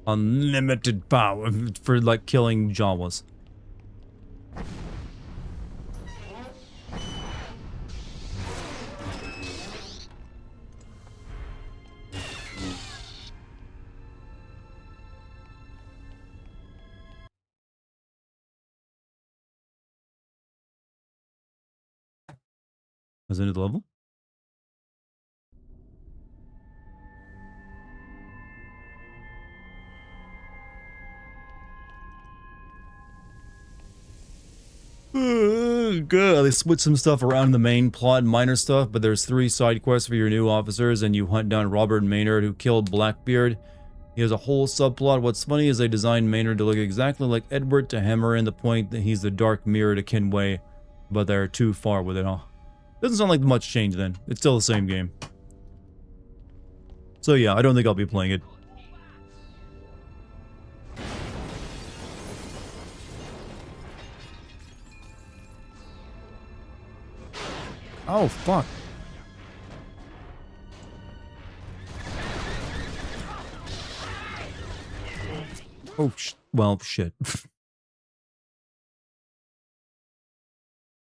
Unlimited power for like killing Jawas. Was it into the level? Good. They switch some stuff around in the main plot, minor stuff, but there's 3 side quests for your new officers, and you hunt down Robert Maynard, who killed Blackbeard. He has a whole subplot. What's funny is they designed Maynard to look exactly like Edward to hammer in the point that he's the dark mirror to Kinway, but they're too far with it, huh? Doesn't sound like much change then. It's still the same game. So yeah, I don't think I'll be playing it. Oh, fuck. Oh, well, shit.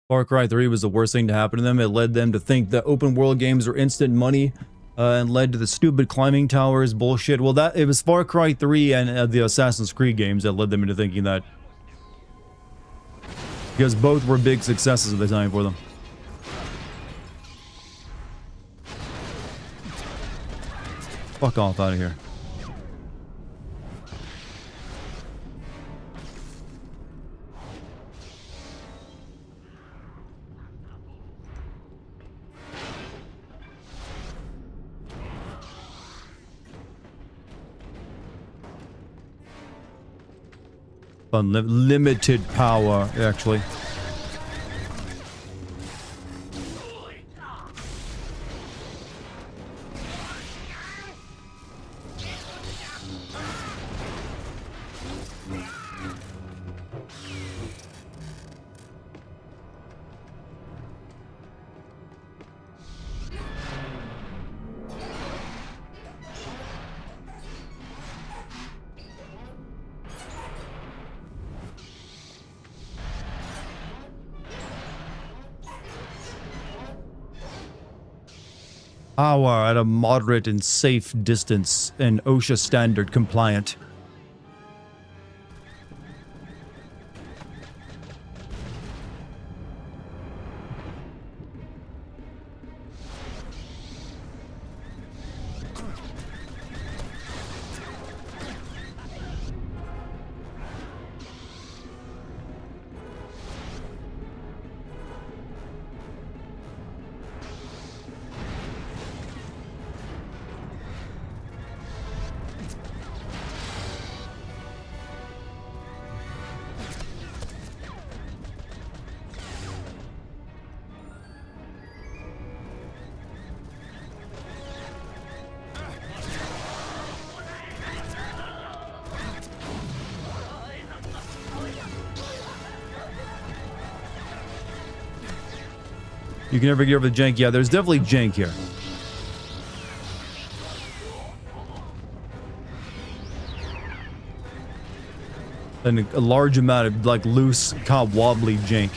Far Cry 3 was the worst thing to happen to them. It led them to think that open world games are instant money, and led to the stupid climbing towers bullshit. Well, it was Far Cry 3 and the Assassin's Creed games that led them into thinking that. Because both were big successes at the time for them. Fuck off out of here. Limited power, actually. Power at a moderate and safe distance and OSHA standard compliant. You can never get over the jank. Yeah, there's definitely jank here. And a large amount of, like, loose, kind of wobbly jank.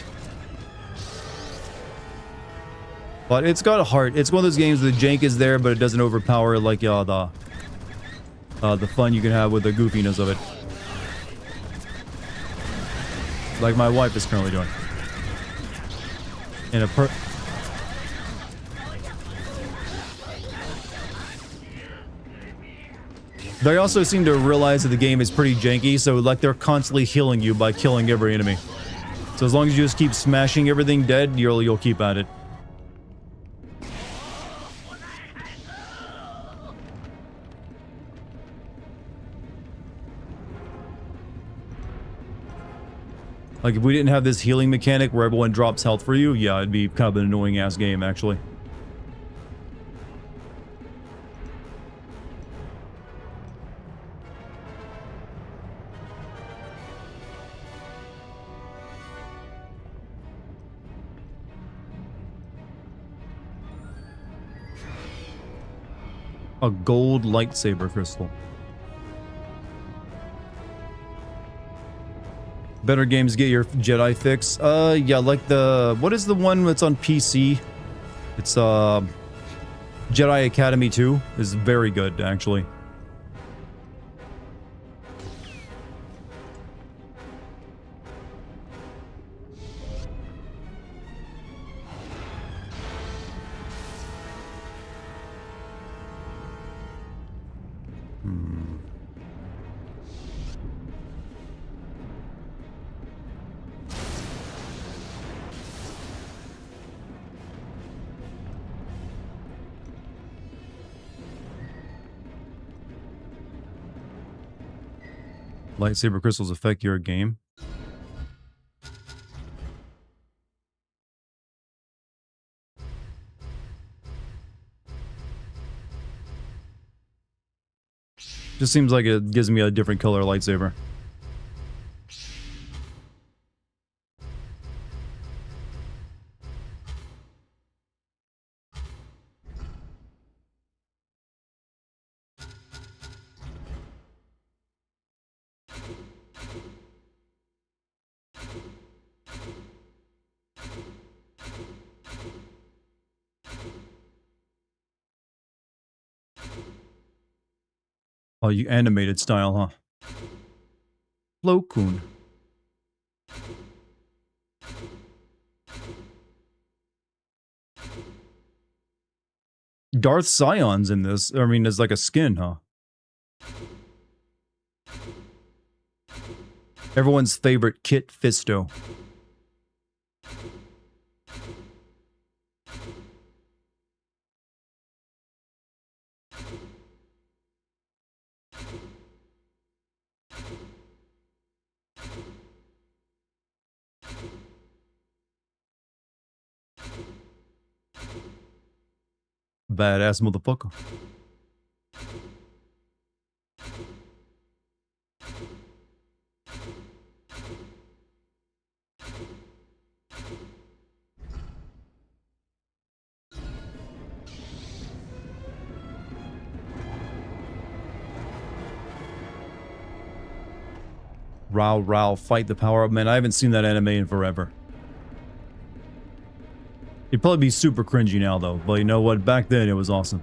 But it's got a heart. It's one of those games where the jank is there, but it doesn't overpower, like, the fun you can have with the goofiness of it. Like my wife is currently doing. In a They also seem to realize that the game is pretty janky, so like they're constantly healing you by killing every enemy. So as long as you just keep smashing everything dead, you'll keep at it. Like if we didn't have this healing mechanic where everyone drops health for you, yeah, it'd be kind of an annoying ass game actually. A gold lightsaber crystal. Better games get your Jedi fix. Yeah, like the... What is the one that's on PC? It's, Jedi Academy 2 is very good, actually. Lightsaber crystals affect your game. Just seems like it gives me a different color lightsaber. Oh, you animated style, huh? Plo Koon. Darth Sion's in this. I mean, it's like a skin, huh? Everyone's favorite Kit Fisto. Badass motherfucker. Rao, fight the power up. Man, I haven't seen that anime in forever. It'd probably be super cringy now, though. But you know what? Back then, it was awesome.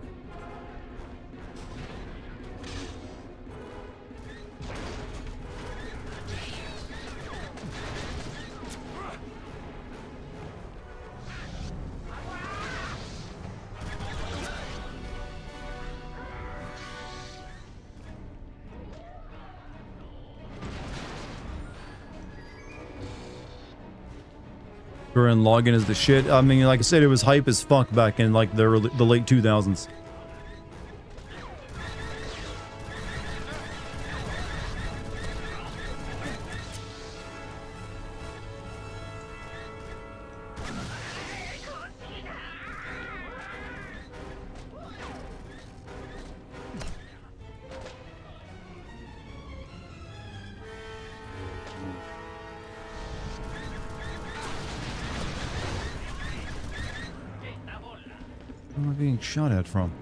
And login is the shit. I mean, like I said, it was hype as fuck back in like the late 2000s. Where am I being shot at from?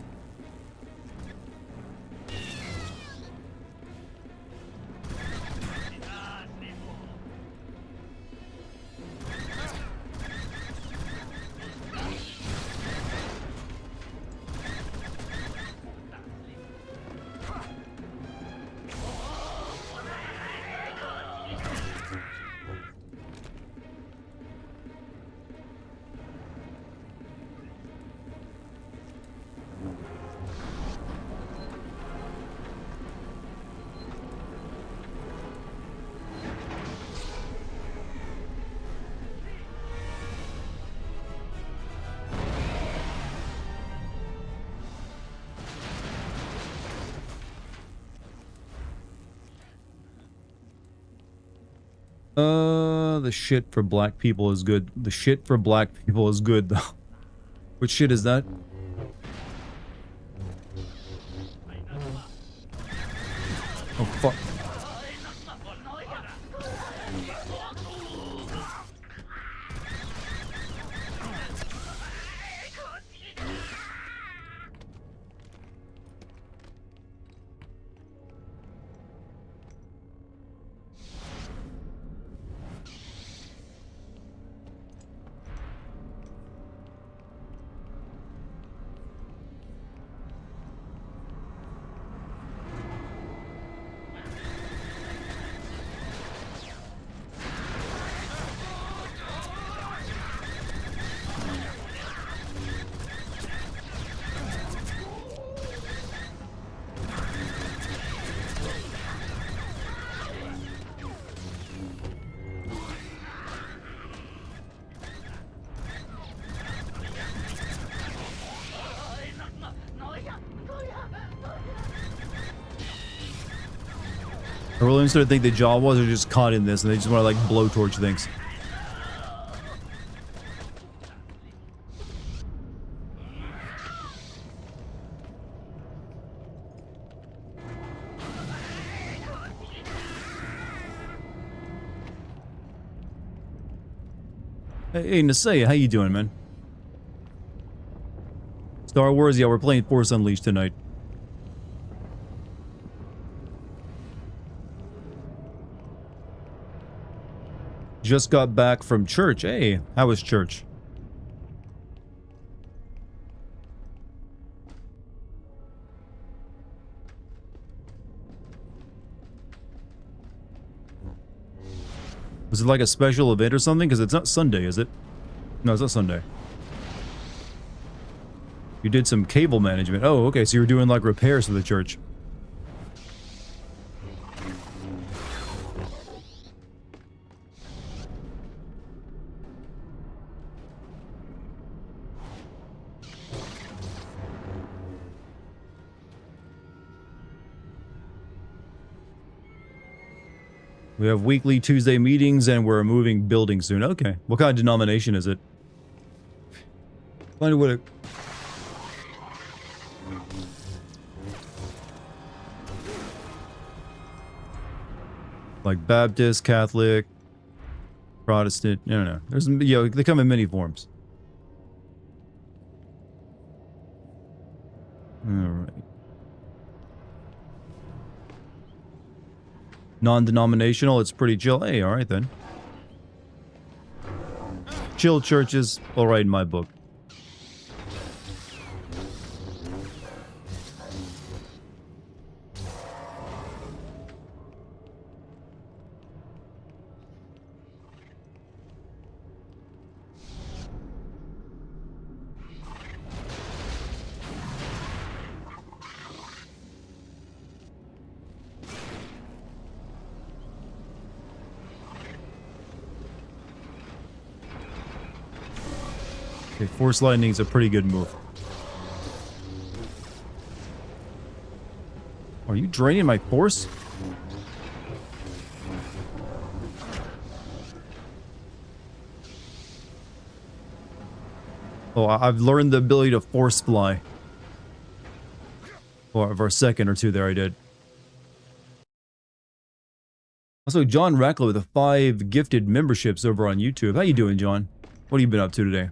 The shit for black people is good. The shit for black people is good, though. What shit is that? Oh, fuck. I really started to think the Jawas are just caught in this and they just want to like blowtorch things. Hey, Nasaya, how you doing, man? Star Wars, yeah, we're playing Force Unleashed tonight. Just got back from church. Hey, how was church? Was it like a special event or something? Because it's not Sunday, is it? No, it's not Sunday. You did some cable management. Oh, okay, so you were doing like repairs for the church. We have weekly Tuesday meetings and we're moving buildings soon. Okay. What kind of denomination is it? Find what it... Like Baptist, Catholic, Protestant. I don't know. There's, yeah, they come in many forms. Alright. Non-denominational, it's pretty chill. Hey, alright then. Chill churches, alright in my book. Okay, Force Lightning's a pretty good move. Are you draining my force? Oh, I've learned the ability to force fly. Or for a second or two there I did. Also, John Rackler with the 5 gifted memberships over on YouTube. How you doing, John? What have you been up to today?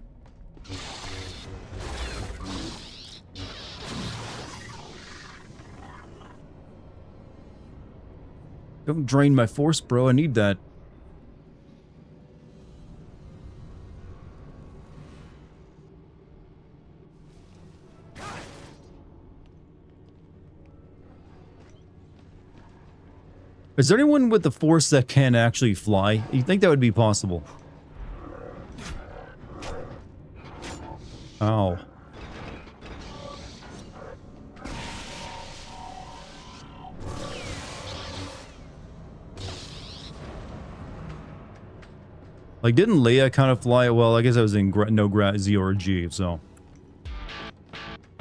Don't drain my force, bro. I need that. Is there anyone with the force that can actually fly? You think that would be possible? Ow. Like, didn't Leia kind of fly? Well, I guess I was in Z or G, so.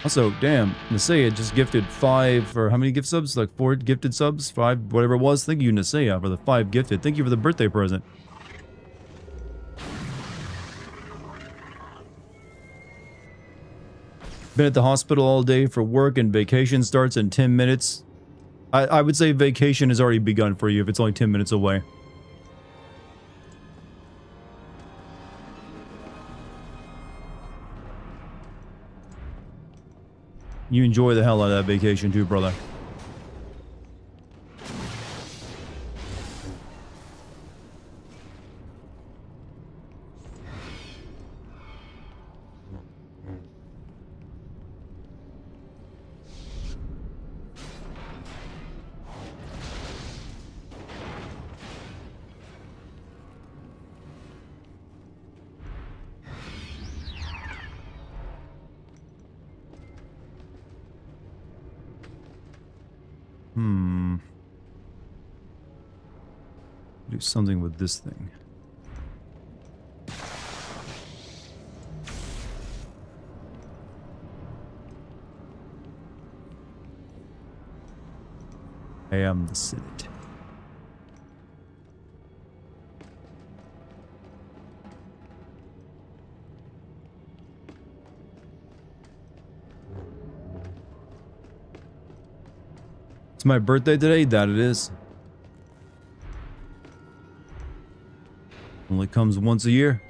Also, damn, Nasaya just gifted 5, or how many gift subs? Like 4 gifted subs? 5, whatever it was. Thank you, Nasaya, for the 5 gifted. Thank you for the birthday present. Been at the hospital all day for work and vacation starts in 10 minutes. I would say vacation has already begun for you if it's only 10 minutes away. You enjoy the hell out of that vacation too, brother. Do something with this thing. I am the Senate. my birthday today? That it is. Only comes once a year.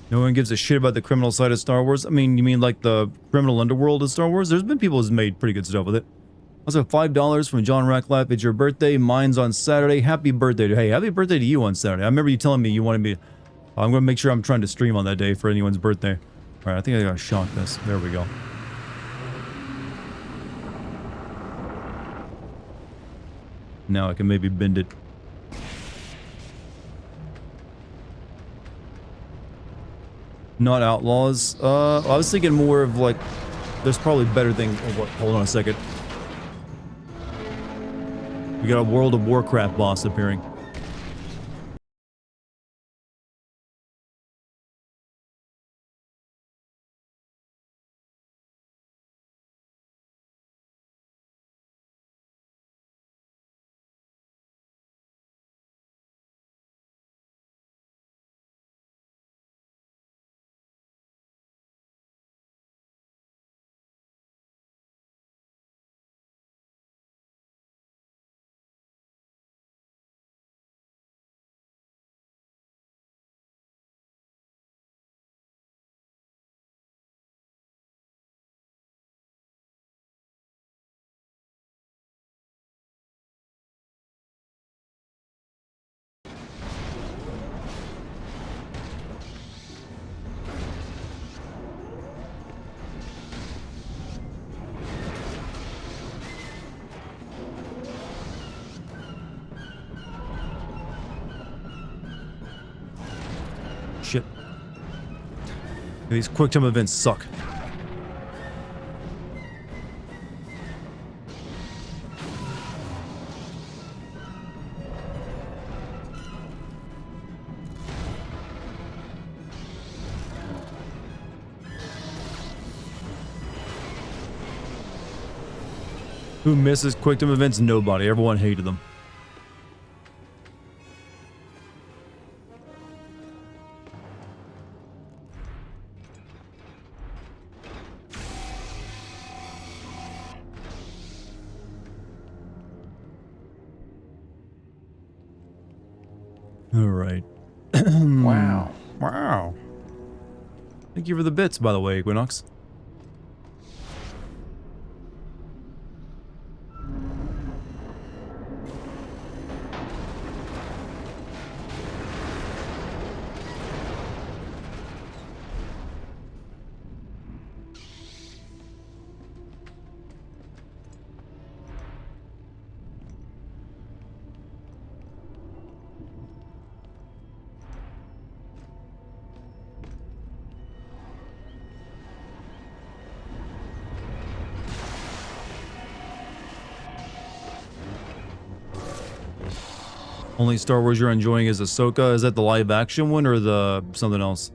No one gives a shit about the criminal side of Star Wars. I mean, you mean like the criminal underworld of Star Wars? There's been people who's made pretty good stuff with it. Also, $5 from John Ratcliffe. It's your birthday. Mine's on Saturday. Happy birthday. Hey, happy birthday to you on Saturday. I remember you telling me you wanted me... I'm going to make sure I'm trying to stream on that day for anyone's birthday. All right, I think I got to shock this. There we go. Now I can maybe bend it. Not outlaws. I was thinking more of like, there's probably better things. Oh, what? Hold on a second. We got a World of Warcraft boss appearing. Shit. These quick time events suck. Who misses quick time events? Nobody. Everyone hated them. All right. Wow. Wow. Thank you for the bits, by the way, Equinox. Only Star Wars you're enjoying is Ahsoka. Is that the live action one or the something else?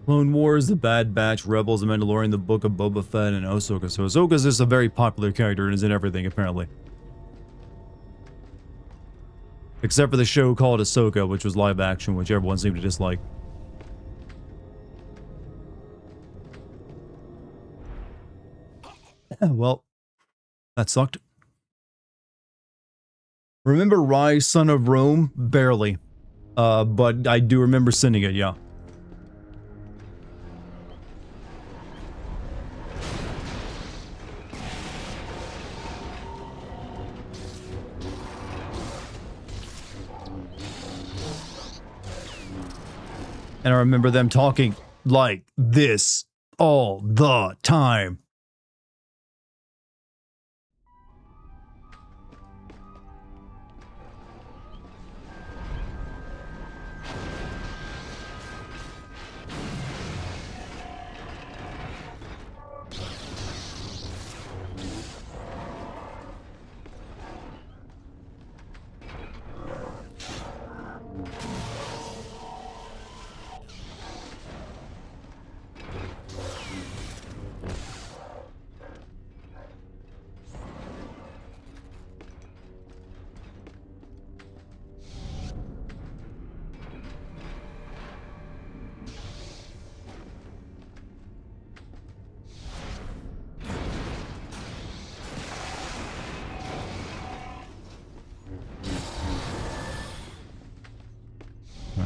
Clone Wars, The Bad Batch, Rebels, The Mandalorian, The Book of Boba Fett, and Ahsoka. So Ahsoka's just a very popular character and is in everything, apparently. Except for the show called Ahsoka, which was live action, which everyone seemed to dislike. Well, that sucked. Remember Rise, Son of Rome? Barely. But I do remember sending it, yeah. And I remember them talking like this all the time.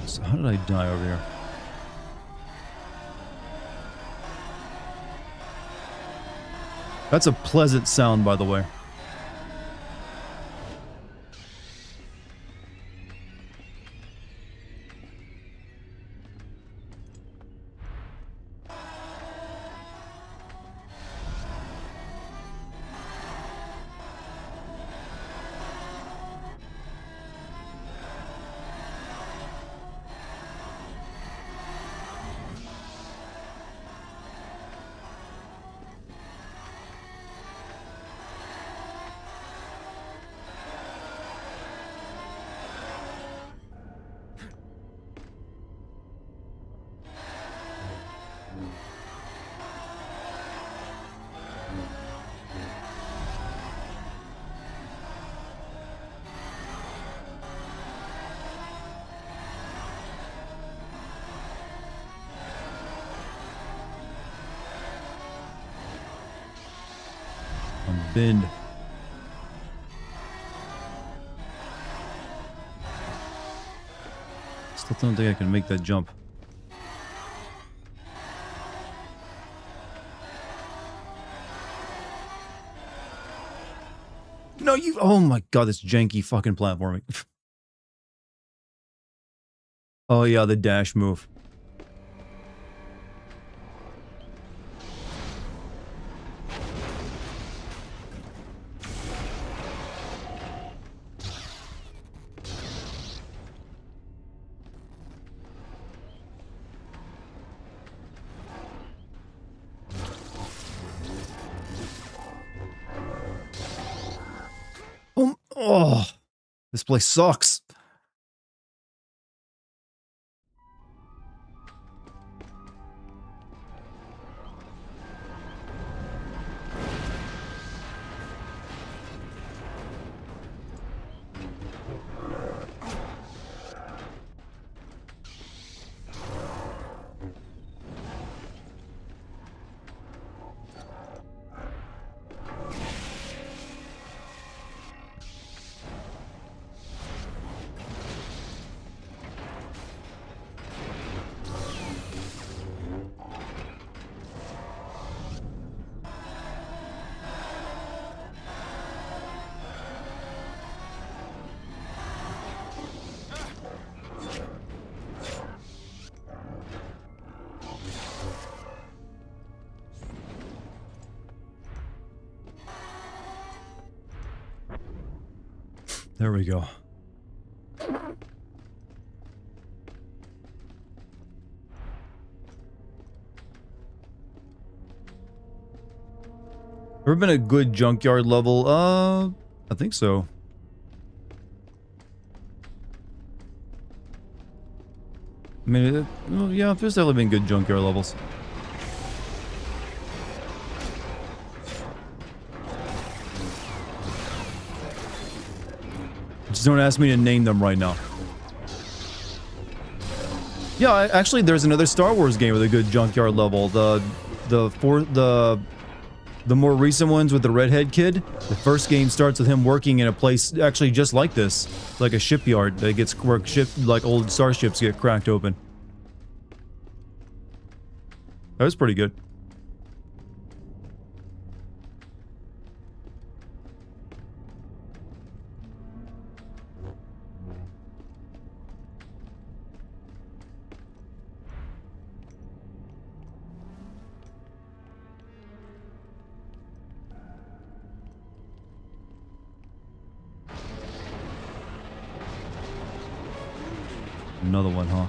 So how did I die over here? That's a pleasant sound, by the way. Bend. Still don't think I can make that jump. No, you. Oh my god, this janky fucking platforming. Oh yeah, the dash move. Oh, this place sucks. There we go. Ever been a good junkyard level? I think so. I mean, well, yeah, there's definitely been good junkyard levels. Just don't ask me to name them right now. Yeah, actually, there's another Star Wars game with a good junkyard level. The more recent ones with the redhead kid. The first game starts with him working in a place actually just like this, like a shipyard that gets like old starships get cracked open. That was pretty good. another one, huh?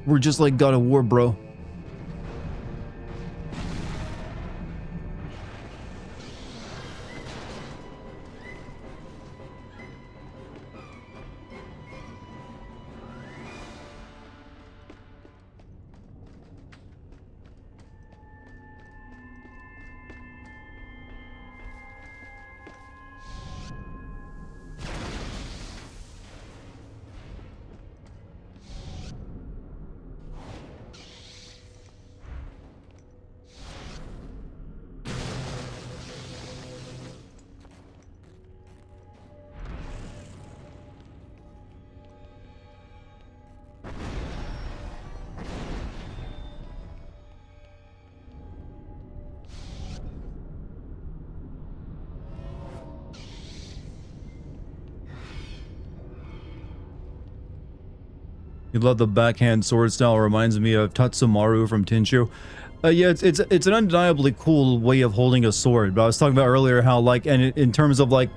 We're just like God of War, bro. You love the backhand sword style. Reminds me of Tatsumaru from Tenchu. Yeah, it's an undeniably cool way of holding a sword. But I was talking about earlier how, like, and in terms of like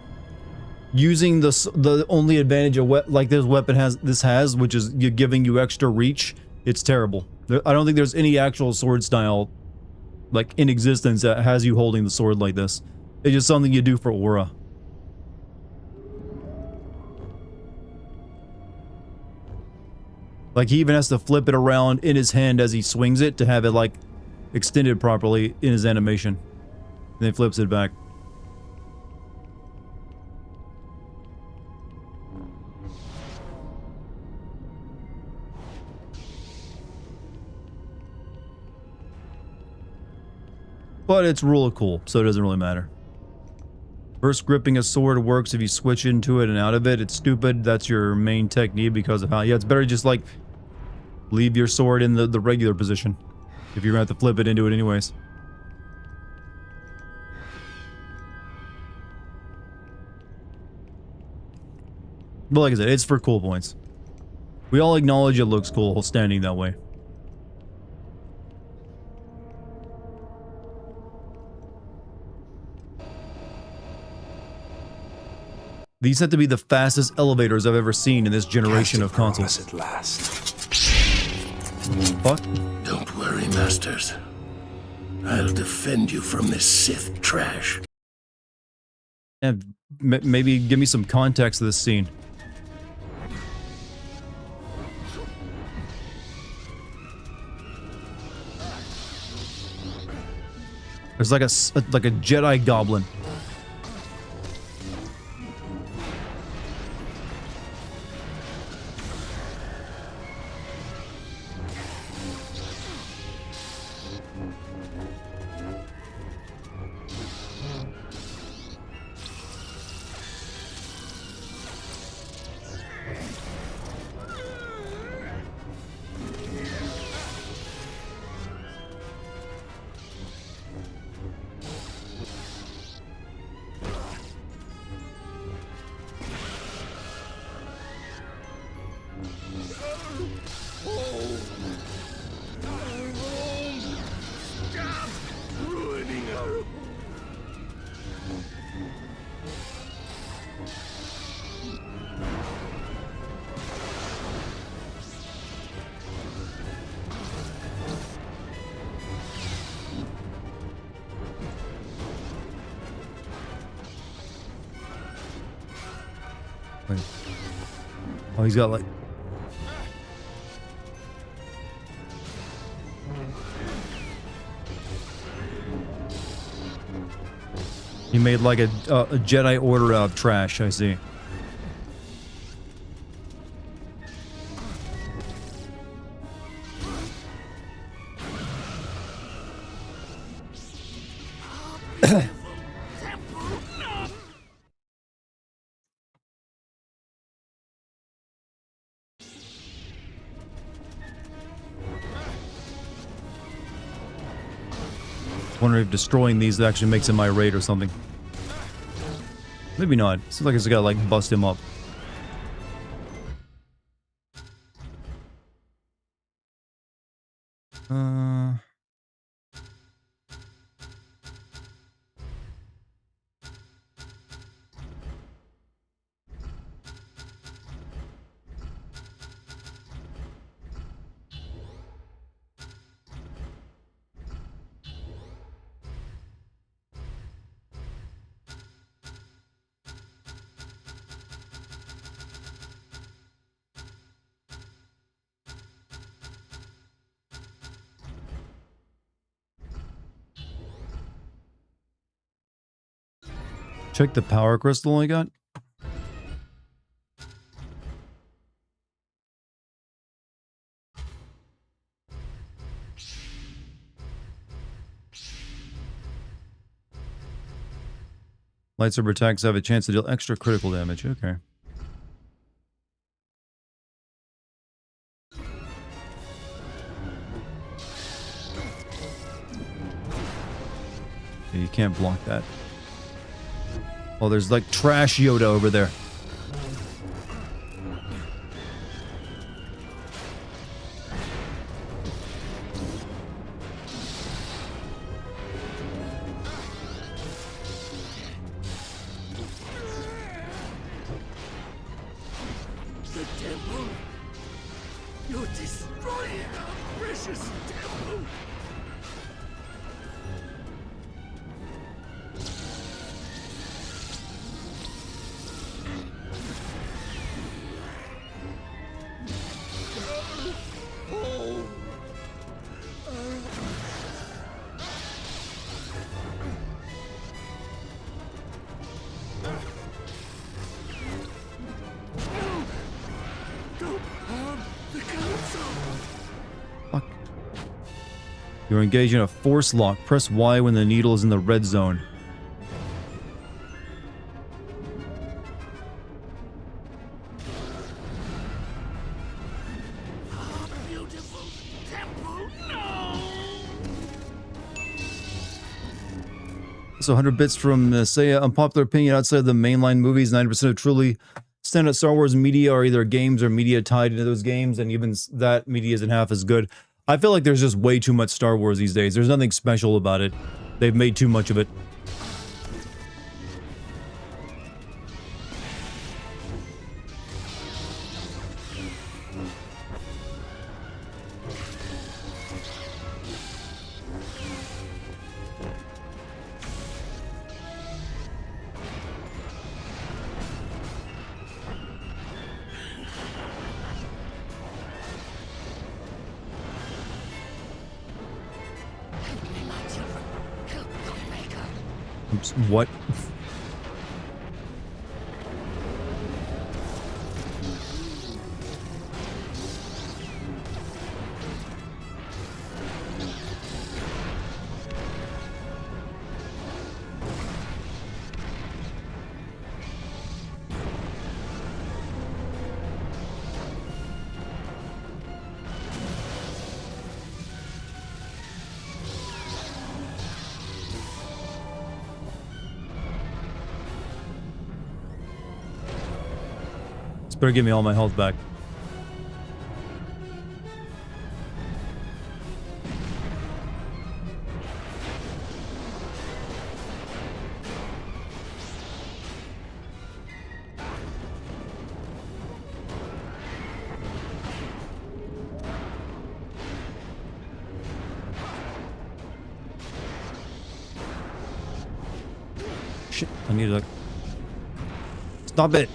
using the only advantage of like this weapon has, which is giving you extra reach. It's terrible. I don't think there's any actual sword style like in existence that has you holding the sword like this. It's just something you do for aura. Like, he even has to flip it around in his hand as he swings it to have it, like, extended properly in his animation. And then flips it back. But it's rule of cool, so it doesn't really matter. First gripping a sword works if you switch into it and out of it. It's stupid. That's your main technique because of how... Yeah, it's better to just, like, leave your sword in the regular position. If you're gonna have to flip it into it anyways. But like I said, it's for cool points. We all acknowledge it looks cool standing that way. These have to be the fastest elevators I've ever seen in this generation of consoles. At last. Fuck. Don't worry, Masters. I'll defend you from this Sith trash. And maybe give me some context to this scene. There's like a Jedi goblin. Wait. Oh, he's got like... He made like a Jedi Order out of trash, I see. Wondering if destroying these actually makes him irate or something. Maybe not. Seems like it's gotta like bust him up. Check the power crystal I got. Lightsaber attacks have a chance to deal extra critical damage. Okay. Okay, you can't block that. Oh, there's like trash Yoda over there. The temple? You're destroying our precious temple! You're engaged in a force lock. Press Y when the needle is in the red zone. Beautiful temple, no! So 100 bits from Saya. Unpopular opinion outside of the mainline movies, 90% of truly standout Star Wars media are either games or media tied into those games, and even that media isn't half as good. I feel like there's just way too much Star Wars these days. There's nothing special about it. They've made too much of it. Oops, what? Better give me all my health back. Shit, I need to... Stop it!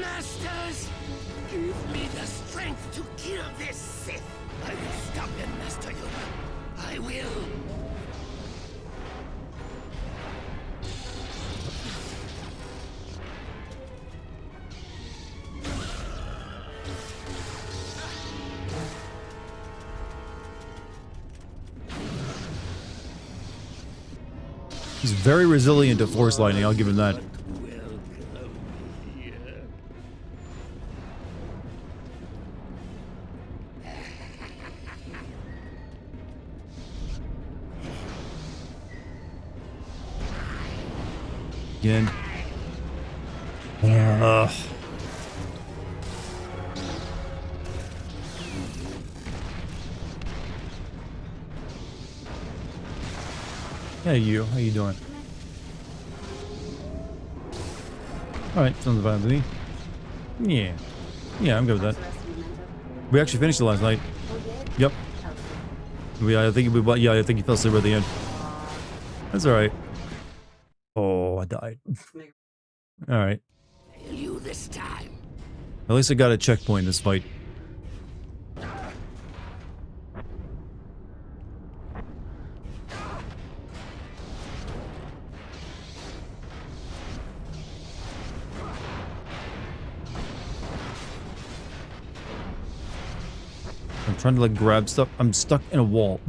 Masters, give me the strength to kill this Sith. I will stop him, Master Yoda. I will. He's very resilient to force lightning, I'll give him that. Again. Hey you, how you doing? Alright, sounds fine with me. Yeah. Yeah, I'm good with that. We actually finished it last night. Yep. I think you fell asleep at the end. That's alright. Oh, I died. Alright. You this time. At least I got a checkpoint in this fight. I'm trying to like grab stuff. I'm stuck in a wall.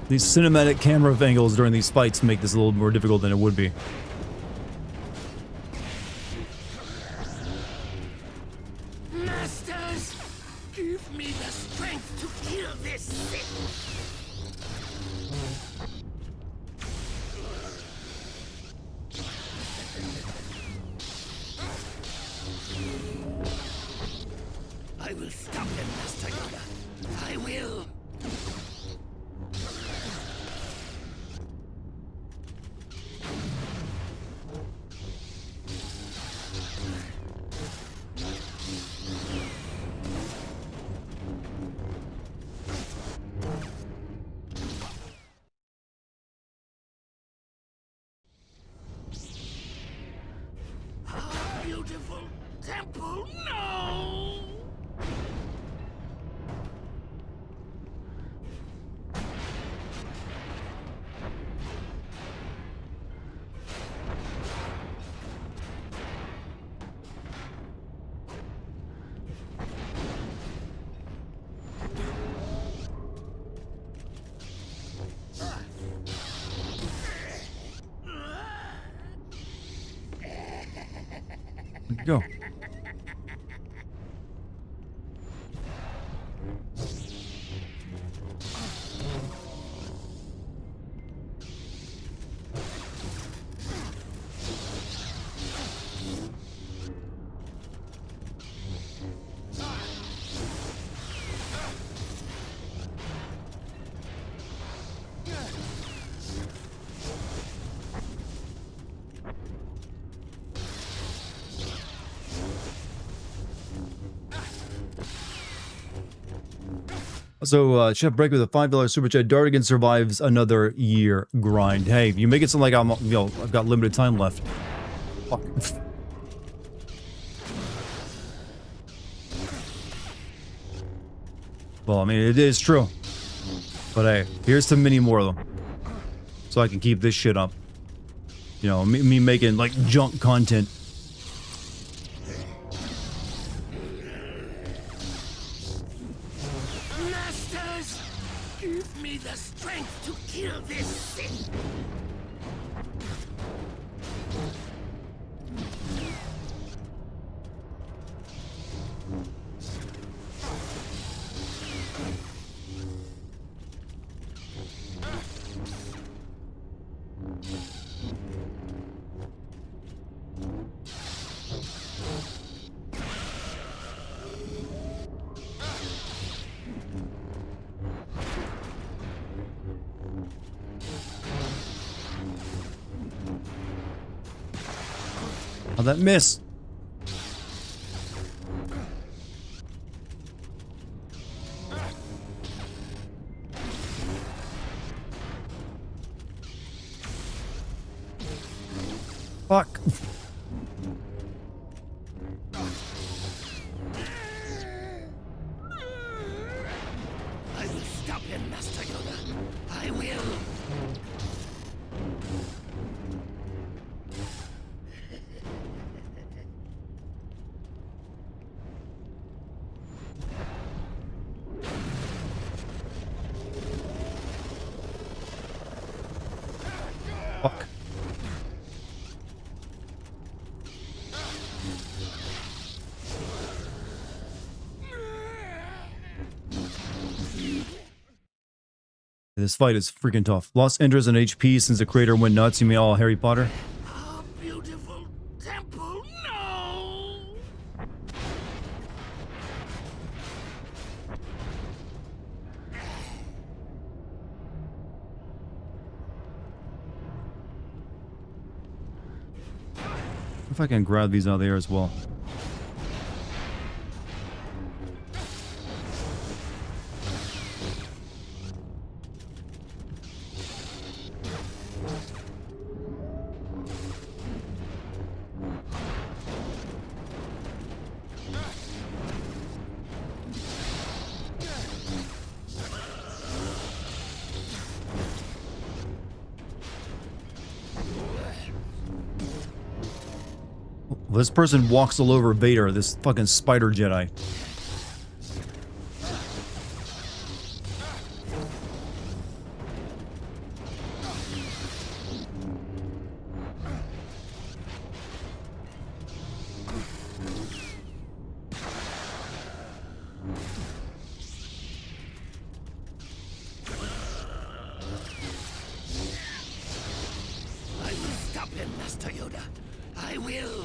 These cinematic camera angles during these fights make this a little more difficult than it would be. Masters, give me the strength to kill this thing. I will stop them, Master Yoda. I will. Beautiful temple, no! Go. So, Chef Break with a $5 super chat. Dartigan survives another year grind. Hey, you make it sound like I've got limited time left. Fuck. Well, I mean, it is true. But hey, here's to many more of them. So I can keep this shit up. You know, me making, like, junk content. Give me the strength to kill this thing. How'd that miss? Fuck. I will stop him, Master Yoda. I will. Fuck. This fight is freaking tough. Lost interest in HP since the creator went nuts. You mean all Harry Potter? Oh, beautiful temple, no! If I can grab these out of the air as well. This person walks all over Vader, this fucking spider Jedi. I will stop him, Master Yoda. I will.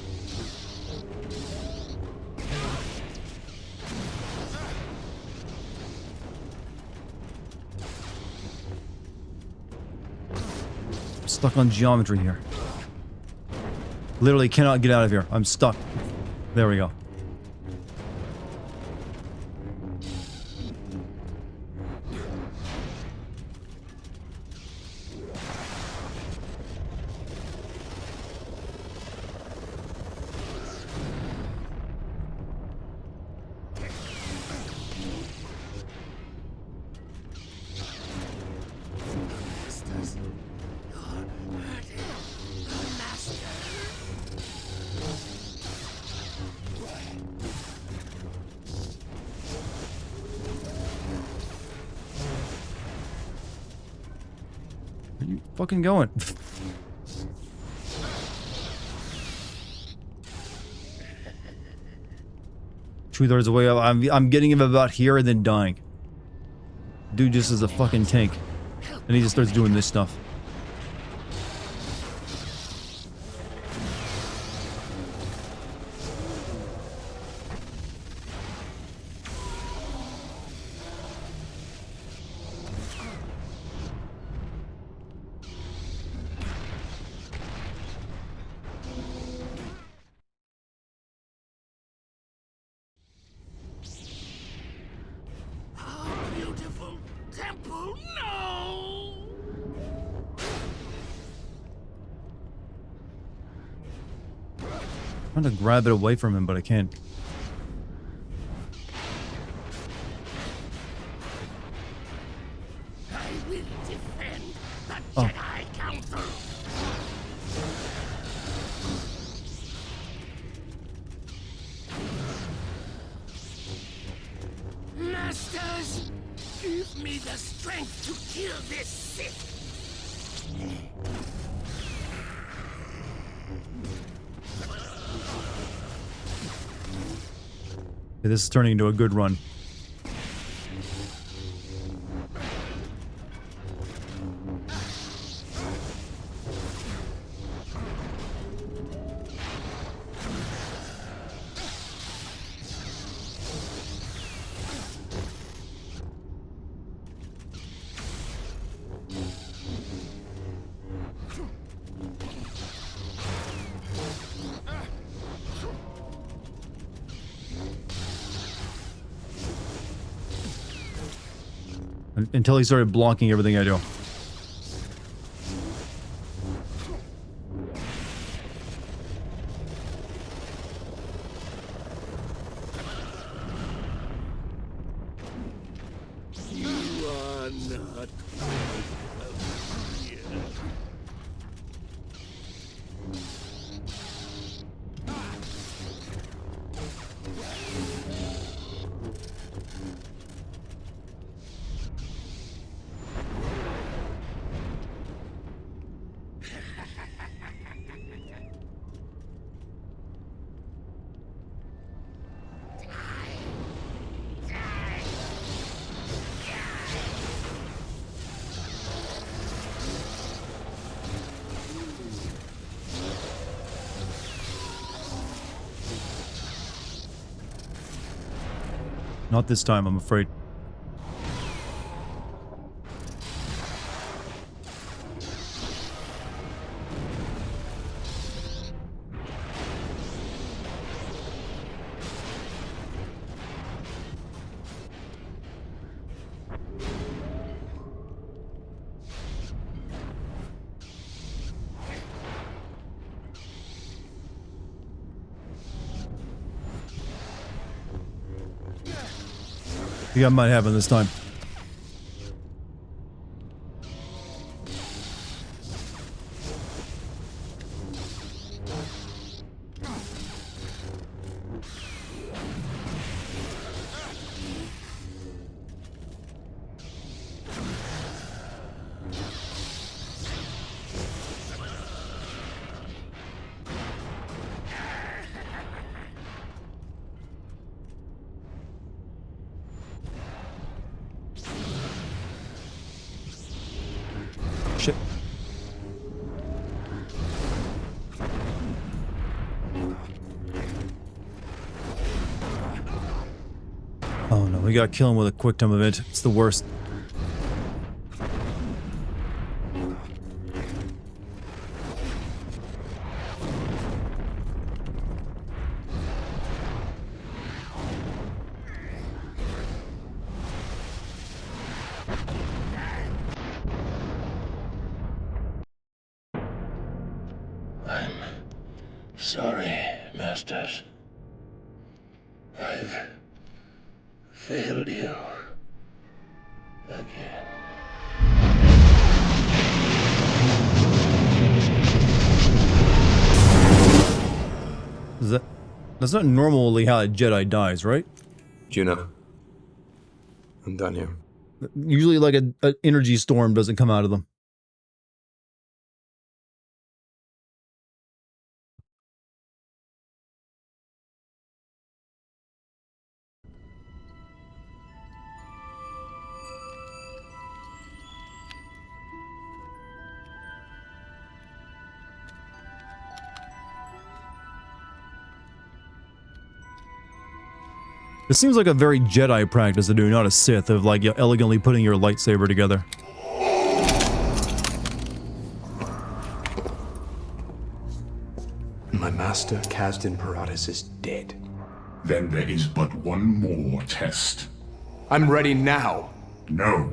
I'm stuck on geometry here. Literally cannot get out of here. I'm stuck. There we go. Masters, you're hurting the Master. Where are you fucking going? Two-thirds away. I'm getting him about here and then dying. Dude just is a fucking tank. And he just starts doing this stuff. Oh, beautiful temple, no! I'm trying to grab it away from him, but I can't. I will defend the Oh. Jedi Council. Masters, give me the strength to kill this Sith. Okay, this is turning into a good run. Until he started blocking everything I do. Not this time, I'm afraid. I think I might have him this time. Shit. Oh no, we gotta kill him with a quick time event. It's the worst. Sorry, Masters. I've failed you again. That's not normally how a Jedi dies, right? Juno, I'm done here. Usually like an energy storm doesn't come out of them. This seems like a very Jedi practice to do, not a Sith, of like elegantly putting your lightsaber together. My master, Kazdan Paratus, is dead. Then there is but one more test. I'm ready now. No.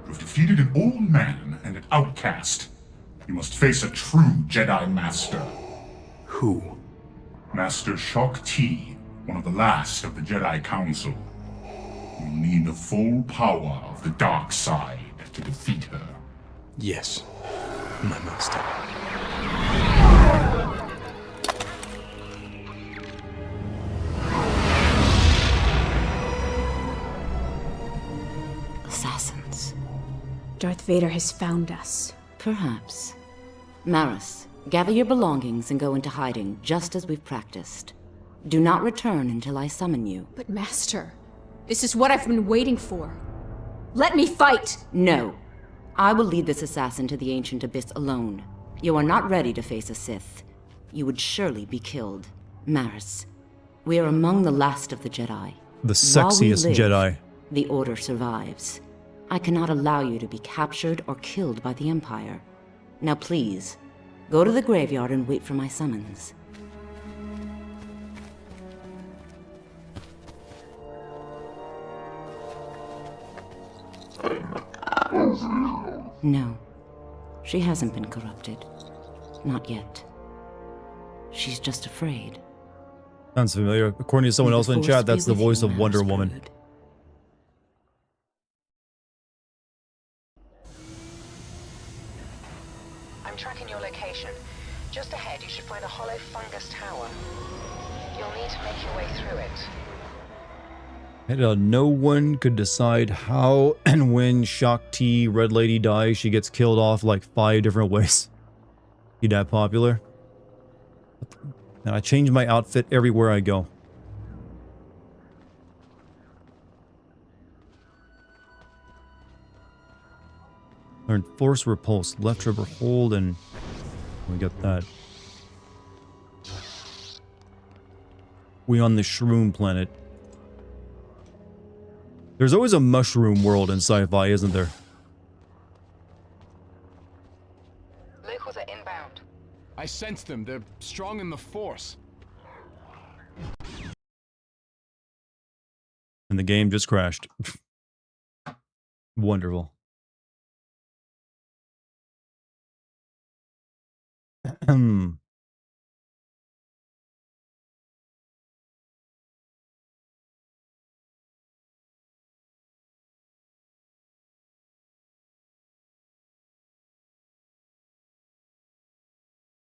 You've defeated an old man and an outcast. You must face a true Jedi Master. Who? Master Shaak Ti, one of the last of the Jedi Council. You'll need the full power of the dark side to defeat her. Yes, my master. Assassins. Darth Vader has found us. Perhaps. Maris, gather your belongings and go into hiding, just as we've practiced. Do not return until I summon you. But Master, this is what I've been waiting for. Let me fight! No. I will lead this assassin to the ancient abyss alone. You are not ready to face a Sith. You would surely be killed. Maris, we are among the last of the Jedi. The sexiest Jedi. The Order survives. I cannot allow you to be captured or killed by the Empire. Now please, go to the graveyard and wait for my summons. No. She hasn't been corrupted. Not yet. She's just afraid. Sounds familiar. According to someone else in chat, that's the voice of Wonder Woman. I'm tracking your location. Just ahead, you should find a hollow fungus tower. You'll need to make your way through it. And, no one could decide how and when Shaak Ti, Red Lady, dies. She gets killed off like 5 different ways. He that popular. And I change my outfit everywhere I go. Learn Force Repulse, left trigger hold, and we got that. We on the Shroom planet. There's always a mushroom world in sci-fi, isn't there? Locals are inbound. I sense them. They're strong in the Force. And the game just crashed. Wonderful.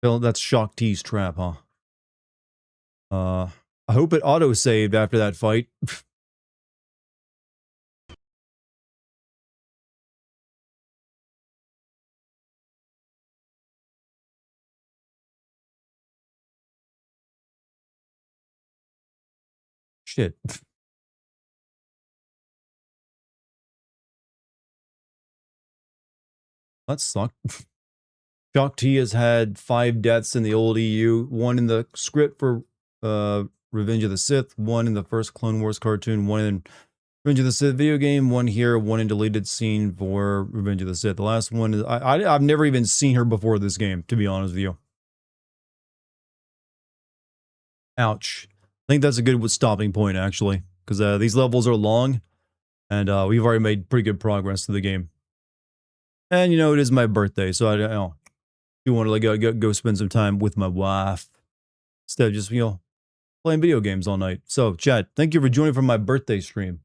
Well, that's Shock T's trap, huh? I hope it auto-saved after that fight. Shit. That sucked. Shock T has had 5 deaths in the old EU, 1 in the script for Revenge of the Sith, 1 in the first Clone Wars cartoon, 1 in Revenge of the Sith video game, 1 here, 1 in deleted scene for Revenge of the Sith. The last one is I've never even seen her before this game, to be honest with you. Ouch. I think that's a good stopping point, actually, because these levels are long, and we've already made pretty good progress to the game. And, you know, it is my birthday, so I don't know. You want to go spend some time with my wife instead of just, you know, playing video games all night. So, chat, thank you for joining for my birthday stream.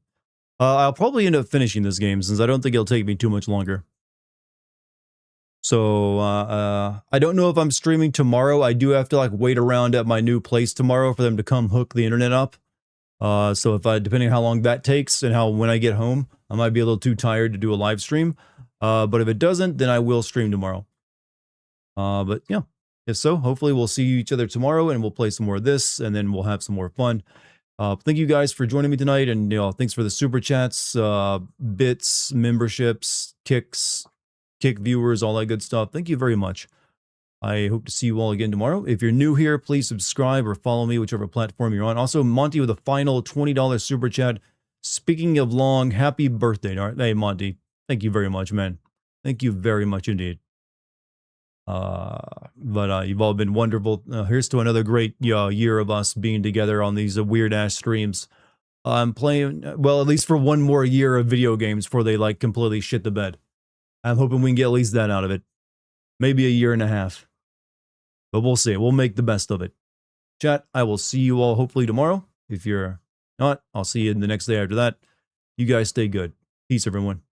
I'll probably end up finishing this game since I don't think it'll take me too much longer. So, I don't know if I'm streaming tomorrow. I do have to, like, wait around at my new place tomorrow for them to come hook the internet up. So if depending on how long that takes and when I get home, I might be a little too tired to do a live stream. But if it doesn't, then I will stream tomorrow. But yeah, if so, hopefully we'll see each other tomorrow and we'll play some more of this and then we'll have some more fun. Thank you guys for joining me tonight, and you know, thanks for the super chats, bits, memberships, kick viewers, all that good stuff. Thank you very much. I hope to see you all again tomorrow. If you're new here, please subscribe or follow me, whichever platform you're on. Also, Monty with a final $20 super chat. Speaking of long, happy birthday. Hey, Monty. Thank you very much, man. Thank you very much indeed. But you've all been wonderful. Here's to another great year of us being together on these weird-ass streams. I'm playing, well, at least for one more year of video games before they, like, completely shit the bed. I'm hoping we can get at least that out of it. Maybe a year and a half. But we'll see. We'll make the best of it. Chat, I will see you all hopefully tomorrow. If you're not, I'll see you the next day after that. You guys stay good. Peace, everyone.